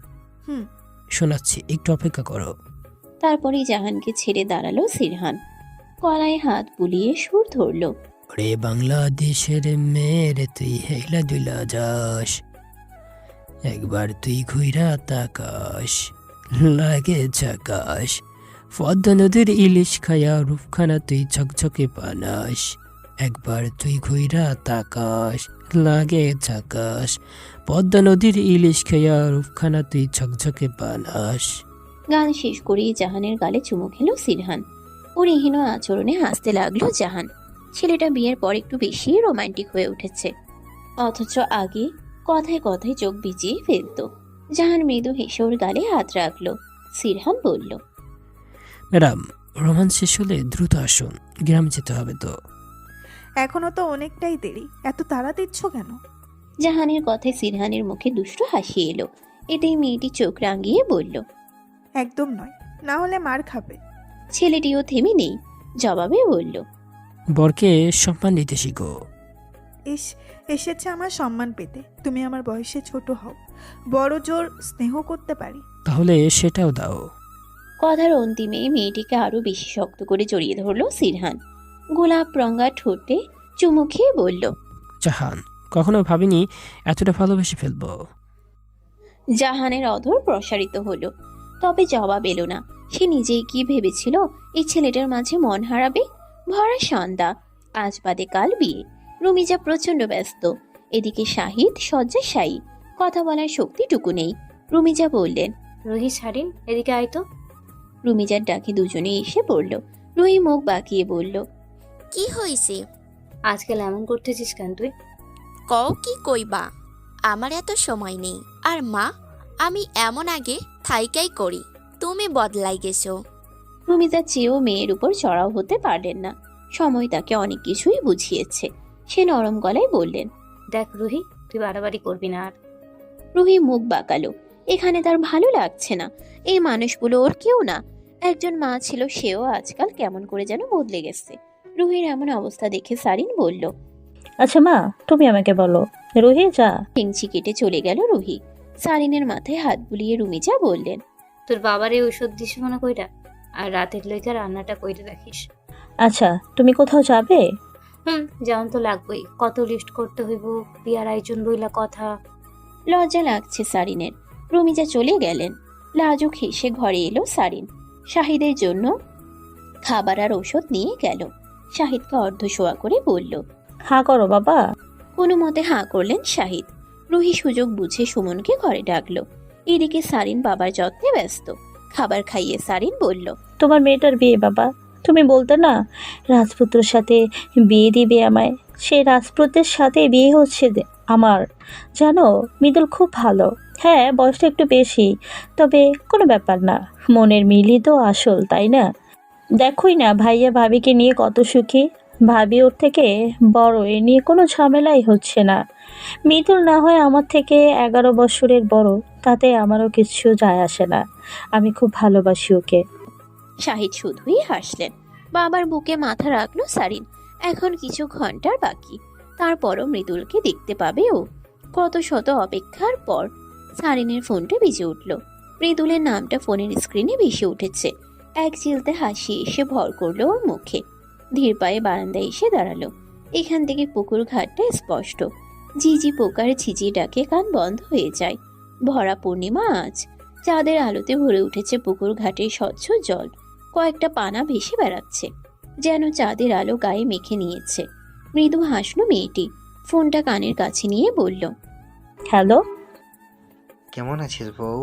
হুম। শোনাচ্ছি, একটু অপেক্ষা করো। তারপরেই জাহানকে ছেড়ে দাঁড়ালো সিরহান। গলায় হাত বুলিয়ে সুর ধরল, রে বাংলাদেশের মেয়েরে তুই হেলা দুলা যাস, একবার তুই ঘুইরা তাকাস, লাগে ঝাকাস, পদ্মা নদীর ইলিশ খায়া রূপখানা তুই ঝকঝকে পানাস, একবার তুই ঘুইরা তাকাস, লাগে ঝাকাস, পদ্মা নদীর ইলিশ খায়া রূপখানা তুই ঝকঝকে পানাস। গান শেষ করেই জাহানের গালে চুমু খেলো সিরহান। ওর এহেন আচরণে হাসতে লাগলো জাহান। ছেলেটা বিয়ের পর একটু বেশি রোমান্টিক হয়ে উঠেছে, অথচ আগে কথায় কথায় চোখ ভিজিয়ে ফেলত। জাহান মৃদু হেসে ওর গালে হাত রাখলো। সিরহান বলল, ম্যাডাম, রোমান্স শেষ হলে দ্রুত আসুন, গ্রামে যেতে হবে তো। এখনো তো অনেকটাই দেরি, এত তাড়া দিচ্ছ কেন? জাহানের কথায় সিরহানের মুখে দুষ্টু হাসি এলো। এতেই মেয়েটি চোখ রাঙিয়ে বলল, একদম নয়, না হলে মার খাবে। ছেলেটিও থেমে নেই, জবাবে বলল, বরকে সম্মান দিতে শিখো। এসেছে আমার সম্মান পেতে। তুমি আমার বয়সে ছোট হও, বড় জোর স্নেহ করতে পারি। তাহলে সেটাও দাও। কথার অন্তিমে মেয়েটিকে আরো বেশি শক্ত করে জড়িয়ে ধরলো সিরহান। গোলাপ রঙা ঠোঁটে চুমু খেয়ে বলল, জাহান, কখনো ভাবিনি এতটা ভালোবেসে ফেলবো। জাহানের অধর প্রসারিত হলো, তবে জবাব এলো না। সে নিজেই কি ভেবেছিল এই ছেলেটার মাঝে মন হারাবে? ভরা সন্ধ্যা, আজ বাদে কাল বিয়ে। রুমিজা প্রচন্ড ব্যস্ত, এদিকে শাহিদ শয্যাশায়ী, কথা বলার শক্তিটুকু নেই। রুমিজা বললেন, রুহি শারিন, এদিকে আয় তো। রুমিজার ডাকে দুজনে এসে পড়ল। রুহি মুখ বাঁকিয়ে বলল, কি হয়েছে? আজকাল এমন করতেছিস কেন তুই? কও কি কইবা, আমার এত সময় নেই। আর মা, আমি এমন আগে থাইকাই করি, তুমি বদলাই গেছো। রুমিজা চেয়েও মেয়ের উপর চড়াও হতে পারলেন না। সময় তাকে অনেক কিছুই বুঝিয়েছে। সে নরম গলায় বললেন, দেখ রুহি, তুই বাড়াবাড়ি করবি না আর। রুহি মুখ বাঁকালো। এখানে তার ভালো লাগছে না। এই মানুষগুলো ওর কেউ না। একজন মা ছিল, সেও আজকাল কেমন করে যেন বদলে গেছে। রুহির এমন অবস্থা দেখে সারিন বলল, আচ্ছা মা, তুমি আমাকে বলো, রুহি যা। হিংচি কেটে চলে গেল রুহি। সারিনের মাথায় হাত বুলিয়ে রুমিজা বললেন, তোর বাবারে ঔষধ দিস মনে কইরা, আর রাতের লইকা রান্নাটা কইরে রাখিস। আচ্ছা, তুমি কোথাও যাবে? যেমন তো লাগবেই, কত লিস্ট করতে হইব, বিয়ার আয়োজন বইলা কথা। লজ্জা লাগছে সারিনের। রুমিজা চলে গেলেন। লাজুক হেসে ঘরে এলো সারিন। শাহিদের জন্য খাবার আর ওষুধ নিয়ে গেল। শাহিদকে অর্ধশোয়া করে বলল, হাঁ করো বাবা। কোনো মতে হাঁ করলেন শাহিদ। রুহি সুযোগ বুঝে সুমনকে ঘরে ডাকলো। এদিকে সারিন বাবার যত্নে ব্যস্ত। খাবার খাইয়ে সারিন বলল, তোমার মেয়েটার বিয়ে বাবা, তুমি বলতে না রাজপুত্রের সাথে বিয়ে দিবে আমায়। সেই রাজপুত্রের সাথে বিয়ে হচ্ছে আমার। জানো, মৃদুল খুব ভালো। হ্যাঁ, বয়সটা একটু বেশি, তবে কোনো ব্যাপার না। মনের মিলই তো আসল, তাই না? দেখোই না ভাইয়া ভাবিকে নিয়ে কত সুখী। ভাবি ওর থেকে বড়, এ নিয়ে কোনো ঝামেলাই হচ্ছে না। মৃদুল না হয় আমার থেকে 11 বছরের বড়, তাতে আমারও কিছু যায় আসে না। আমি খুব ভালোবাসি ওকে। শাহিদ শুধুই হাসলেন। বাবার বুকে মাথা রাখলো সারিন। এখন কিছু ঘন্টার বাকি, তারপরও মৃদুলকে দেখতে পাবে ও। কত শত অপেক্ষার পর সারিনের ফোনটা বেজে উঠল। মৃদুলের নামটা ফোনের স্ক্রিনে ভেসে উঠেছে। এক চিলতে হাসি এসে ভর করলো ওর মুখে। ধীর পায়ে বারান্দায় এসে দাঁড়ালো। এখান থেকে পুকুর ঘাটটা স্পষ্ট। ঝিঝি পোকার ঝিঝি ডাকে কান বন্ধ হয়ে যায়। ভরা পূর্ণিমা আজ। চাঁদের আলোতে ভরে উঠেছে পুকুর ঘাটের স্বচ্ছ জল। কয়েকটা পানা ভেসে বেড়াচ্ছে, যেন চাঁদের আলো গায়ে মেখে নিয়েছে। মৃদু হাসলো মেয়েটি। ফোনটা কানের কাছে নিয়ে বলল, হ্যালো। কেমন আছিস বউ?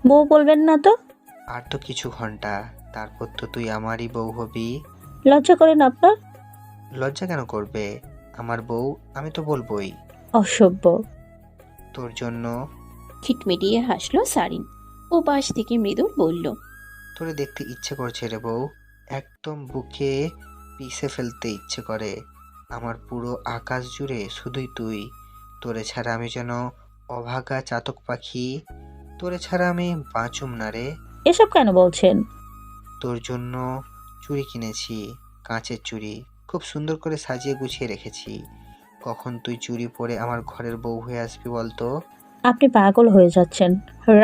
বউ বলবেন না তো। আর তো কিছু ঘন্টা, তারপর তো তুই আমারই বউ হবি। লজ্জা করে না আপনার? লজ্জা কেন করবে? আমার বউ, আমি তো বলবোই। অসভ্য। তোর জন্য। খিটমিটিয়ে হাসলো সারিন। ও পাশ থেকে মৃদুল বলল, তোরে দেখতে ইচ্ছে করছে রে বউ, একদম বুকে পিষে ফেলতে ইচ্ছে করে। আমার পুরো আকাশ জুড়ে শুধুই তুই। তোরে ছাড়া আমি যেন অভাগা চাতক পাখি। তোরে ছাড়া আমি বাঁচুম না রে। এসব কেন বলছেন? তোর জন্য চুড়ি কিনেছি, কাঁচের চুড়ি, খুব সুন্দর করে সাজিয়ে গুছিয়ে রেখেছি। কখন তুই চুড়ি পরে আমার ঘরের বউ হয়ে আসবি বলতো? আপনি পাগল হয়ে যাচ্ছেন,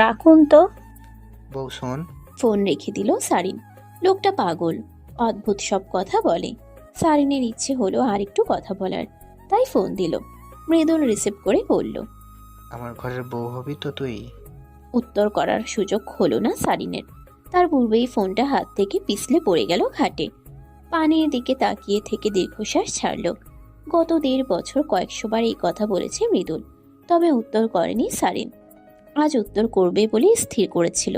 রাখুন তো। বউ শোন। ফোন রেখে দিল সারিন। লোকটা পাগল, অদ্ভুত সব কথা বলে। সারিনের ইচ্ছে হলো আর একটু কথা বলার, তাই ফোন দিল। মৃদুল রিসিভ করে বলল, আমার ঘরের বউ হবি তো তুই? উত্তর করার সুযোগ হলো না সারিনের। তার পূর্বেই ফোনটা হাত থেকে পিছলে পড়ে গেল ঘাটে। পানির দিকে তাকিয়ে থেকে দীর্ঘশ্বাস ছাড়ল। গত 1.5 বছর কয়েকশোবার এই কথা বলেছে মৃদুল, তবে উত্তর করেনি সারিন। আজ উত্তর করবে বলে স্থির করেছিল,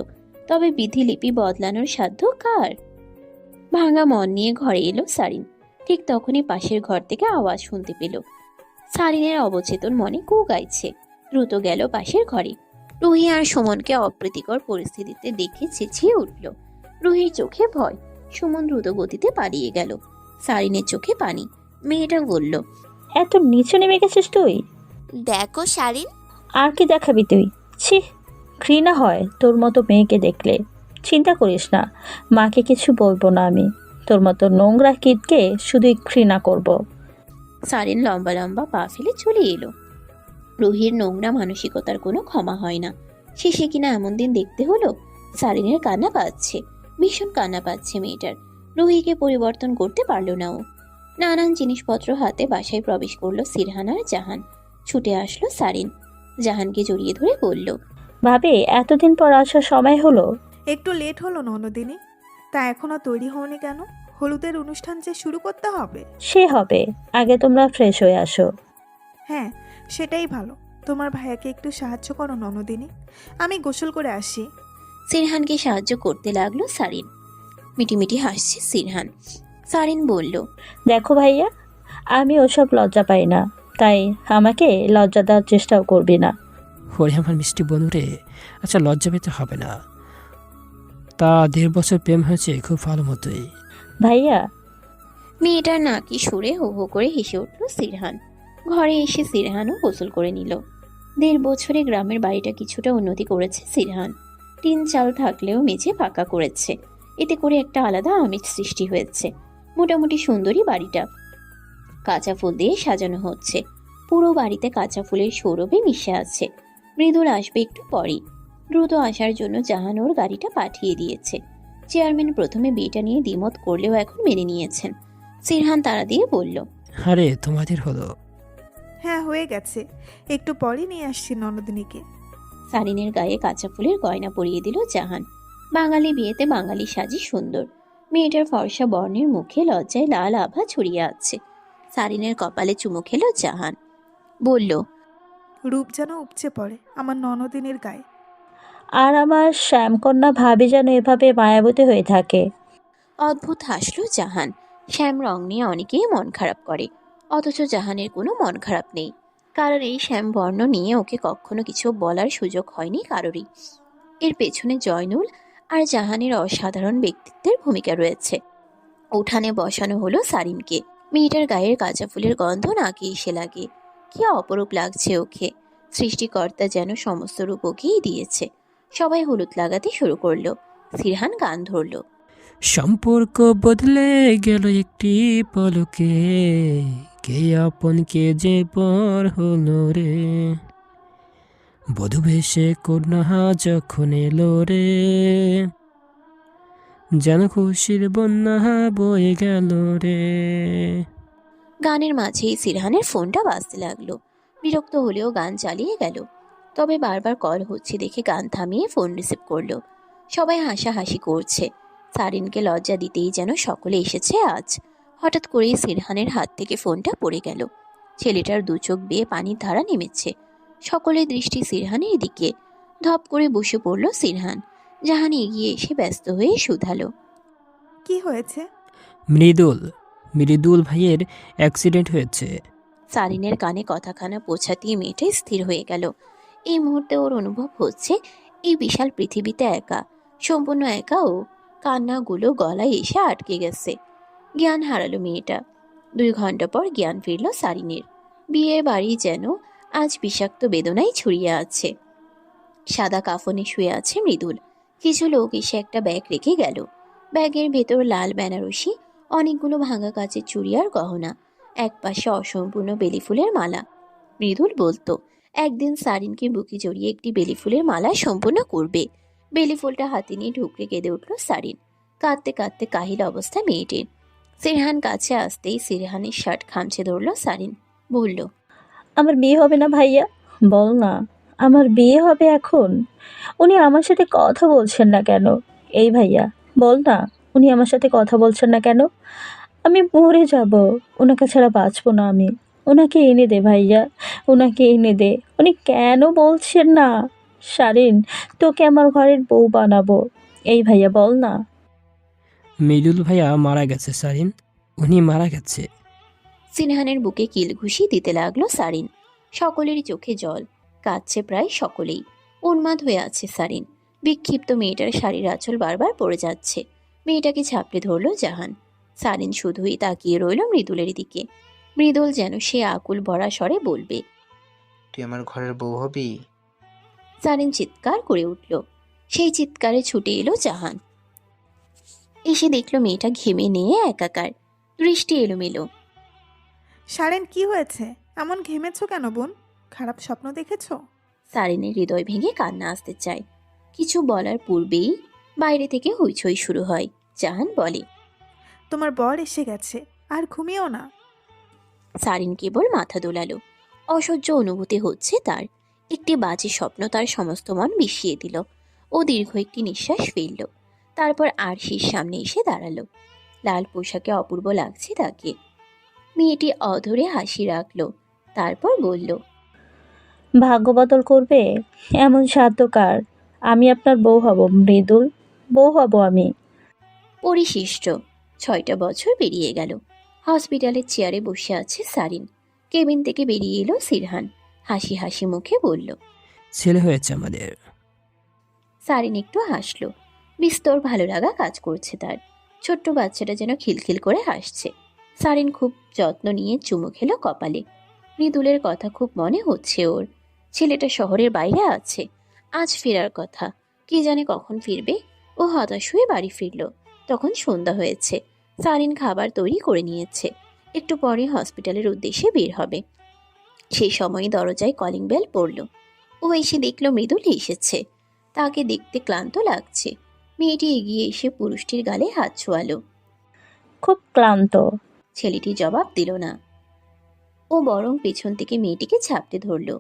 তবে বিধিলিপি বদলানোর সাধ্য কার? ভাঙা মন নিয়ে ঘরে এলো সারিন। ঠিক তখনই পাশের ঘর থেকে আওয়াজ শুনতে পেল। সারিনের অবচেতন মনে কু গাইছে। দ্রুত গেল পাশের ঘরে। রুহি আর সুমনকে অপ্রীতিকর পরিস্থিতিতে দেখে চেঁচিয়ে উঠল। রুহির চোখে ভয়, সুমন দ্রুত গতিতে পালিয়ে গেল। সারিনের চোখে পানি। মেয়েটা বলল, এত নিচে নেমে গেছিস তুই? দেখো শারিন। আর কি দেখাবি তুই? ছি, ঘৃণা হয় তোর মতো মেয়েকে দেখলে। চিন্তা করিস না, মাকে কিছু বলবো না আমি। তোর মতো নোংরা কিডকে শুধুই ঘৃণা করব। সারিন লম্বা লম্বা পা ফেলে চলে এলো। রুহির নোংরা মানসিকতার কোনো ক্ষমা হয় না। শেষে কিনা এমন দিন দেখতে হলো। সারিনের কান্না পাচ্ছে, ভীষণ কান্না পাচ্ছে মেয়েটার। রুহিকে পরিবর্তন করতে পারলো না ও। নানান জিনিসপত্র হাতে বাসায় প্রবেশ করলো সিরহান আর জাহান। ছুটে আসলো সারিন, জাহানকে জড়িয়ে ধরে বলল, ভাবি, এতদিন পর আসার সময় হলো। একটু লেট হলো ননদিনী। তা এখনো তৈরি হওনি কেন? হলুদের অনুষ্ঠান যে শুরু করতে হবে। সে হবে, আগে তোমরা ফ্রেশ হয়ে আসো। হ্যাঁ, সেটাই ভালো। তোমার ভাইয়াকে একটু সাহায্য করো ননদিনী, আমি গোসল করে আসি। সিরহানকে সাহায্য করতে লাগলো সারিন। মিটিমিটি হাসছে সিরহান। সারিন বলল, দেখো ভাইয়া, আমি ওসব লজ্জা পাই না, তাই আমাকে লজ্জা দেওয়ার চেষ্টাও করবি না। ওরে আমার মিষ্টি বন্ধুরে, আচ্ছা লজ্জা পেতে হবে না। তা 1.5 বছর প্রেম হয়েছে খুব ভালো মতোই। ভাইয়া। মেয়েটার নাকি সুরে হো হো করে হেসে উঠল সিরহান। ঘরে এসে সিরহানও গোসল করে নিল। 1.5 বছরে গ্রামের বাড়িটা কিছুটা উন্নতি করেছে সিরহান। টিন চাল থাকলেও মেঝে পাকা করেছে, এতে করে একটা আলাদা আমেজ সৃষ্টি হয়েছে। মোটামুটি সুন্দরী বাড়িটা। কাঁচা ফুল দিয়ে সাজানো হচ্ছে। পুরো বাড়িতে কাঁচা ফুলের সৌরভে মিশে আছে। মৃদুল আসবে একটু পরেই। দ্রুত আসার জন্য জাহান ওর গাড়িটা পাঠিয়ে দিয়েছে। চেয়ারম্যান প্রথমে বিয়েটা নিয়ে দ্বিমত করলেও এখন মেনে নিয়েছেন। সিরহান তাড়া দিয়ে বলল, আরে তোমাদের হলো? হ্যাঁ, হয়ে গেছে, একটু পরে নিয়ে আসছি ননদিনীকে। সারিনের গায়ে কাঁচা ফুলের গয়না পরিয়ে দিল জাহান। বাঙালি বিয়েতে বাঙালি সাজি সুন্দর। মেয়েটার ফর্সা বর্ণের মুখে লজ্জায় লাল আভা ছড়িয়ে আছে। সারিনের কপালে চুমু খেল জাহান। বলল, রূপ যেন উপচে পড়ে আমার ননদিনীর গায়ে। আর আমার শ্যামকন্যা ভাবি যেন এভাবে মায়াবতী হয়ে থাকে। অদ্ভুত হাসলো জাহান। শ্যাম রং নিয়ে অনেকেই মন খারাপ করে, অথচ জাহানের কোনো মন খারাপ নেই। কারণ এই শ্যাম বর্ণ নিয়ে ওকে কখনো কিছু বলার সুযোগ হয়নি কারোরই। এর পেছনে জয়নুল আর জাহানের অসাধারণ ব্যক্তিত্বের ভূমিকা রয়েছে। উঠানে বসানো হলো সারিনকে। মেয়েটার গায়ের কাঁচা ফুলের গন্ধ নাকে এসে লাগে। কি অপরূপ লাগছে ওকে। সৃষ্টিকর্তা যেন সমস্ত রূপ ওকেই দিয়েছে। সবাই হলুদ লাগাতে শুরু করলো। সিরহান গান ধরল, সম্পর্ক বদলে গেল একটি পলকে, কে আপন কে যে পর হলো রে, বধূ ভেসে কন্যা যখন এলো রে, যেন খুশির বন্যা বয়ে গেল রে। গানের মাঝেই সিরহানের ফোনটা বাজতে লাগলো। বিরক্ত হলেও গান চালিয়ে গেল। তবে বারবার কল হচ্ছে দেখে গান থামিয়ে ফোন রিসিভ করলো। সবাই হাসাহাসি করছে। সারিনকে লজ্জা দিতেই যেন সকলে এসেছে আজ। হঠাৎ করেই সিরহানের হাত থেকে ফোনটা পড়ে গেল। ছেলেটার 2 চোখ বেয়ে পানির ধারা নেমেছে। সকলের দৃষ্টি সিরহানের দিকে। ধপ করে বসে পড়ল সিরহান। জাহান এগিয়ে এসে ব্যস্ত হয়ে শুধালো, কি হয়েছে? মৃদুল ভাইয়ের অ্যাক্সিডেন্ট হয়েছে। সারিনের কানে কথাখানা পৌঁছাতেই মেয়েটা স্থির হয়ে গেল। এই মুহূর্তে ওর অনুভব হচ্ছে এই বিশাল পৃথিবীতে একা, সম্পূর্ণ একা ও। কান্নাগুলো গলায় এসে আটকে গেছে। জ্ঞান হারালো মেয়েটা। 2 ঘন্টা পর জ্ঞান ফিরল সারিনের। বিয়ের বাড়ি যেন আজ বিষাক্ত বেদনায় ছড়িয়ে আছে। সাদা কাফনে শুয়ে আছে মৃদুল। কিছু লোক এসে একটা ব্যাগ রেখে গেল। ব্যাগের ভেতর লাল বেনারসি, অনেকগুলো ভাঙা কাচের চুড়ি আর গহনা, একপাশে অসম্পূর্ণ বেলি ফুলের মালা। মৃদুল বলতো একদিন সারিনকে বুকে জড়িয়ে একটি বেলি ফুলের মালা সম্পূর্ণ করবে। বেলি ফুলটা হাতে নিয়ে ঢুকরে কেঁদে উঠল সারিন। কাঁদতে কাঁদতে কাহিল অবস্থা মেয়েটির। সিরহান কাছে আসতেই সিরহানের শার্ট খামচে ধরল সারিন। বলল, আমার বিয়ে হবে না ভাইয়া? বল না, আমার বিয়ে হবে এখন? উনি আমার সাথে কথা বলছেন না কেন? এই ভাইয়া বল না, উনি আমার সাথে কথা বলছেন না কেন? আমি মরে যাব, ওনাকে ছাড়া বাঁচবো না আমি। ওনাকে এনে দে ভাইয়া, ওনাকে এনে দে। উনি কেন বলছেন না? শারিন, তোকে আমার ঘরের বউ বানাবো। এই ভাইয়া বল না। মৃদুল ভাইয়া মারা গেছে সারিন, উনি মারা গেছে। সিনহানের বুকে কিল ঘুষি দিতে লাগলো সারিন। সকলেরই চোখে জল, কাঁদছে প্রায় সকলেই। উন্মাদ হয়ে আছে সারিন। বিক্ষিপ্ত মেয়েটার শাড়ির আঁচল বারবার পড়ে যাচ্ছে। মেয়েটাকে ঝাপড়ে ধরল জাহান। সারিন শুধুই তাকিয়ে রইল মৃদুলের দিকে। মৃদুল যেন সে আকুল ভরা স্বরে বলবে। তুই আমার ঘরের বউ হবি? সারিন চিৎকার করে উঠল। সেই চিৎকারে ছুটে এলো জাহান। এসে দেখল মেয়েটা ঘেমে নিয়ে একাকার, দৃষ্টি এলোমেলো। সারেন, কি হয়েছে? এমন ঘেমেছো কেন বোন? খারাপ স্বপ্ন দেখেছো? সারিনের হৃদয় ভেঙে কান্না আসতে চায়। কিছু বলার পূর্বেই বাইরে থেকে হইচই শুরু হয়। জাহান বলে, তোমার বর এসে গেছে, আর ঘুমিও না। সারিন কেবল মাথা দোলালো। অসহ্য অনুভূতি হচ্ছে তার। একটি বাজে স্বপ্ন তার সমস্ত মন বিষিয়ে দিল। ও দীর্ঘ একটি নিঃশ্বাস ফেলল। তারপর আরশির সামনে এসে দাঁড়ালো। লাল পোশাকে অপূর্ব লাগছে তাকে। মেয়েটি অধরে হাসি রাখল। তারপর বলল, ভাগ্য বদল করবে এমন সাধ্য কার? আমি আপনার বউ হব মৃদুল, বউ হব আমি। পরিশিষ্ট 6টা বছর পেরিয়ে গেল। হসপিটালের চেয়ারে বসে আছে সারিন। কেবিন থেকে বেরিয়ে এলো সিরহান। হাসি হাসি মুখে বলল, ছেলে হয়েছে আমাদের। সারিন একটু হাসল। বিস্তর ভালো লাগা কাজ করছে তার। ছোট্ট বাচ্চাটা যেন খিলখিল করে হাসছে। সারিন খুব যত্ন নিয়ে চুমু খেলো কপালে। মৃদুলের কথা খুব মনে হচ্ছে ওর। ছেলেটা শহরের বাইরে আছে, আজ ফেরার কথা। কি জানে কখন ফিরবে। ও হতাশ হয়ে বাড়ি ফিরল। তখন সন্ধ্যা হয়েছে। সারিন খাবার তৈরি করে নিয়েছে। একটু পরে হসপিটালের উদ্দেশ্যে বের হবে। সেই সময় দরজায় কলিং বেল পড়ল। ও এসে দেখল মৃদুল এসেছে। তাকে দেখতে ক্লান্ত লাগছে। মেয়েটি এগিয়ে এসে পুরুষটির গালে হাত ছোঁয়ালো। খুব ক্লান্ত। ছেলেটি জবাব দিল না। ও বরং পেছন থেকে মেয়েটিকে ঝাপটে ধরল।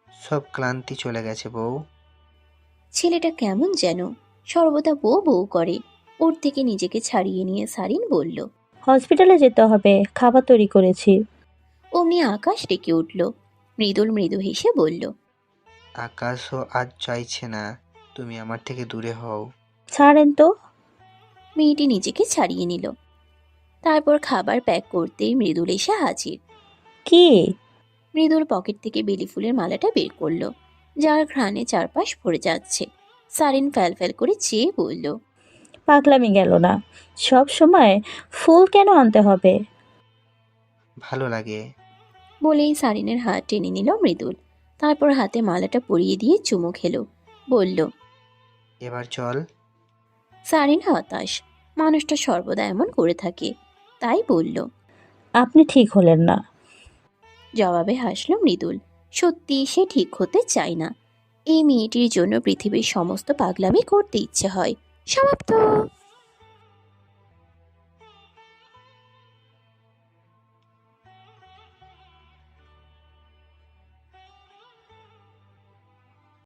সব ক্লান্তি চলে গেছে বউ। ছেলেটা কেমন যেন, সর্বদা বউ বউ করে। ওর থেকে নিজেকে ছাড়িয়ে নিয়ে সারিন বলল, হসপিটালে যেতে হবে, খাবার তৈরি করেছি। অমনি আকাশ ডেকে উঠল। মৃদুল মৃদু হেসে বলল, আকাশও আজ চাইছে না তুমি আমার থেকে দূরে হও। ছাড়েন তো। মেয়েটি নিজেকে ছাড়িয়ে নিল। তারপর খাবার প্যাক করতেই মৃদুল এসে হাজির। কি? মৃদুল পকেট থেকে বেলি ফুলের মালাটা বের করলো, যার ঘ্রাণে চারপাশ ভরে যাচ্ছে। সারিন ফ্যাল ফ্যাল করে চেয়ে বলল, পাগলামি গেল না। সব সময় ফুল কেন আনতে হবে? ভালো লাগে। বলেই সারিনের হাত টেনে নিল মৃদুল। তারপর হাতে মালাটা পরিয়ে দিয়ে চুমু খেলো। বলল, এবার চল। সারিন হতাশ। মানুষটা সর্বদা এমন করে থাকে। তাই বলল, আপনি ঠিক হলেন না। জবাবে হাসল মৃদুল। সত্যি সে ঠিক হতে চায় না। এই মেয়েটির জন্য পৃথিবীর সমস্ত পাগলামি করতে ইচ্ছে হয়। সমাপ্ত।